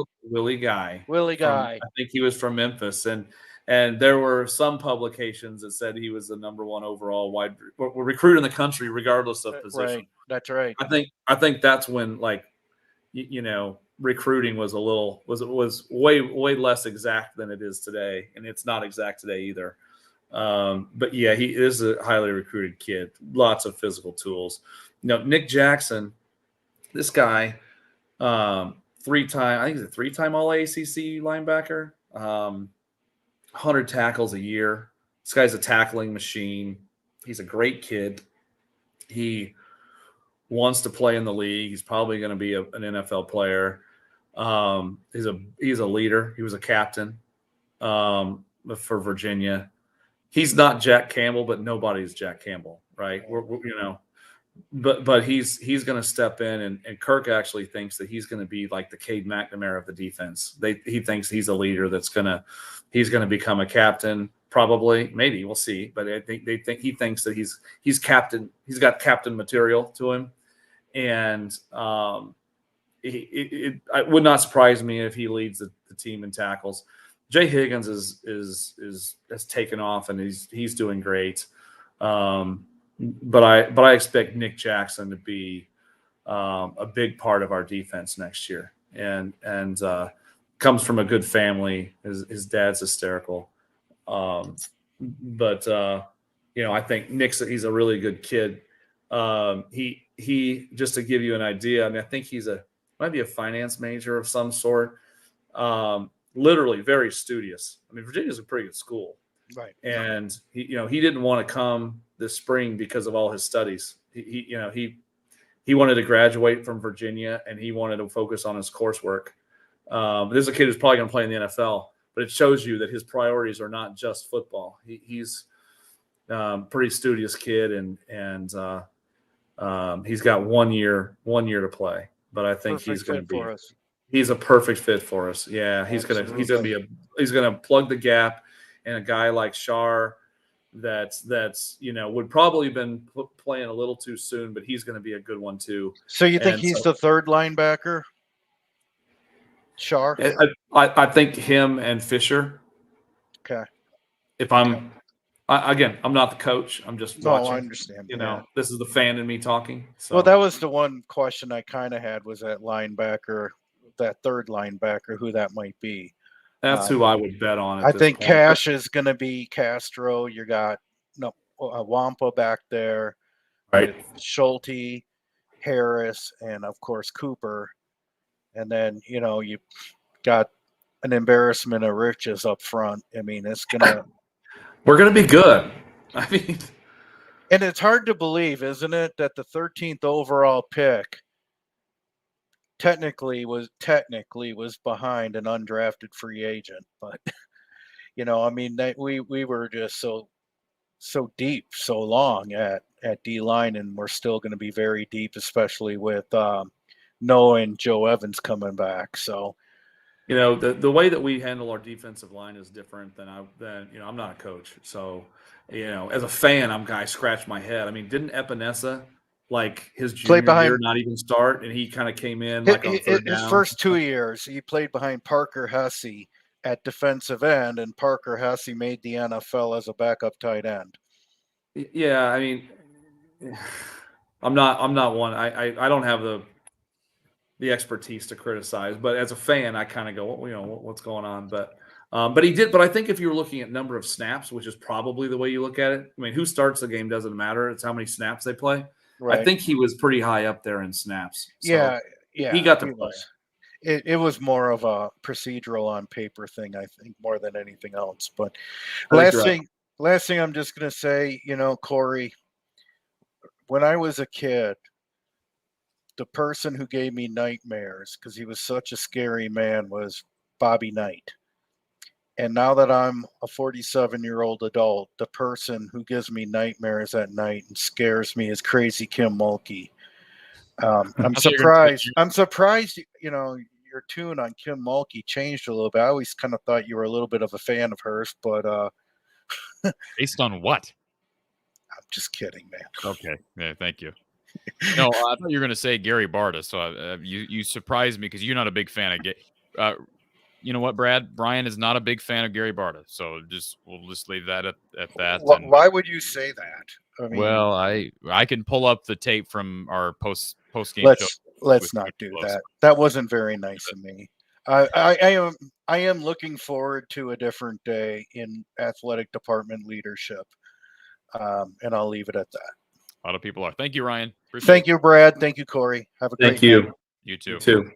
I think he was from Memphis, and there were some publications that said he was the number 1 overall wide recruit in the country, regardless of position. Right, that's right. I think that's when, like, recruiting was way less exact than it is today, and it's not exact today either. But yeah, he is a highly recruited kid. Lots of physical tools. Nick Jackson, this guy, 3-time, I think he's a 3-time All ACC linebacker. 100 tackles a year. This guy's a tackling machine. He's a great kid. He wants to play in the league. He's probably going to be an NFL player. He's a leader. He was a captain for Virginia. He's not Jack Campbell, but nobody's Jack Campbell, right? But he's going to step in, and Kirk actually thinks that he's going to be like the Cade McNamara of the defense. He thinks he's a leader he's going to become a captain, probably, maybe, we'll see. But I think he thinks that he's captain. He's got captain material to him, and it would not surprise me if he leads the team in tackles. Jay Higgins has taken off, and he's doing great. But I expect Nick Jackson to be a big part of our defense next year, and comes from a good family. His dad's hysterical, but I think he's a really good kid. He just to give you an idea, I mean, I think might be a finance major of some sort. Literally very studious. I mean, Virginia's a pretty good school, right? And he didn't want to come this spring because of all his studies. He he wanted to graduate from Virginia and he wanted to focus on his coursework. This is a kid who's probably going to play in the NFL, but it shows you that his priorities are not just football. He's pretty studious kid, and he's got 1 year to play. But I think he's going to be. He's a perfect fit for us. Yeah, he's gonna plug the gap, and a guy like Shar, that's would probably been playing a little too soon, but he's going to be a good one too. So you think he's the third linebacker? Shar? I think him and Fisher. Okay. If I'm not the coach. I'm just watching. I understand. This is the fan in me talking. So. Well, that was the one question I kind of had, was that linebacker, that third linebacker, who that might be. That's who I would bet on. I think Cash is going to be Castro. You got Wampa back there, right? Schulte, Harris, and of course Cooper. And then you got an embarrassment of riches up front. I mean, we're gonna be good. I mean, and it's hard to believe, isn't it, that the 13th overall pick technically was behind an undrafted free agent, but I mean, that we were just so deep so long at D line, and we're still going to be very deep, especially with Noah and Joe Evans coming back. So the way that we handle our defensive line is different than I'm not a coach, so as a fan, I scratch my head. I mean, didn't Epinesa, like his junior year, not even start, and he kind of came in like on third down? His first 2 years, he played behind Parker Hesse at defensive end, and Parker Hesse made the NFL as a backup tight end. Yeah, I mean, I'm not one. I don't have the expertise to criticize, but as a fan, I kind of go, what's going on? But he did. But I think if you were looking at number of snaps, which is probably the way you look at it, I mean, who starts the game doesn't matter. It's how many snaps they play. Right. I think he was pretty high up there in snaps. So yeah, he got to play. It was more of a procedural on paper thing, I think, more than anything else. But last thing I'm just going to say, Corey, when I was a kid, the person who gave me nightmares, because he was such a scary man, was Bobby Knight. And now that I'm a 47-year-old adult, the person who gives me nightmares at night and scares me is Crazy Kim Mulkey. I'm surprised. Your tune on Kim Mulkey changed a little bit. I always kind of thought you were a little bit of a fan of hers, but based on what? I'm just kidding, man. Okay, yeah, thank you. No, I thought you were going to say Gary Barta, so you surprised me because you're not a big fan of you know what, Brad? Brian is not a big fan of Gary Barta, so we'll just leave that at that. Why would you say that? I mean, well, I can pull up the tape from our post game show. Let's not do that. That wasn't very nice of me. I am looking forward to a different day in athletic department leadership, and I'll leave it at that. A lot of people are. Thank you, Ryan. Thank you, Brad. Thank you, Corey. Have a great Thank you. night. You too. You too.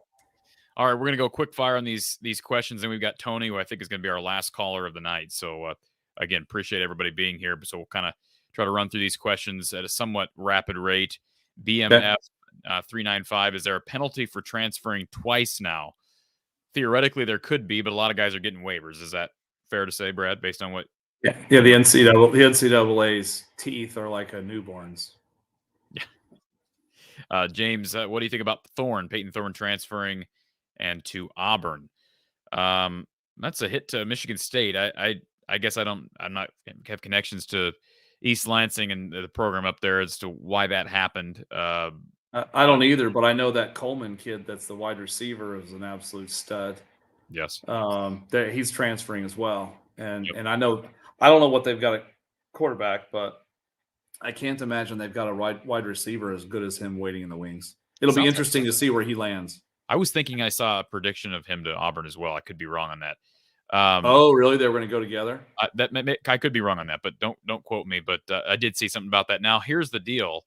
All right, we're going to go quick fire on these questions, and we've got Tony, who I think is going to be our last caller of the night. So, again, appreciate everybody being here. So we'll kind of try to run through these questions at a somewhat rapid rate. BMF 395, is there a penalty for transferring twice now? Theoretically, there could be, but a lot of guys are getting waivers. Is that fair to say, Brad, based on what? Yeah, the NCAA's teeth are like a newborn's. Yeah. James, what do you think about Peyton Thorne transferring and to Auburn? That's a hit to Michigan State. I guess I'm not have connections to East Lansing and the program up there as to why that happened. I don't either, but I know that Coleman kid that's the wide receiver is an absolute stud. Yes. He's transferring as well. And I don't know what they've got at quarterback, but I can't imagine they've got a wide receiver as good as him waiting in the wings. It'll be interesting to see where he lands. I was thinking I saw a prediction of him to Auburn as well. I could be wrong on that. Oh, really? They were going to go together? I could be wrong on that, but don't quote me. But I did see something about that. Now, here's the deal.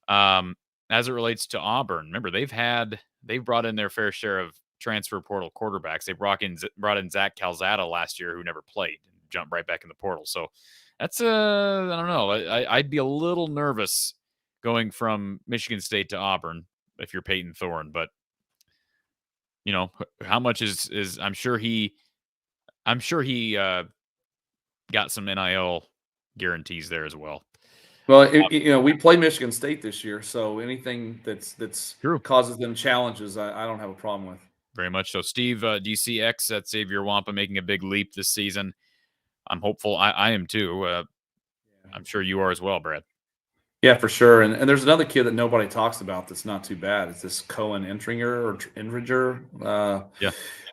As it relates to Auburn, remember they've brought in their fair share of transfer portal quarterbacks. They brought in Zach Calzada last year, who never played, and jumped right back in the portal. So that's I don't know. I'd be a little nervous going from Michigan State to Auburn if you're Peyton Thorne, but how much is I'm sure he got some NIL guarantees there as well. Well, we play Michigan State this year, so anything that's True. causes them challenges, I don't have a problem with. Very much so. Steve, do you see X at Xavier Wampa making a big leap this season? I'm hopeful. I am too. I'm sure you are as well, Brad. Yeah, for sure. And there's another kid that nobody talks about that's not too bad. It's this Cohen Entringer.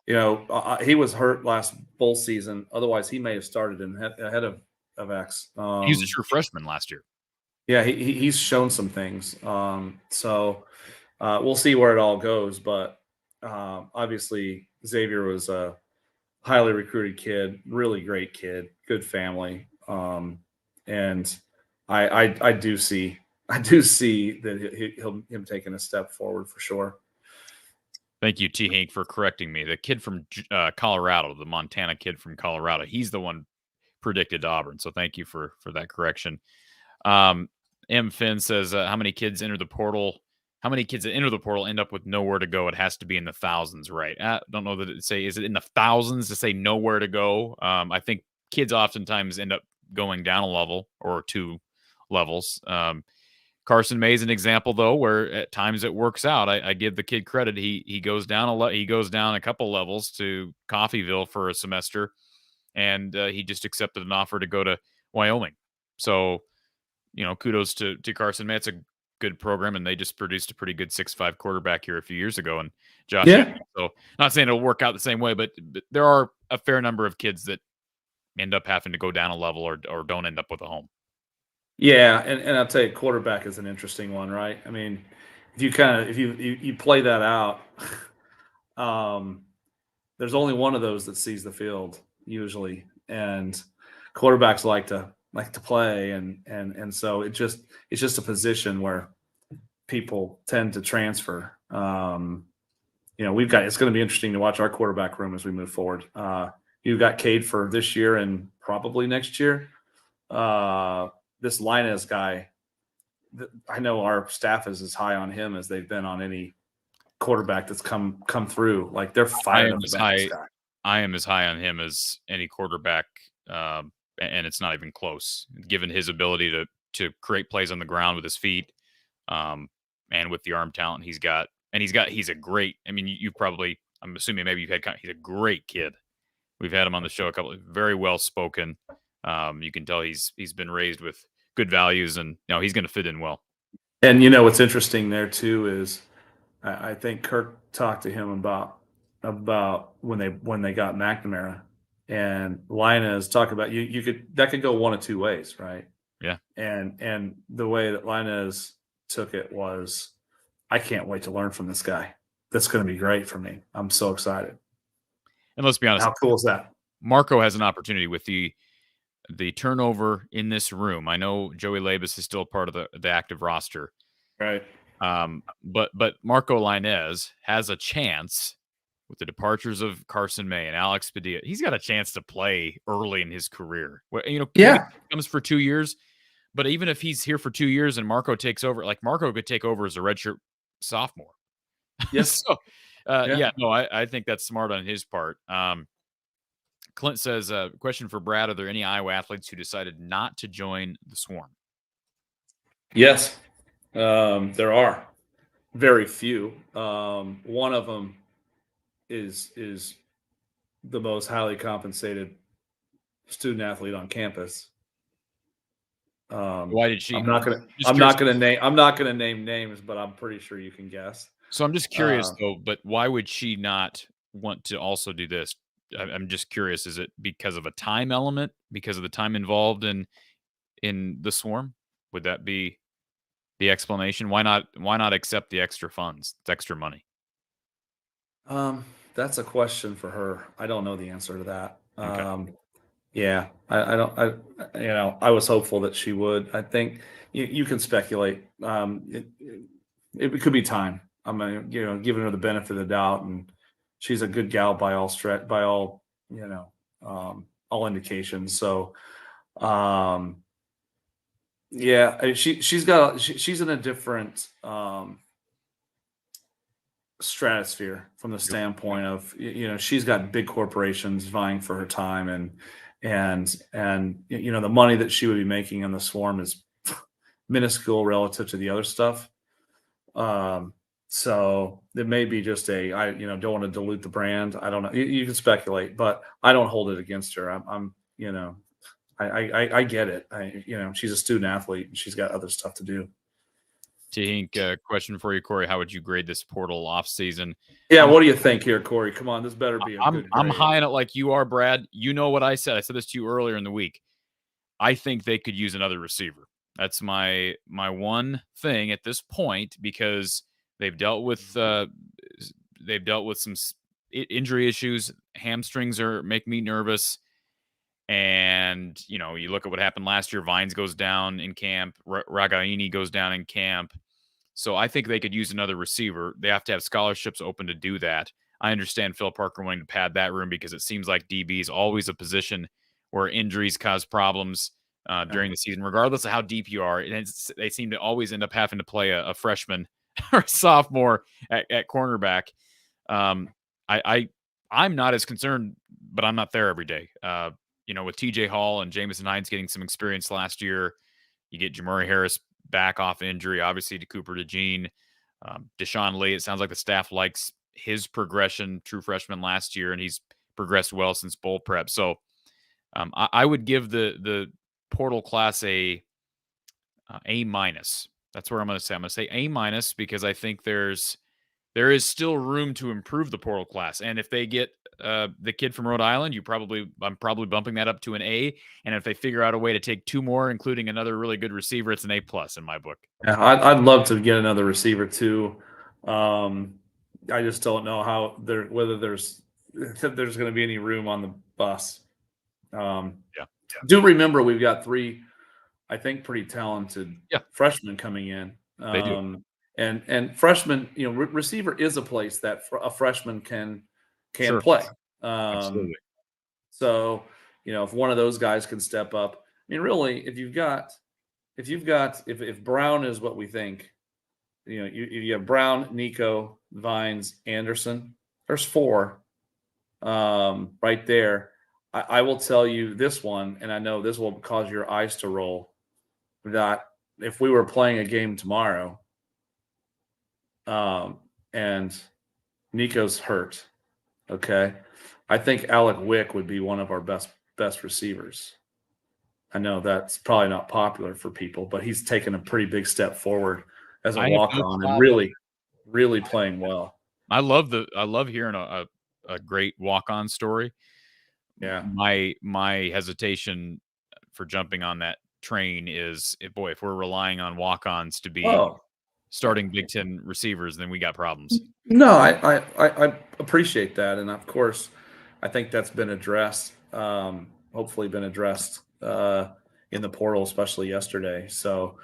Yeah. He was hurt last bowl season. Otherwise, he may have started ahead of X. He was a true freshman last year. Yeah, he's shown some things. So we'll see where it all goes. But obviously, Xavier was a highly recruited kid, really great kid, good family. And I do see that him taking a step forward for sure. Thank you, T. Hank, for correcting me. The kid from Colorado, the Montana kid from Colorado, he's the one predicted to Auburn. So thank you for that correction. M. Finn says, how many kids enter the portal? How many kids that enter the portal end up with nowhere to go? It has to be in the thousands, right? I don't know that is it in the thousands to say nowhere to go? I think kids oftentimes end up going down a level or 2 levels. Carson May's an example, though, where at times it works out. I give the kid credit. He goes down a couple levels to Coffeyville for a semester, and he just accepted an offer to go to Wyoming. So, kudos to Carson May. It's a good program, and they just produced a pretty good 6'5" quarterback here a few years ago. And Josh, so not saying it'll work out the same way, but there are a fair number of kids that end up having to go down a level or don't end up with a home. Yeah, and I'll tell you, quarterback is an interesting one, right? I mean, if you play that out, there's only one of those that sees the field usually, and quarterbacks like to play, and so it's just a position where people tend to transfer. It's going to be interesting to watch our quarterback room as we move forward. You've got Cade for this year and probably next year. This Linus guy, I know our staff is as high on him as they've been on any quarterback that's come through. Like they're fired up about this guy. I am as high on him as any quarterback, and it's not even close. Given his ability to create plays on the ground with his feet, and with the arm talent he's got, he's a great. I mean, I'm assuming maybe he's a great kid. We've had him on the show a couple. Very well spoken. You can tell he's been raised with good values, and he's going to fit in well. And what's interesting there too is I think Kirk talked to him about when they got McNamara, and Linus talked about that could go one of two ways, right? Yeah. And the way that Linus took it was, I can't wait to learn from this guy. That's going to be great for me. I'm so excited. And let's be honest, how cool is that? Marco has an opportunity with the turnover in this room. I know Joey Labus is still part of the active roster. Right. But Marco Linez has a chance with the departures of Carson May and Alex Padilla. He's got a chance to play early in his career. He comes for 2 years, but even if he's here for 2 years and Marco takes over, like Marco could take over as a redshirt sophomore. Yes. So, I think that's smart on his part. Clint says, question for Brad, are there any Iowa athletes who decided not to join the Swarm? Yes, there are very few. One of them is the most highly compensated student athlete on campus. Why did she? I'm not gonna name names, but I'm pretty sure you can guess. So I'm just curious though, but why would she not want to also do this? I'm just curious. Is it because of a time element? Because of the time involved in the Swarm? Would that be the explanation? Why not accept the extra funds, the extra money? That's a question for her. I don't know the answer to that. Okay. Yeah, I don't. I was hopeful that she would. I think you can speculate. It could be time. I'm giving her the benefit of the doubt, and she's a good gal by all all indications. So, Yeah, I mean, she's in a different stratosphere from the standpoint of she's got big corporations vying for her time, and the money that she would be making on the Swarm is minuscule relative to the other stuff. So it may be just I don't want to dilute the brand. I don't know. You can speculate, but I don't hold it against her. I get it. She's a student athlete and she's got other stuff to do. Tahink, question for you, Corey. How would you grade this portal off season? Yeah, what do you think here, Corey? Come on, this better be a good grade. I'm high on it like you are, Brad. You know what I said. I said this to you earlier in the week. I think they could use another receiver. That's my one thing at this point, because they've dealt with some injury issues. Hamstrings make me nervous. And, you look at what happened last year. Vines goes down in camp. Ragaini goes down in camp. So I think they could use another receiver. They have to have scholarships open to do that. I understand Phil Parker wanting to pad that room because it seems like DB is always a position where injuries cause problems during the season, regardless of how deep you are. And they seem to always end up having to play a freshman or a sophomore at cornerback. I'm not as concerned, but I'm not there every day. With TJ Hall and Jamison Hines getting some experience last year, you get Jamari Harris back off injury, obviously, to Cooper DeJean. Deshaun Lee, it sounds like the staff likes his progression, true freshman last year, and he's progressed well since bowl prep. So I would give the portal class a minus. That's what I'm going to say. I'm going to say A minus because I think there is still room to improve the portal class. And if they get the kid from Rhode Island, I'm probably bumping that up to an A. And if they figure out a way to take two more, including another really good receiver, it's an A+ in my book. Yeah, I'd love to get another receiver too. I just don't know whether there's going to be any room on the bus. Do remember we've got 3, I think, pretty talented freshmen coming in. They do. And freshmen, receiver is a place that a freshman can Sure. play. Absolutely. So, if one of those guys can step up, I mean, really, if Brown is what we think, you have Brown, Nico, Vines, Anderson. There's 4 right there. I will tell you this one, and I know this will cause your eyes to roll, that if we were playing a game tomorrow, and Nico's hurt, okay, I think Alec Wick would be one of our best receivers. I know that's probably not popular for people, but he's taken a pretty big step forward as a walk-on and really, really playing well. I love hearing a great walk-on story. Yeah. My hesitation for jumping on that train is, if we're relying on walk-ons to be starting Big Ten receivers, then we got problems. No, I appreciate that, and of course, I think that's been addressed. Hopefully, been addressed in the portal, especially yesterday. So,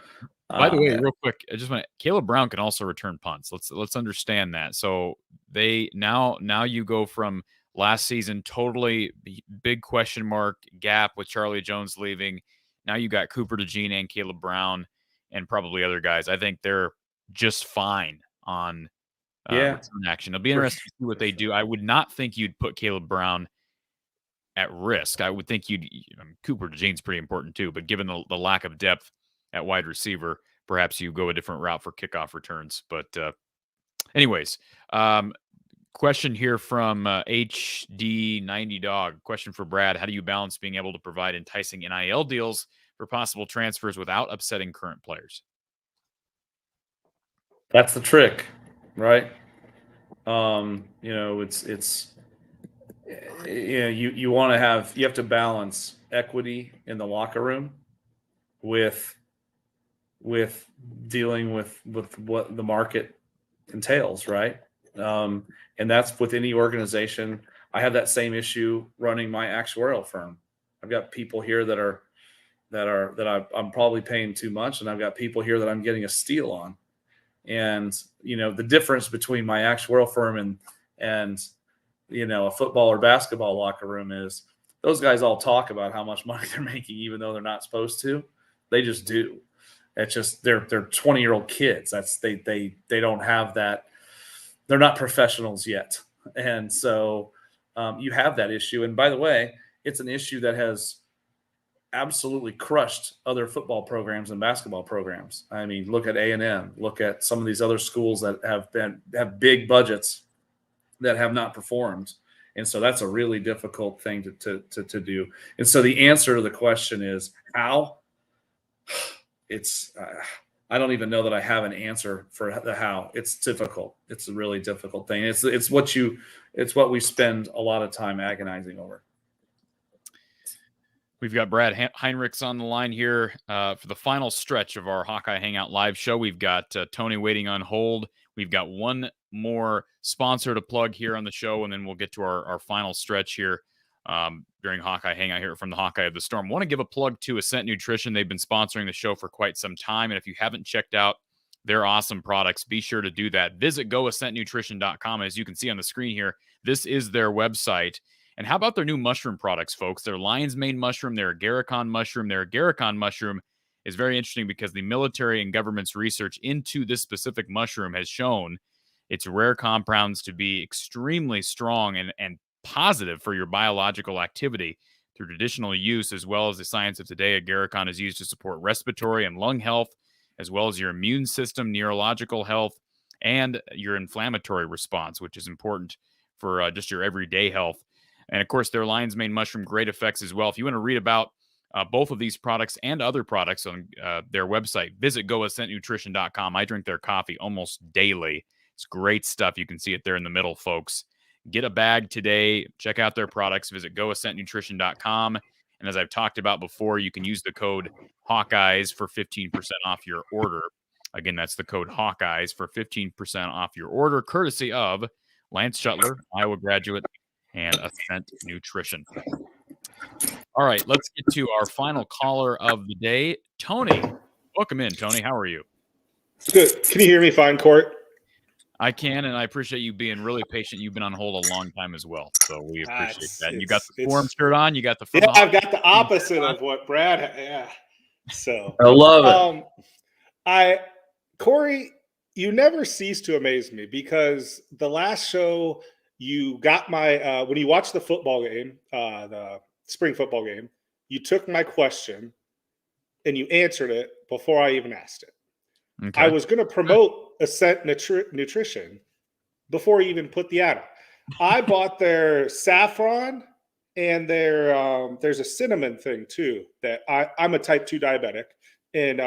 by the way, real quick, I just want Caleb Brown can also return punts. Let's understand that. So they now you go from last season, totally big question mark gap with Charlie Jones leaving. Now you got Cooper DeJean and Caleb Brown and probably other guys. I think they're just fine on return action. It'll be interesting to see what they do. I would not think you'd put Caleb Brown at risk. I would think Cooper DeJean's pretty important too, but given the lack of depth at wide receiver, perhaps you go a different route for kickoff returns. But anyways, question here from HD90 Dog. Question for Brad. How do you balance being able to provide enticing NIL deals for possible transfers without upsetting current players? That's the trick, right? You have to balance equity in the locker room with dealing with what the market entails, right? And that's with any organization. I have that same issue running my actuarial firm. I've got people here that I'm probably paying too much, and I've got people here that I'm getting a steal on. And the difference between my actuarial firm and a football or basketball locker room is those guys all talk about how much money they're making, even though they're not supposed to. They just do. It's just they're 20-year-old kids. They don't have that. They're not professionals yet, and so you have that issue. And by the way, it's an issue that has absolutely crushed other football programs and basketball programs. I mean, look at A&M. Look at some of these other schools that have big budgets that have not performed. And so that's a really difficult thing to do. And so the answer to the question is how. It's I don't even know that I have an answer for the how. It's difficult. It's a really difficult thing. It's what we spend a lot of time agonizing over. We've got Brad Heinrichs on the line here for the final stretch of our Hawkeye Hangout live show. We've got Tony waiting on hold. We've got one more sponsor to plug here on the show, and then we'll get to our final stretch here during Hawkeye Hangout here from the Hawkeye of the Storm. I want to give a plug to Ascent Nutrition. They've been sponsoring the show for quite some time, and if you haven't checked out their awesome products, be sure to do that. Visit goascentnutrition.com. As you can see on the screen here, this is their website. And how about their new mushroom products, folks? Their lion's mane mushroom, their agarikon mushroom. Their agarikon mushroom is very interesting because the military and government's research into this specific mushroom has shown its rare compounds to be extremely strong and positive for your biological activity through traditional use, as well as the science of today. Agarikon is used to support respiratory and lung health, as well as your immune system, neurological health, and your inflammatory response, which is important for just your everyday health. And, of course, their lion's mane mushroom, great effects as well. If you want to read about both of these products and other products on their website, visit goascentnutrition.com. I drink their coffee almost daily. It's great stuff. You can see it there in the middle, folks. Get a bag today. Check out their products. Visit goascentnutrition.com. And as I've talked about before, you can use the code Hawkeyes for 15% off your order. Again, that's the code Hawkeyes for 15% off your order, courtesy of Lance Shuttler, Iowa graduate, and Ascent Nutrition. All right, let's get to our final caller of the day, Tony. Welcome in, Tony. How are you? Good. Can you hear me fine, Court? I can, and I appreciate you being really patient. You've been on hold a long time as well, so we appreciate that. And you got the form shirt on. You got the I've got the opposite of what Brad. Yeah, so I love it. Corey, you never cease to amaze me because the last show you got my when you watched the football game, the spring football game, you took my question and you answered it before I even asked it. Okay. I was going to promote Ascent Nutrition before you even put the ad on. I bought their saffron and there's a cinnamon thing too that I'm a type 2 diabetic, and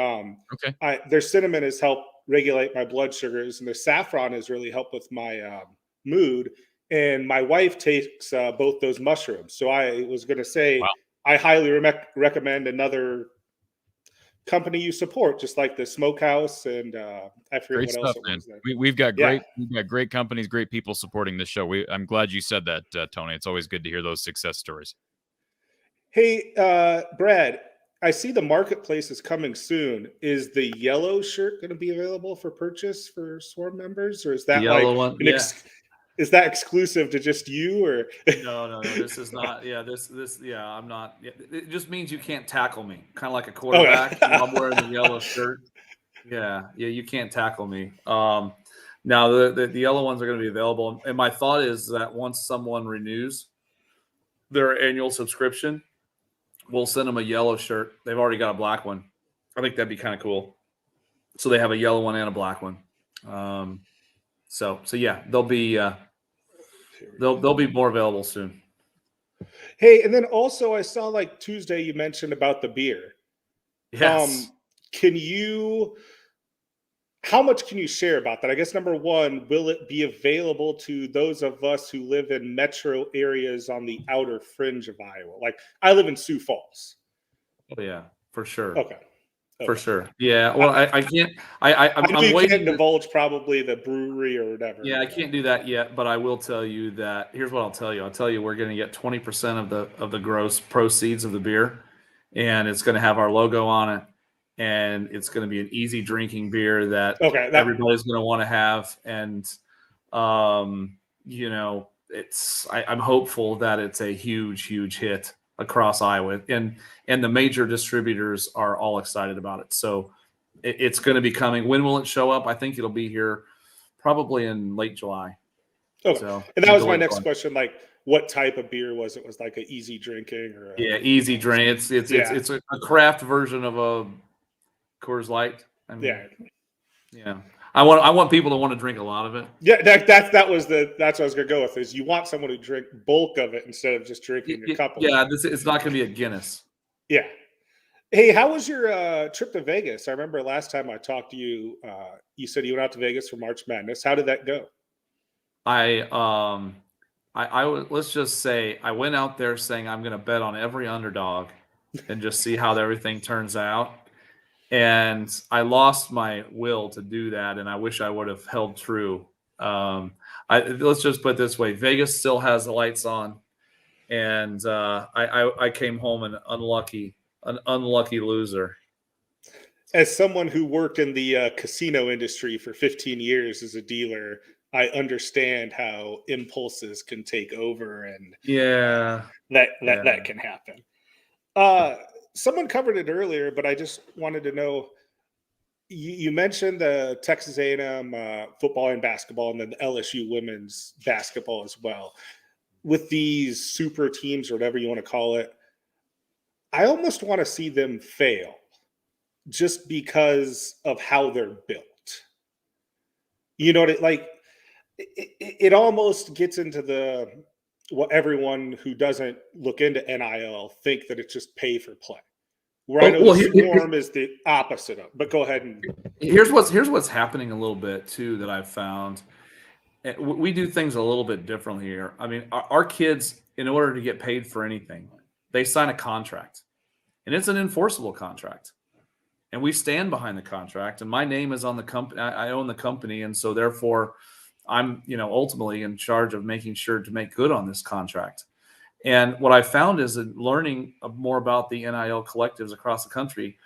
their cinnamon has helped regulate my blood sugars, and their saffron has really helped with my mood. And my wife takes both those mushrooms. So I was going to say, wow. I highly recommend another company you support, just like the Smokehouse and I forget great what stuff, else it man. was there. We've got great companies, great people supporting this show. I'm glad you said that, Tony. It's always good to hear those success stories. Hey, Brad, I see the marketplace is coming soon. Is the yellow shirt going to be available for purchase for Swarm members, or is that is that exclusive to just you, or no, this is not. Yeah, I'm not. It just means you can't tackle me, kind of like a quarterback. Okay. I'm wearing the yellow shirt. Yeah, you can't tackle me. Now the yellow ones are going to be available, and my thought is that once someone renews their annual subscription, we'll send them a yellow shirt. They've already got a black one. I think that'd be kind of cool. So they have a yellow one and a black one. So yeah, they'll be more available soon. Hey, and then also I saw like Tuesday you mentioned about the beer. Yes. How much can you share about that? I guess number one, will it be available to those of us who live in metro areas on the outer fringe of Iowa? Like I live in Sioux Falls. Oh yeah, for sure. Okay. For sure. Yeah. Well, I can't. I'm waiting to divulge probably the brewery or whatever. Yeah, I can't do that yet, but I will tell you that. Here's what I'll tell you. I'll tell you we're going to get 20% of the gross proceeds of the beer, and it's going to have our logo on it, and it's going to be an easy drinking beer that everybody's going to want to have, and I'm hopeful that it's a huge hit across Iowa, and the major distributors are all excited about it. So it's going to be coming. When will it show up? I think it'll be here probably in late July. Okay. So, and that was my next question. Like, what type of beer was it? Was like an easy drinking or easy drink. It's a craft version of a Coors Light. I mean, yeah. I want people to want to drink a lot of it. Yeah, that's what I was gonna go with. Is you want someone to drink bulk of it instead of just drinking a couple. Yeah, it's not gonna be a Guinness. Yeah. Hey, how was your trip to Vegas? I remember last time I talked to you, you said you went out to Vegas for March Madness. How did that go? Let's just say I went out there saying I'm gonna bet on every underdog and just see how everything turns out. And I lost my will to do that, and I wish I would have held true. Let's just put it this way: Vegas still has the lights on, and I came home an unlucky loser. As someone who worked in the casino industry for 15 years as a dealer, I understand how impulses can take over, and that can happen. Someone covered it earlier, but I just wanted to know. You mentioned the Texas A&M football and basketball, and then the LSU women's basketball as well. With these super teams, or whatever you want to call it, I almost want to see them fail, just because of how they're built. You know what it almost gets into what everyone who doesn't look into NIL think that it's just pay for play. Where I know the Swarm is the opposite of. But go ahead and here's what's happening a little bit too that I've found. We do things a little bit differently here. I mean, our kids, in order to get paid for anything, they sign a contract, and it's an enforceable contract, and we stand behind the contract. And my name is on the company. I own the company, and so therefore, I'm ultimately in charge of making sure to make good on this contract. And what I found is that learning more about the NIL collectives across the country,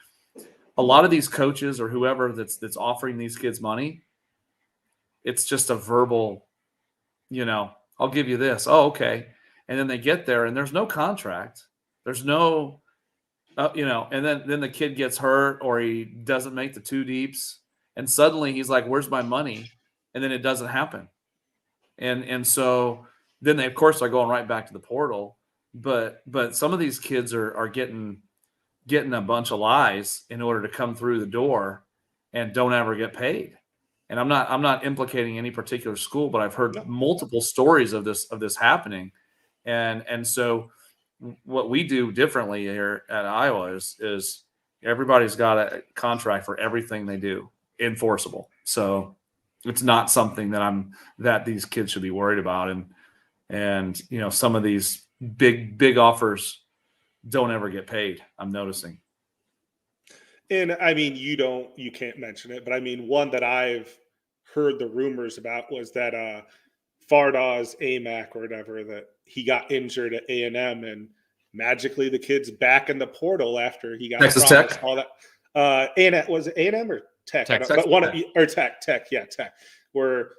a lot of these coaches or whoever that's offering these kids money, it's just a verbal, I'll give you this. Oh, okay. And then they get there and there's no contract. There's no, and then the kid gets hurt or he doesn't make the two deeps. And suddenly he's like, where's my money? And then it doesn't happen. And so then they, of course, are going right back to the portal. But some of these kids are getting a bunch of lies in order to come through the door and don't ever get paid. And I'm not implicating any particular school, but I've heard multiple stories of this happening. And so what we do differently here at Iowa is everybody's got a contract for everything they do, enforceable. So it's not something that these kids should be worried about. And some of these big offers don't ever get paid, I'm noticing. And I mean, you can't mention it, but I mean, one that I've heard the rumors about was that Fardaw's AMAC or whatever, that he got injured at A&M, and magically the kid's back in the portal after he got Texas Tech. All that. A&M, was it A&M or Tech? Tech, but one or Tech, Tech. Where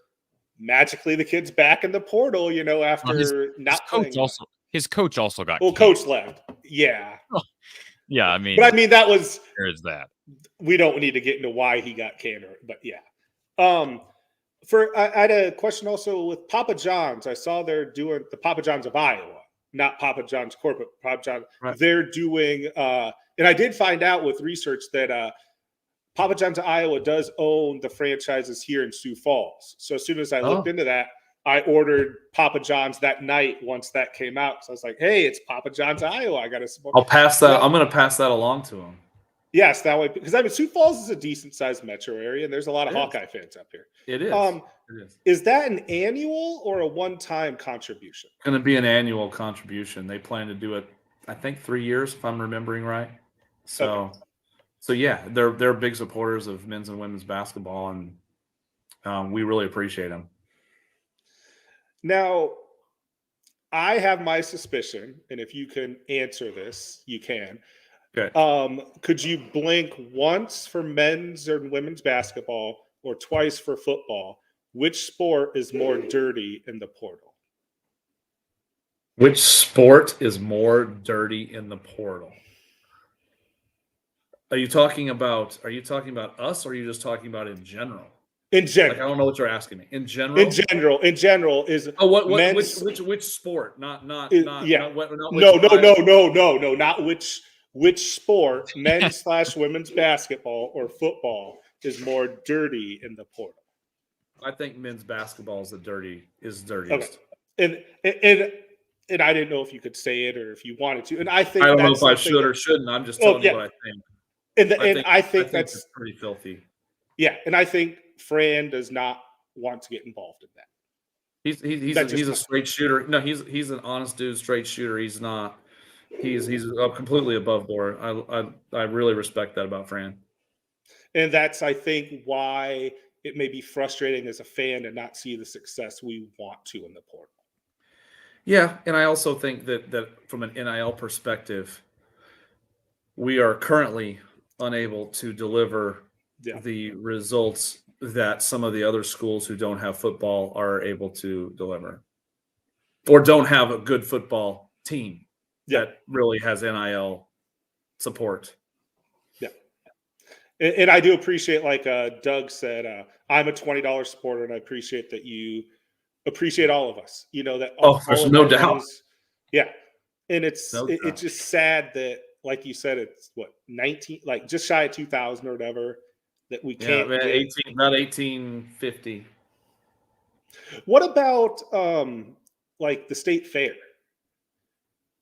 magically the kid's back in the portal, after not playing. His coach also got. Well, coach left. Yeah. Yeah, I mean. But I mean, that was. There is that. We don't need to get into why he got canned, but yeah. I had a question also with Papa John's. I saw they're doing the Papa John's of Iowa, not Papa John's corporate. Papa John. Right. They're doing, and I did find out with research that Papa John's of Iowa does own the franchises here in Sioux Falls. So as soon as I looked into that, I ordered Papa John's that night once that came out. So I was like, hey, it's Papa John's of Iowa. I got to support. I'll pass that. I'm going to pass that along to him. Yes, that way, because I mean, Sioux Falls is a decent sized metro area, and there's a lot of Hawkeye fans up here. It is. It is. Is that an annual or a one-time contribution? It's going to be an annual contribution. They plan to do it, I think, 3 years, if I'm remembering right. So, okay. So yeah, they're big supporters of men's and women's basketball, and we really appreciate them. Now, I have my suspicion, and if you can answer this, you can. Okay. Could you blink once for men's or women's basketball or twice for football? Which sport is more dirty in the portal? Which sport is more dirty in the portal? Are you talking about us, or are you just talking about in general? In Like, general, I don't know what you're asking me. In general? in general is Oh, what men's. which sport? Not Yeah. not what not which No, no, I, no, no, no, no, not which sport, men's / women's basketball or football, is more dirty in the portal. I think men's basketball is Okay, dirtiest. and I didn't know if you could say it or if you wanted to, and I I think don't know that's if I something should that, or shouldn't. I'm just oh telling you yeah, what I think. and I I think think it's that's, pretty filthy. yeah, and I think Fran does not want to get involved in that. He's a straight shooter. No, he's an honest dude, straight shooter. He's not. He's completely above board. I really respect that about Fran. And that's, I think, why it may be frustrating as a fan to not see the success we want to in the portal. Yeah, and I also think that from an NIL perspective, we are currently unable to deliver Yeah. the results that some of the other schools who don't have football are able to deliver, or don't have a good football team that really has NIL support. Yeah. And I do appreciate, like Doug said, I'm a $20 supporter, and I appreciate that you appreciate all of us. You know that. There's all of no our doubt. monies- Yeah, and it's No doubt. it's just sad that, like you said, it's what 19, like just shy of 2,000 or whatever, that we Yeah, can't man, get. 1850. What about like the state fair?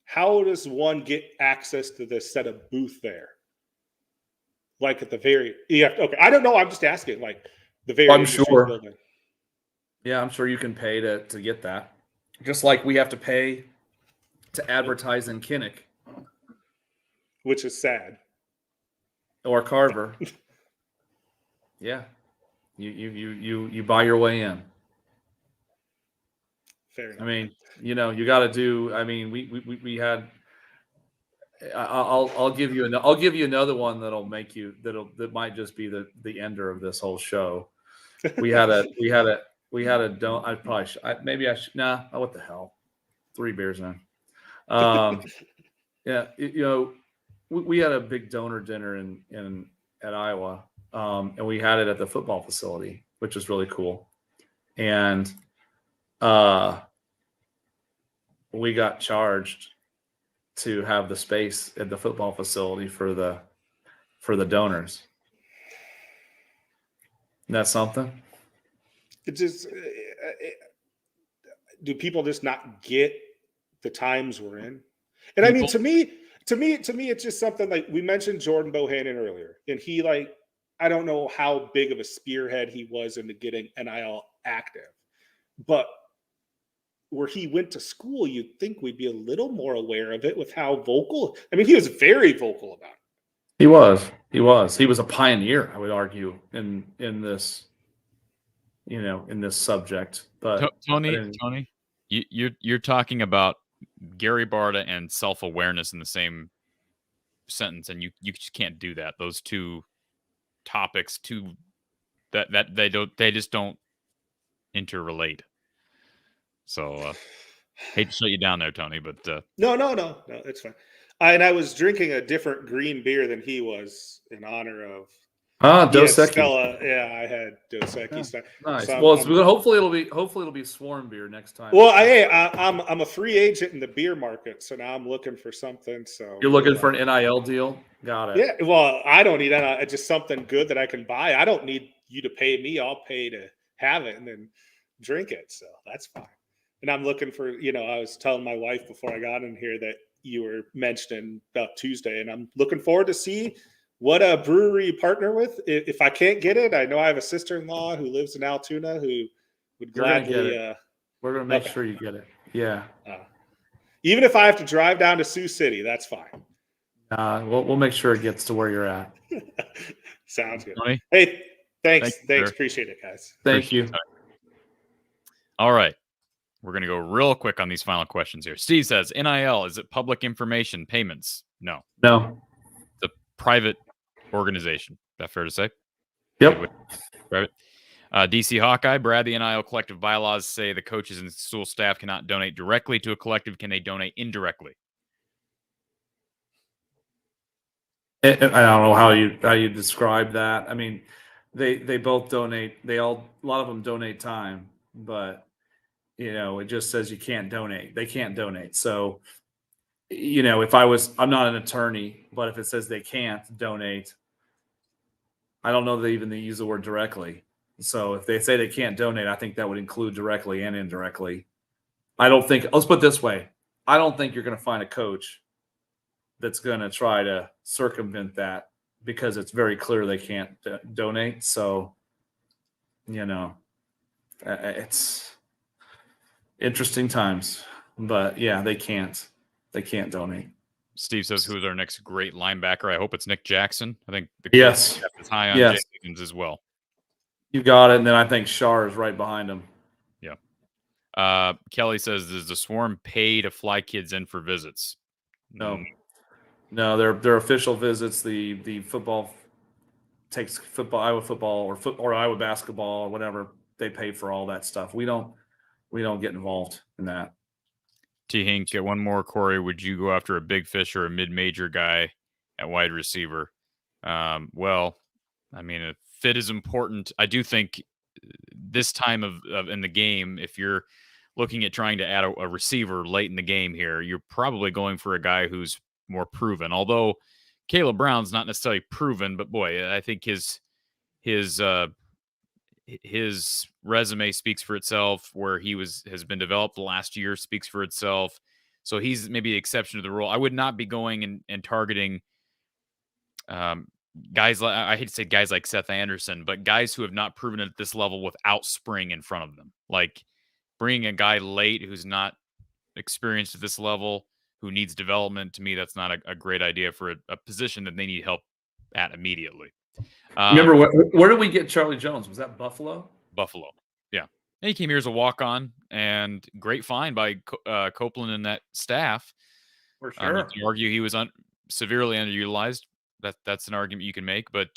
How does one get access to this set of booth there? Like at the very, okay, I don't know. I'm just asking. Like the very I'm industry sure. building, Yeah, I'm sure you can pay to get that. Just like we have to pay to advertise in Kinnick which is sad. or Carver. Yeah, you buy your way in. Fair enough. I mean, you got to do. I mean, we had. I'll give you another one that might just be the ender of this whole show. We had a don't. I probably should, maybe I should. Nah. What the hell? 3 beers in. Yeah. We had a big donor dinner at Iowa, and we had it at the football facility, which was really cool. And we got charged to have the space at the football facility for the donors. Isn't that something? It just do people just not get the times we're in? And I mean, to me, it's just something like we mentioned Jordan Bohannon earlier, and he, like, I don't know how big of a spearhead he was into getting NIL active, but where he went to school, you'd think we'd be a little more aware of it with how vocal. I mean, he was very vocal about it. He was a pioneer, I would argue, in this, in this subject. But Tony, you're talking about Gary Barta and self-awareness in the same sentence, and you just can't do that. Those two topics, that they just don't interrelate. So hate to shut you down there, Tony, but no, it's fine. And I was drinking a different green beer than he was in honor of Dos Equis. Stella. Yeah, I had Dos Equis. Yeah, nice. So Well, hopefully it'll be Swarm beer next time. Well, I'm a free agent in the beer market, so now I'm looking for something. So you're looking for an NIL deal? Got it. Yeah. Well, I don't need that. Just something good that I can buy. I don't need you to pay me. I'll pay to have it and then drink it. So that's fine. And I'm looking for, I was telling my wife before I got in here that you were mentioning about Tuesday, and I'm looking forward to see what a brewery you partner with. If I can't get it, I know I have a sister-in-law who lives in Altoona who would gladly. We're going to make sure you get it. Yeah. Even if I have to drive down to Sioux City, that's fine. We'll make sure it gets to where you're at. Sounds good. Tony? Hey, thanks. Sir. Appreciate it, guys. Thank you. All right. We're going to go real quick on these final questions here. Steve says, NIL, is it public information payments? No. It's a private organization. Is that fair to say? Yep. Private. DC Hawkeye, Brad, the NIL collective bylaws say the coaches and school staff cannot donate directly to a collective. Can they donate indirectly? I don't know how you describe that. I mean, they both donate. A lot of them donate time, but it just says you can't donate. They can't donate. So, if I'm not an attorney, but if it says they can't donate, I don't know that even they use the word directly. So if they say they can't donate, I think that would include directly and indirectly. Let's put it this way. I don't think you're going to find a coach that's going to try to circumvent that because it's very clear they can't donate. So, it's interesting times, but yeah, they can't donate. Steve says, who's our next great linebacker? I hope it's Nick Jackson. I think the yes is high on yes. Jenkins as well. You got it. And then I think Shar is right behind him. Yeah. Kelly says, does the Swarm pay to fly kids in for visits? No, they're official visits. The football takes Iowa football or Iowa basketball or whatever. They pay for all that stuff. We don't get involved in that. T. Hink, one more, Corey. Would you go after a big fish or a mid-major guy at wide receiver? Well, I mean, a fit is important. I do think this time of in the game, if you're looking at trying to add a receiver late in the game here, you're probably going for a guy who's more proven. Although Caleb Brown's not necessarily proven, but boy, I think his resume speaks for itself. Where he has been developed the last year speaks for itself. So he's maybe the exception to the rule. I would not be going and targeting guys like, I hate to say guys like Seth Anderson, but guys who have not proven it at this level without spring in front of them. Like bringing a guy late who's not experienced at this level, who needs development, to me, that's not a great idea for a position that they need help at immediately. Remember, where did we get Charlie Jones? Was that Buffalo? Buffalo, yeah. And he came here as a walk-on, and great find by Copeland and that staff. For sure. You can argue he was severely underutilized. That's an argument you can make, but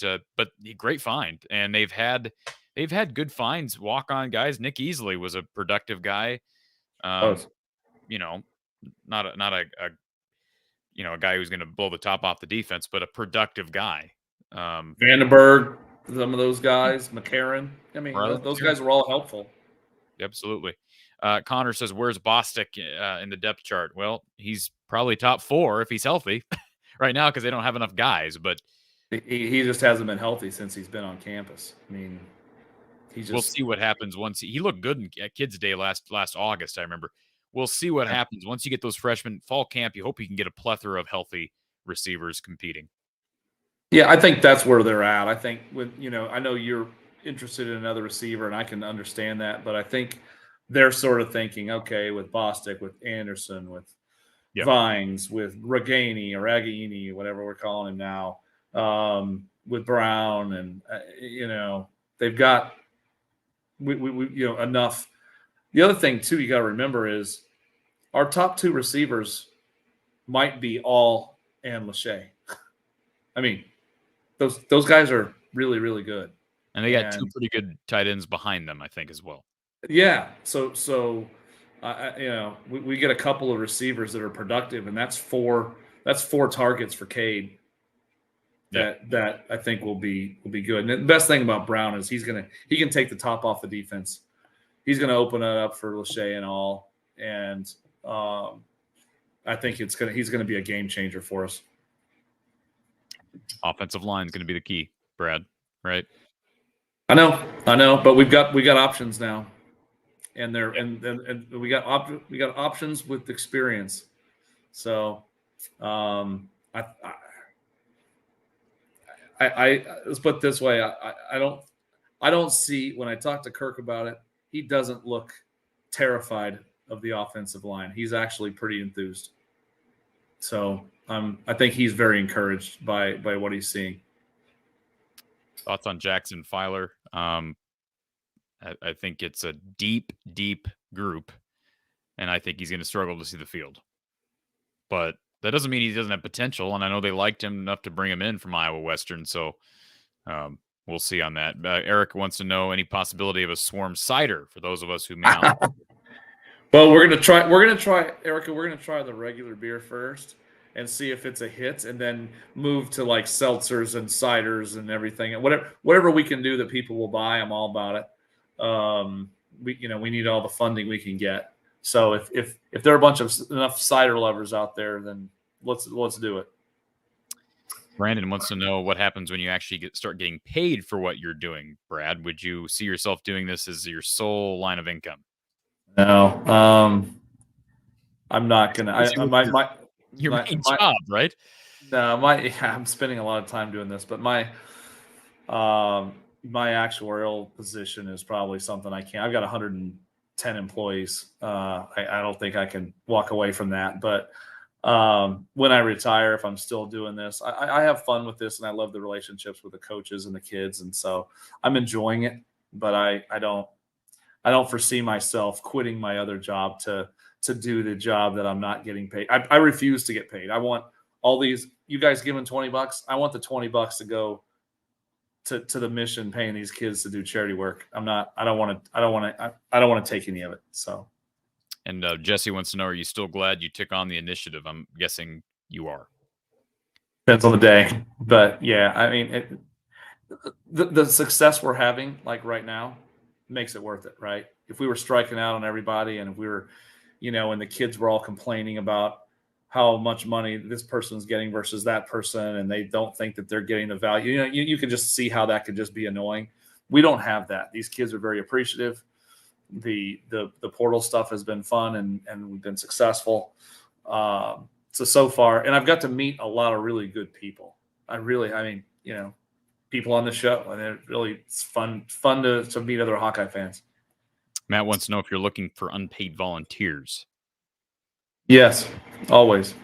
great find. And they've had good finds, walk-on guys. Nick Easley was a productive guy. Not a guy who's going to blow the top off the defense, but a productive guy. Vandenberg, some of those guys, McCarron. I mean, those guys were all helpful. Absolutely. Connor says, where's Bostic in the depth chart? Well, he's probably top 4 if he's healthy right now because they don't have enough guys. But he just hasn't been healthy since he's been on campus. I mean, we'll see what happens once he looked good at Kids Day last August. I remember. We'll see what happens once you get those freshmen fall camp. You hope you can get a plethora of healthy receivers competing. Yeah, I think that's where they're at. I think I know you're interested in another receiver, and I can understand that, but I think they're sort of thinking, okay, with Bostic, with Anderson, with Vines, with Reganey or Aghaini, whatever we're calling him now, with Brown, and they've got enough. The other thing too you got to remember is our top 2 receivers might be All and Lachey. I mean, those guys are really, really good. And they got 2 pretty good tight ends behind them, I think, as well. Yeah. So we get a couple of receivers that are productive, and that's 4 targets for Cade. That I think will be good. And the best thing about Brown is he can take the top off the defense. He's going to open it up for Lachey and All, and I think he's going to be a game changer for us. Offensive line is going to be the key, Brad. Right? I know, but we got options now, and we got options with experience. So, I let's put it this way: I don't see, when I talk to Kirk about it, he doesn't look terrified of the offensive line. He's actually pretty enthused. So I think he's very encouraged by what he's seeing. Thoughts on Jackson Filer? I think it's a deep, deep group, and I think he's going to struggle to see the field. But that doesn't mean he doesn't have potential, and I know they liked him enough to bring him in from Iowa Western, so we'll see on that. Eric wants to know any possibility of a Swarm cider for those of us who may not. Well, we're gonna try, Erica. We're gonna try the regular beer first, and see if it's a hit, and then move to like seltzers and ciders and everything, and whatever we can do that people will buy. I'm all about it. We need all the funding we can get. So if there are a bunch of enough cider lovers out there, then let's do it. Brandon wants to know what happens when you actually start getting paid for what you're doing. Brad, would you see yourself doing this as your sole line of income? No, I'm not gonna. Your main job, right? No, I'm spending a lot of time doing this, but my actuarial position is probably something I can't. I've got 110 employees. I don't think I can walk away from that, but. When I retire, if I'm still doing this, I have fun with this, and I love the relationships with the coaches and the kids, and so I'm enjoying it. But I don't foresee myself quitting my other job to do the job that I'm not getting paid. I refuse to get paid. I want all these. You guys giving $20? I want the $20 to go to the mission, paying these kids to do charity work. I don't want to take any of it. So. And Jesse wants to know, are you still glad you took on the initiative? I'm guessing you are. Depends on the day. But, yeah, I mean, the success we're having, like right now, makes it worth it, right? If we were striking out on everybody, and if we were, and the kids were all complaining about how much money this person's getting versus that person, and they don't think that they're getting the value, you can just see how that could just be annoying. We don't have that. These kids are very appreciative. The portal stuff has been fun, and we've been successful. So far, and I've got to meet a lot of really good people. People on the show, and it's fun to meet other Hawkeye fans. Matt wants to know if you're looking for unpaid volunteers. Yes, always.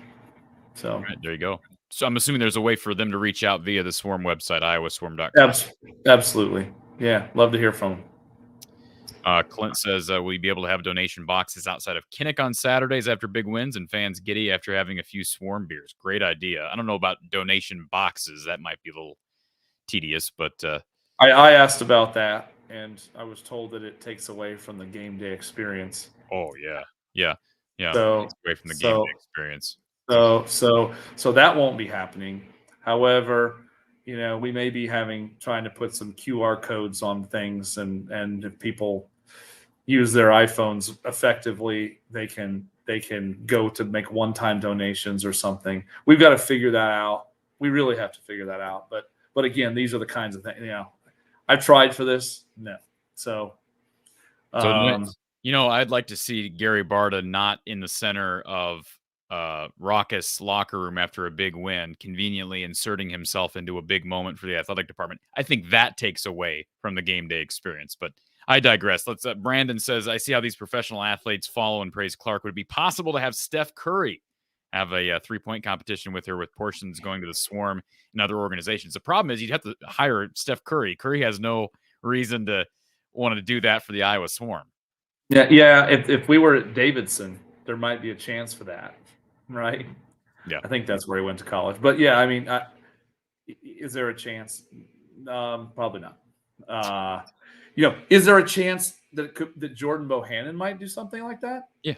So right, there you go. So I'm assuming there's a way for them to reach out via the Swarm website, iowaswarm.com. Absolutely. Yeah, love to hear from them. Clint says, will you be able to have donation boxes outside of Kinnick on Saturdays after big wins and fans giddy after having a few Swarm beers? Great idea. I don't know about donation boxes. That might be a little tedious, but I asked about that, and I was told that it takes away from the game day experience. Oh, yeah. So, it takes away from the game day experience. So that won't be happening. However, we may be trying to put some QR codes on things, and if people use their iPhones effectively, they can go to make one-time donations or something. We've got to figure that out. We really have to figure that out. But again, these are the kinds of things. I've tried for this. No. So I'd like to see Gary Barta not in the center of raucous locker room after a big win, conveniently inserting himself into a big moment for the athletic department. I think that takes away from the game day experience, but I digress. Brandon says, I see how these professional athletes follow and praise Clark. Would it be possible to have Steph Curry have a 3-point competition with her, with portions going to the Swarm and other organizations? The problem is you'd have to hire Steph Curry. Curry has no reason to want to do that for the Iowa Swarm. Yeah. If we were at Davidson, there might be a chance for that, right? Yeah, I think that's where he went to college. But yeah, I mean, is there a chance? Probably not. Is there a chance that Jordan Bohannon might do something like that? Yeah.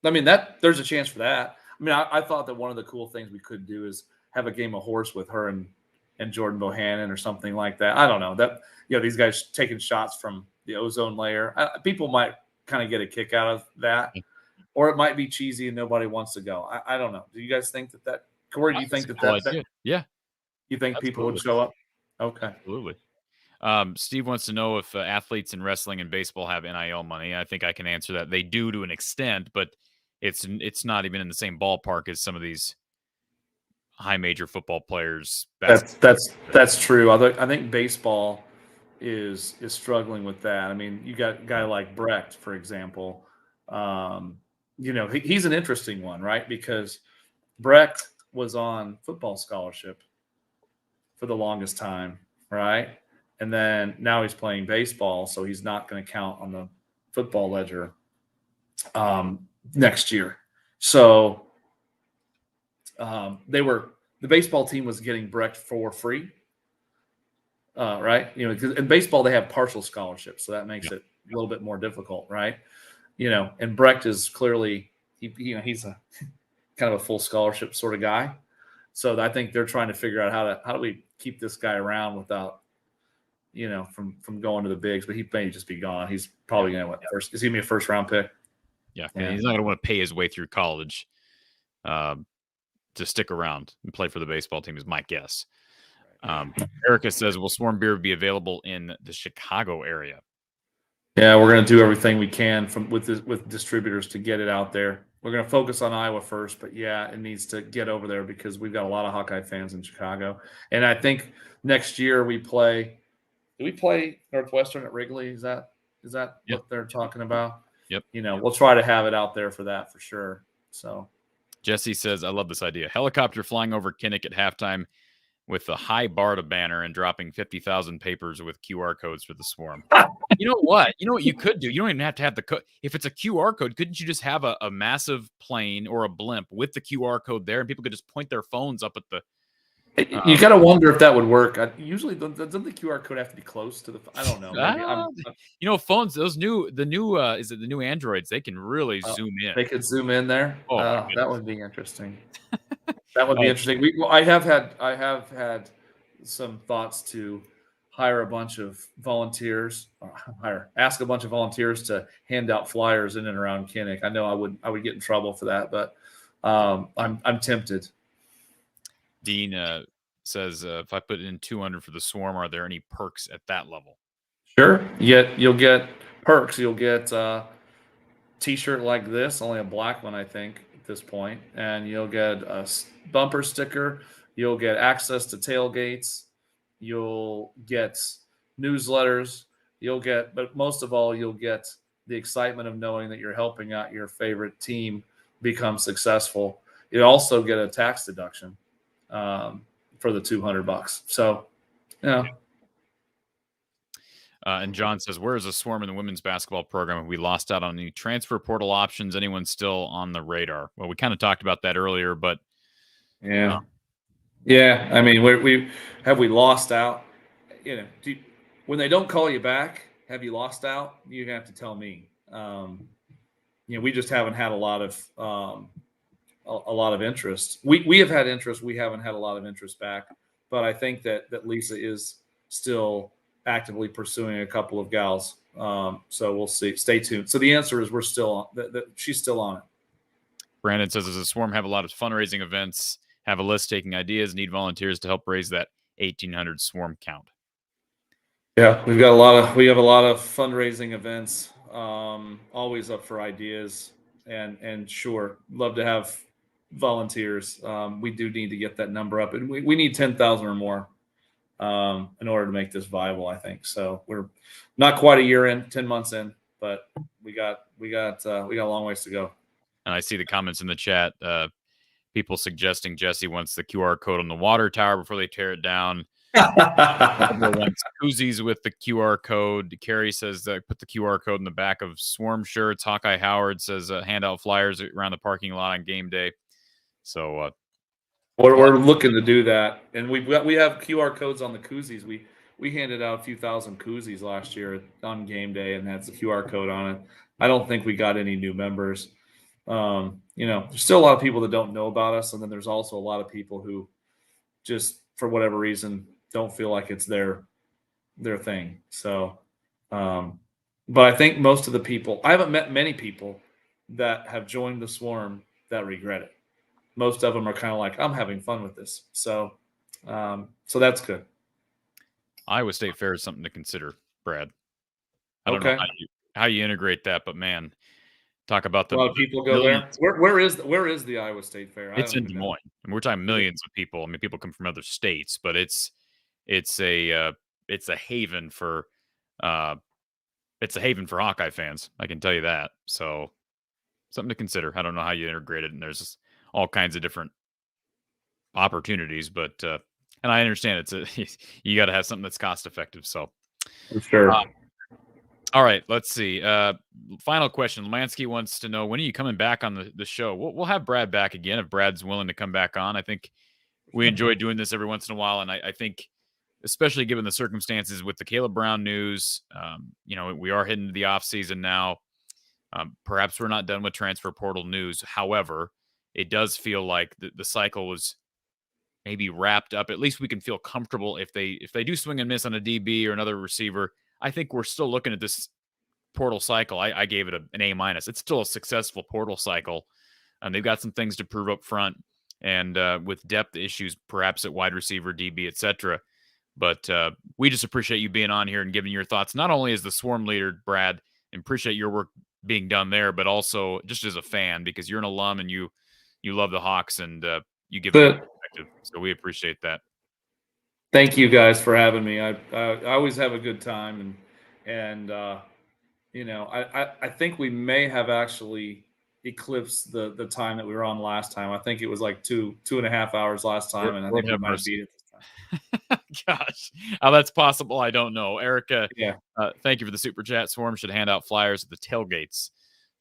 I mean, there's a chance for that. I mean, I thought that one of the cool things we could do is have a game of horse with her and Jordan Bohannon or something like that. I don't know. That these guys taking shots from the ozone layer. People might kind of get a kick out of that, or it might be cheesy and nobody wants to go. I don't know. Do you guys think that Corey? Do you think that? Yeah. You think people would show up? Okay. Absolutely. Steve wants to know if athletes in wrestling and baseball have NIL money. I think I can answer that. They do to an extent, but it's not even in the same ballpark as some of these high major football players. That's true. I think baseball is struggling with that. I mean, you got a guy like Brecht, for example. He's an interesting one, right? Because Brecht was on football scholarship for the longest time, right? And then now he's playing baseball, so he's not going to count on the football ledger next year. So the baseball team was getting Brecht for free, right? In baseball they have partial scholarships, so that makes it a little bit more difficult, right? And Brecht is clearly he's kind of a full scholarship sort of guy. So I think they're trying to figure out how do we keep this guy around without, from going to the bigs. But he may just be gone. He's probably going to first. Is he gonna be a first round pick? Yeah, he's not going to want to pay his way through college to stick around and play for the baseball team, is my guess. Erica says, will Swarm beer be available in the Chicago area? Yeah, we're going to do everything we can with distributors to get it out there. We're going to focus on Iowa first, but yeah, it needs to get over there because we've got a lot of Hawkeye fans in Chicago. And I think next year do we play Northwestern at Wrigley? Is that what they're talking about? Yep. We'll try to have it out there for that for sure. So Jesse says, I love this idea. Helicopter flying over Kinnick at halftime with the high Barta banner and dropping 50,000 papers with QR codes for the Swarm. You know what you could do? You don't even have to have the if it's a QR code, couldn't you just have a massive plane or a blimp with the QR code there, and people could just point their phones up at the you got to wonder if that would work. Usually, doesn't the QR code have to be close to the? I don't know. Phones. The new Androids? They can really zoom in. They could zoom in there. Oh, that would be interesting. That would be interesting. I have had some thoughts to hire a bunch of volunteers. Ask a bunch of volunteers to hand out flyers in and around Kinnick. I know I would get in trouble for that, but I'm tempted. Dean says, if I put in 200 for the Swarm, are there any perks at that level? Sure. You'll get perks. You'll get a T-shirt like this, only a black one, I think, at this point, and you'll get a bumper sticker. You'll get access to tailgates. You'll get newsletters. But most of all, you'll get the excitement of knowing that you're helping out your favorite team become successful. You also get a tax deduction for the $200. So, and John says, where is the Swarm in the women's basketball program? Have we lost out on any transfer portal options? Anyone still on the radar? Well, we kind of talked about that earlier, but yeah. I mean, we lost out? When they don't call you back, have you lost out? You have to tell me. We just haven't had a lot of interest. We have had interest. We haven't had a lot of interest back, but I think that Lisa is still actively pursuing a couple of gals. So we'll see. Stay tuned. So the answer is we're still on. She's still on it. Brandon says, does the Swarm have a lot of fundraising events? Have a list taking ideas? Need volunteers to help raise that 1,800 Swarm count? Yeah, we have a lot of fundraising events. Always up for ideas, and sure, love to have volunteers. We do need to get that number up, and we need 10,000 or more in order to make this viable, I think. So we're not quite a year in, 10 months in, but we got a long ways to go. And I see the comments in the chat. People suggesting Jesse wants the QR code on the water tower before they tear it down. Wants koozies with the QR code. Carrie says put the QR code in the back of Swarm shirts. Hawkeye Howard says hand out flyers around the parking lot on game day. So we're looking to do that, and we have QR codes on the koozies. We handed out a few thousand koozies last year on game day, and that's a QR code on it. I don't think we got any new members. There's still a lot of people that don't know about us, and then there's also a lot of people who just, for whatever reason, don't feel like it's their thing. So, but I think most of the people, I haven't met many people that have joined the Swarm that regret it. Most of them are kind of like, I'm having fun with this. So that's good. Iowa State Fair is something to consider, Brad. I don't know how you integrate that, but man, talk about a lot of people go millions. There. Where is the Iowa State Fair? It's in Des Moines. I mean, we're talking millions of people. I mean, people come from other states, but it's a haven for Hawkeye fans. I can tell you that. So something to consider. I don't know how you integrate it, and there's all kinds of different opportunities, but and I understand you got to have something that's cost effective. So for sure. All right, let's see. Final question. Lansky wants to know, when are you coming back on the show? We'll have Brad back again if Brad's willing to come back on. I think we enjoy doing this every once in a while, and I think, especially given the circumstances with the Caleb Brown news, we are heading to the off season now. Perhaps we're not done with transfer portal news. However, it does feel like the cycle was maybe wrapped up. At least we can feel comfortable if they do swing and miss on a DB or another receiver. I think we're still looking at this portal cycle. I gave it an A-. It's still a successful portal cycle. And they've got some things to prove up front, and with depth issues, perhaps at wide receiver, DB, etc. But we just appreciate you being on here and giving your thoughts, not only as the Swarm leader, Brad, and appreciate your work being done there, but also just as a fan, because you're an alum and you love the Hawks, and you give them perspective. So we appreciate that. Thank you guys for having me. I always have a good time, and you know, I think we may have actually eclipsed the time that we were on last time. I think it was like 2.5 hours last time, and I think we might have beat it this time. Gosh, how that's possible, I don't know. Erica, Yeah. Thank you for the super chat. Swarm should hand out flyers at the tailgates.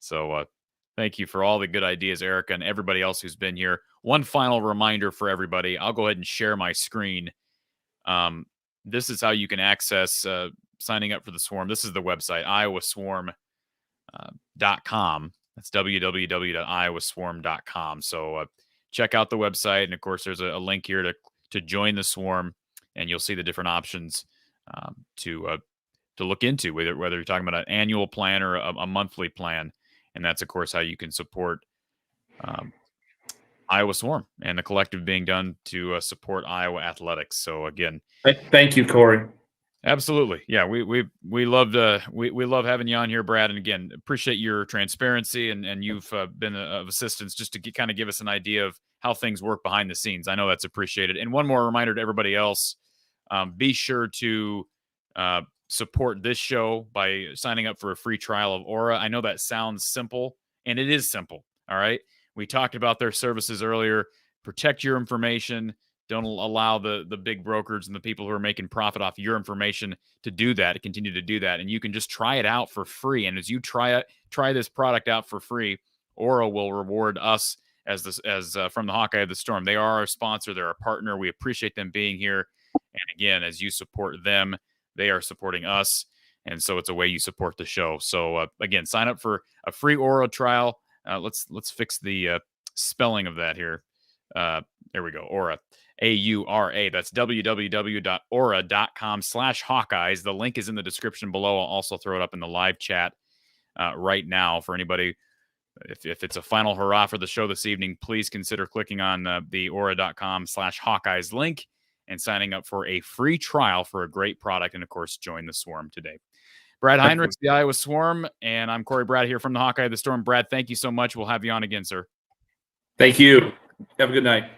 So thank you for all the good ideas, Erica, and everybody else who's been here. One final reminder for everybody. I'll go ahead and share my screen. This is how you can access signing up for the Swarm. This is the website, iowaswarm.com. That's www.iowaswarm.com. So check out the website. And of course, there's a link here to join the Swarm, and you'll see the different options to look into, whether you're talking about an annual plan or a monthly plan. And that's, of course, how you can support Iowa Swarm and the collective being done to support Iowa athletics. So again, thank you, Corey. Absolutely. Yeah, we love having you on here, Brad. And again, appreciate your transparency, and you've been of assistance just to kind of give us an idea of how things work behind the scenes. I know that's appreciated. And one more reminder to everybody else, be sure to support this show by signing up for a free trial of Aura. I know that sounds simple, and it is simple. All right. We talked about their services earlier. Protect your information. Don't allow the big brokers and the people who are making profit off your information to do that, to continue to do that. And you can just try it out for free. And as you try this product out for free, Aura will reward us as from the Hawkeye of the Storm. They are our sponsor. They're our partner. We appreciate them being here. And again, as you support them, they are supporting us. And so it's a way you support the show. So again, sign up for a free Aura trial. Let's fix the spelling of that here. There we go. Aura. AURA. That's www.aura.com/Hawkeyes. The link is in the description below. I'll also throw it up in the live chat right now for anybody. If it's a final hurrah for the show this evening, please consider clicking on the aura.com/Hawkeyes link and signing up for a free trial for a great product. And of course, join the Swarm today. Brad Heinrichs, the Iowa Swarm, and I'm Corey Brad here from the Hawkeye of the Storm. Brad, thank you so much. We'll have you on again, sir. Thank you. Have a good night.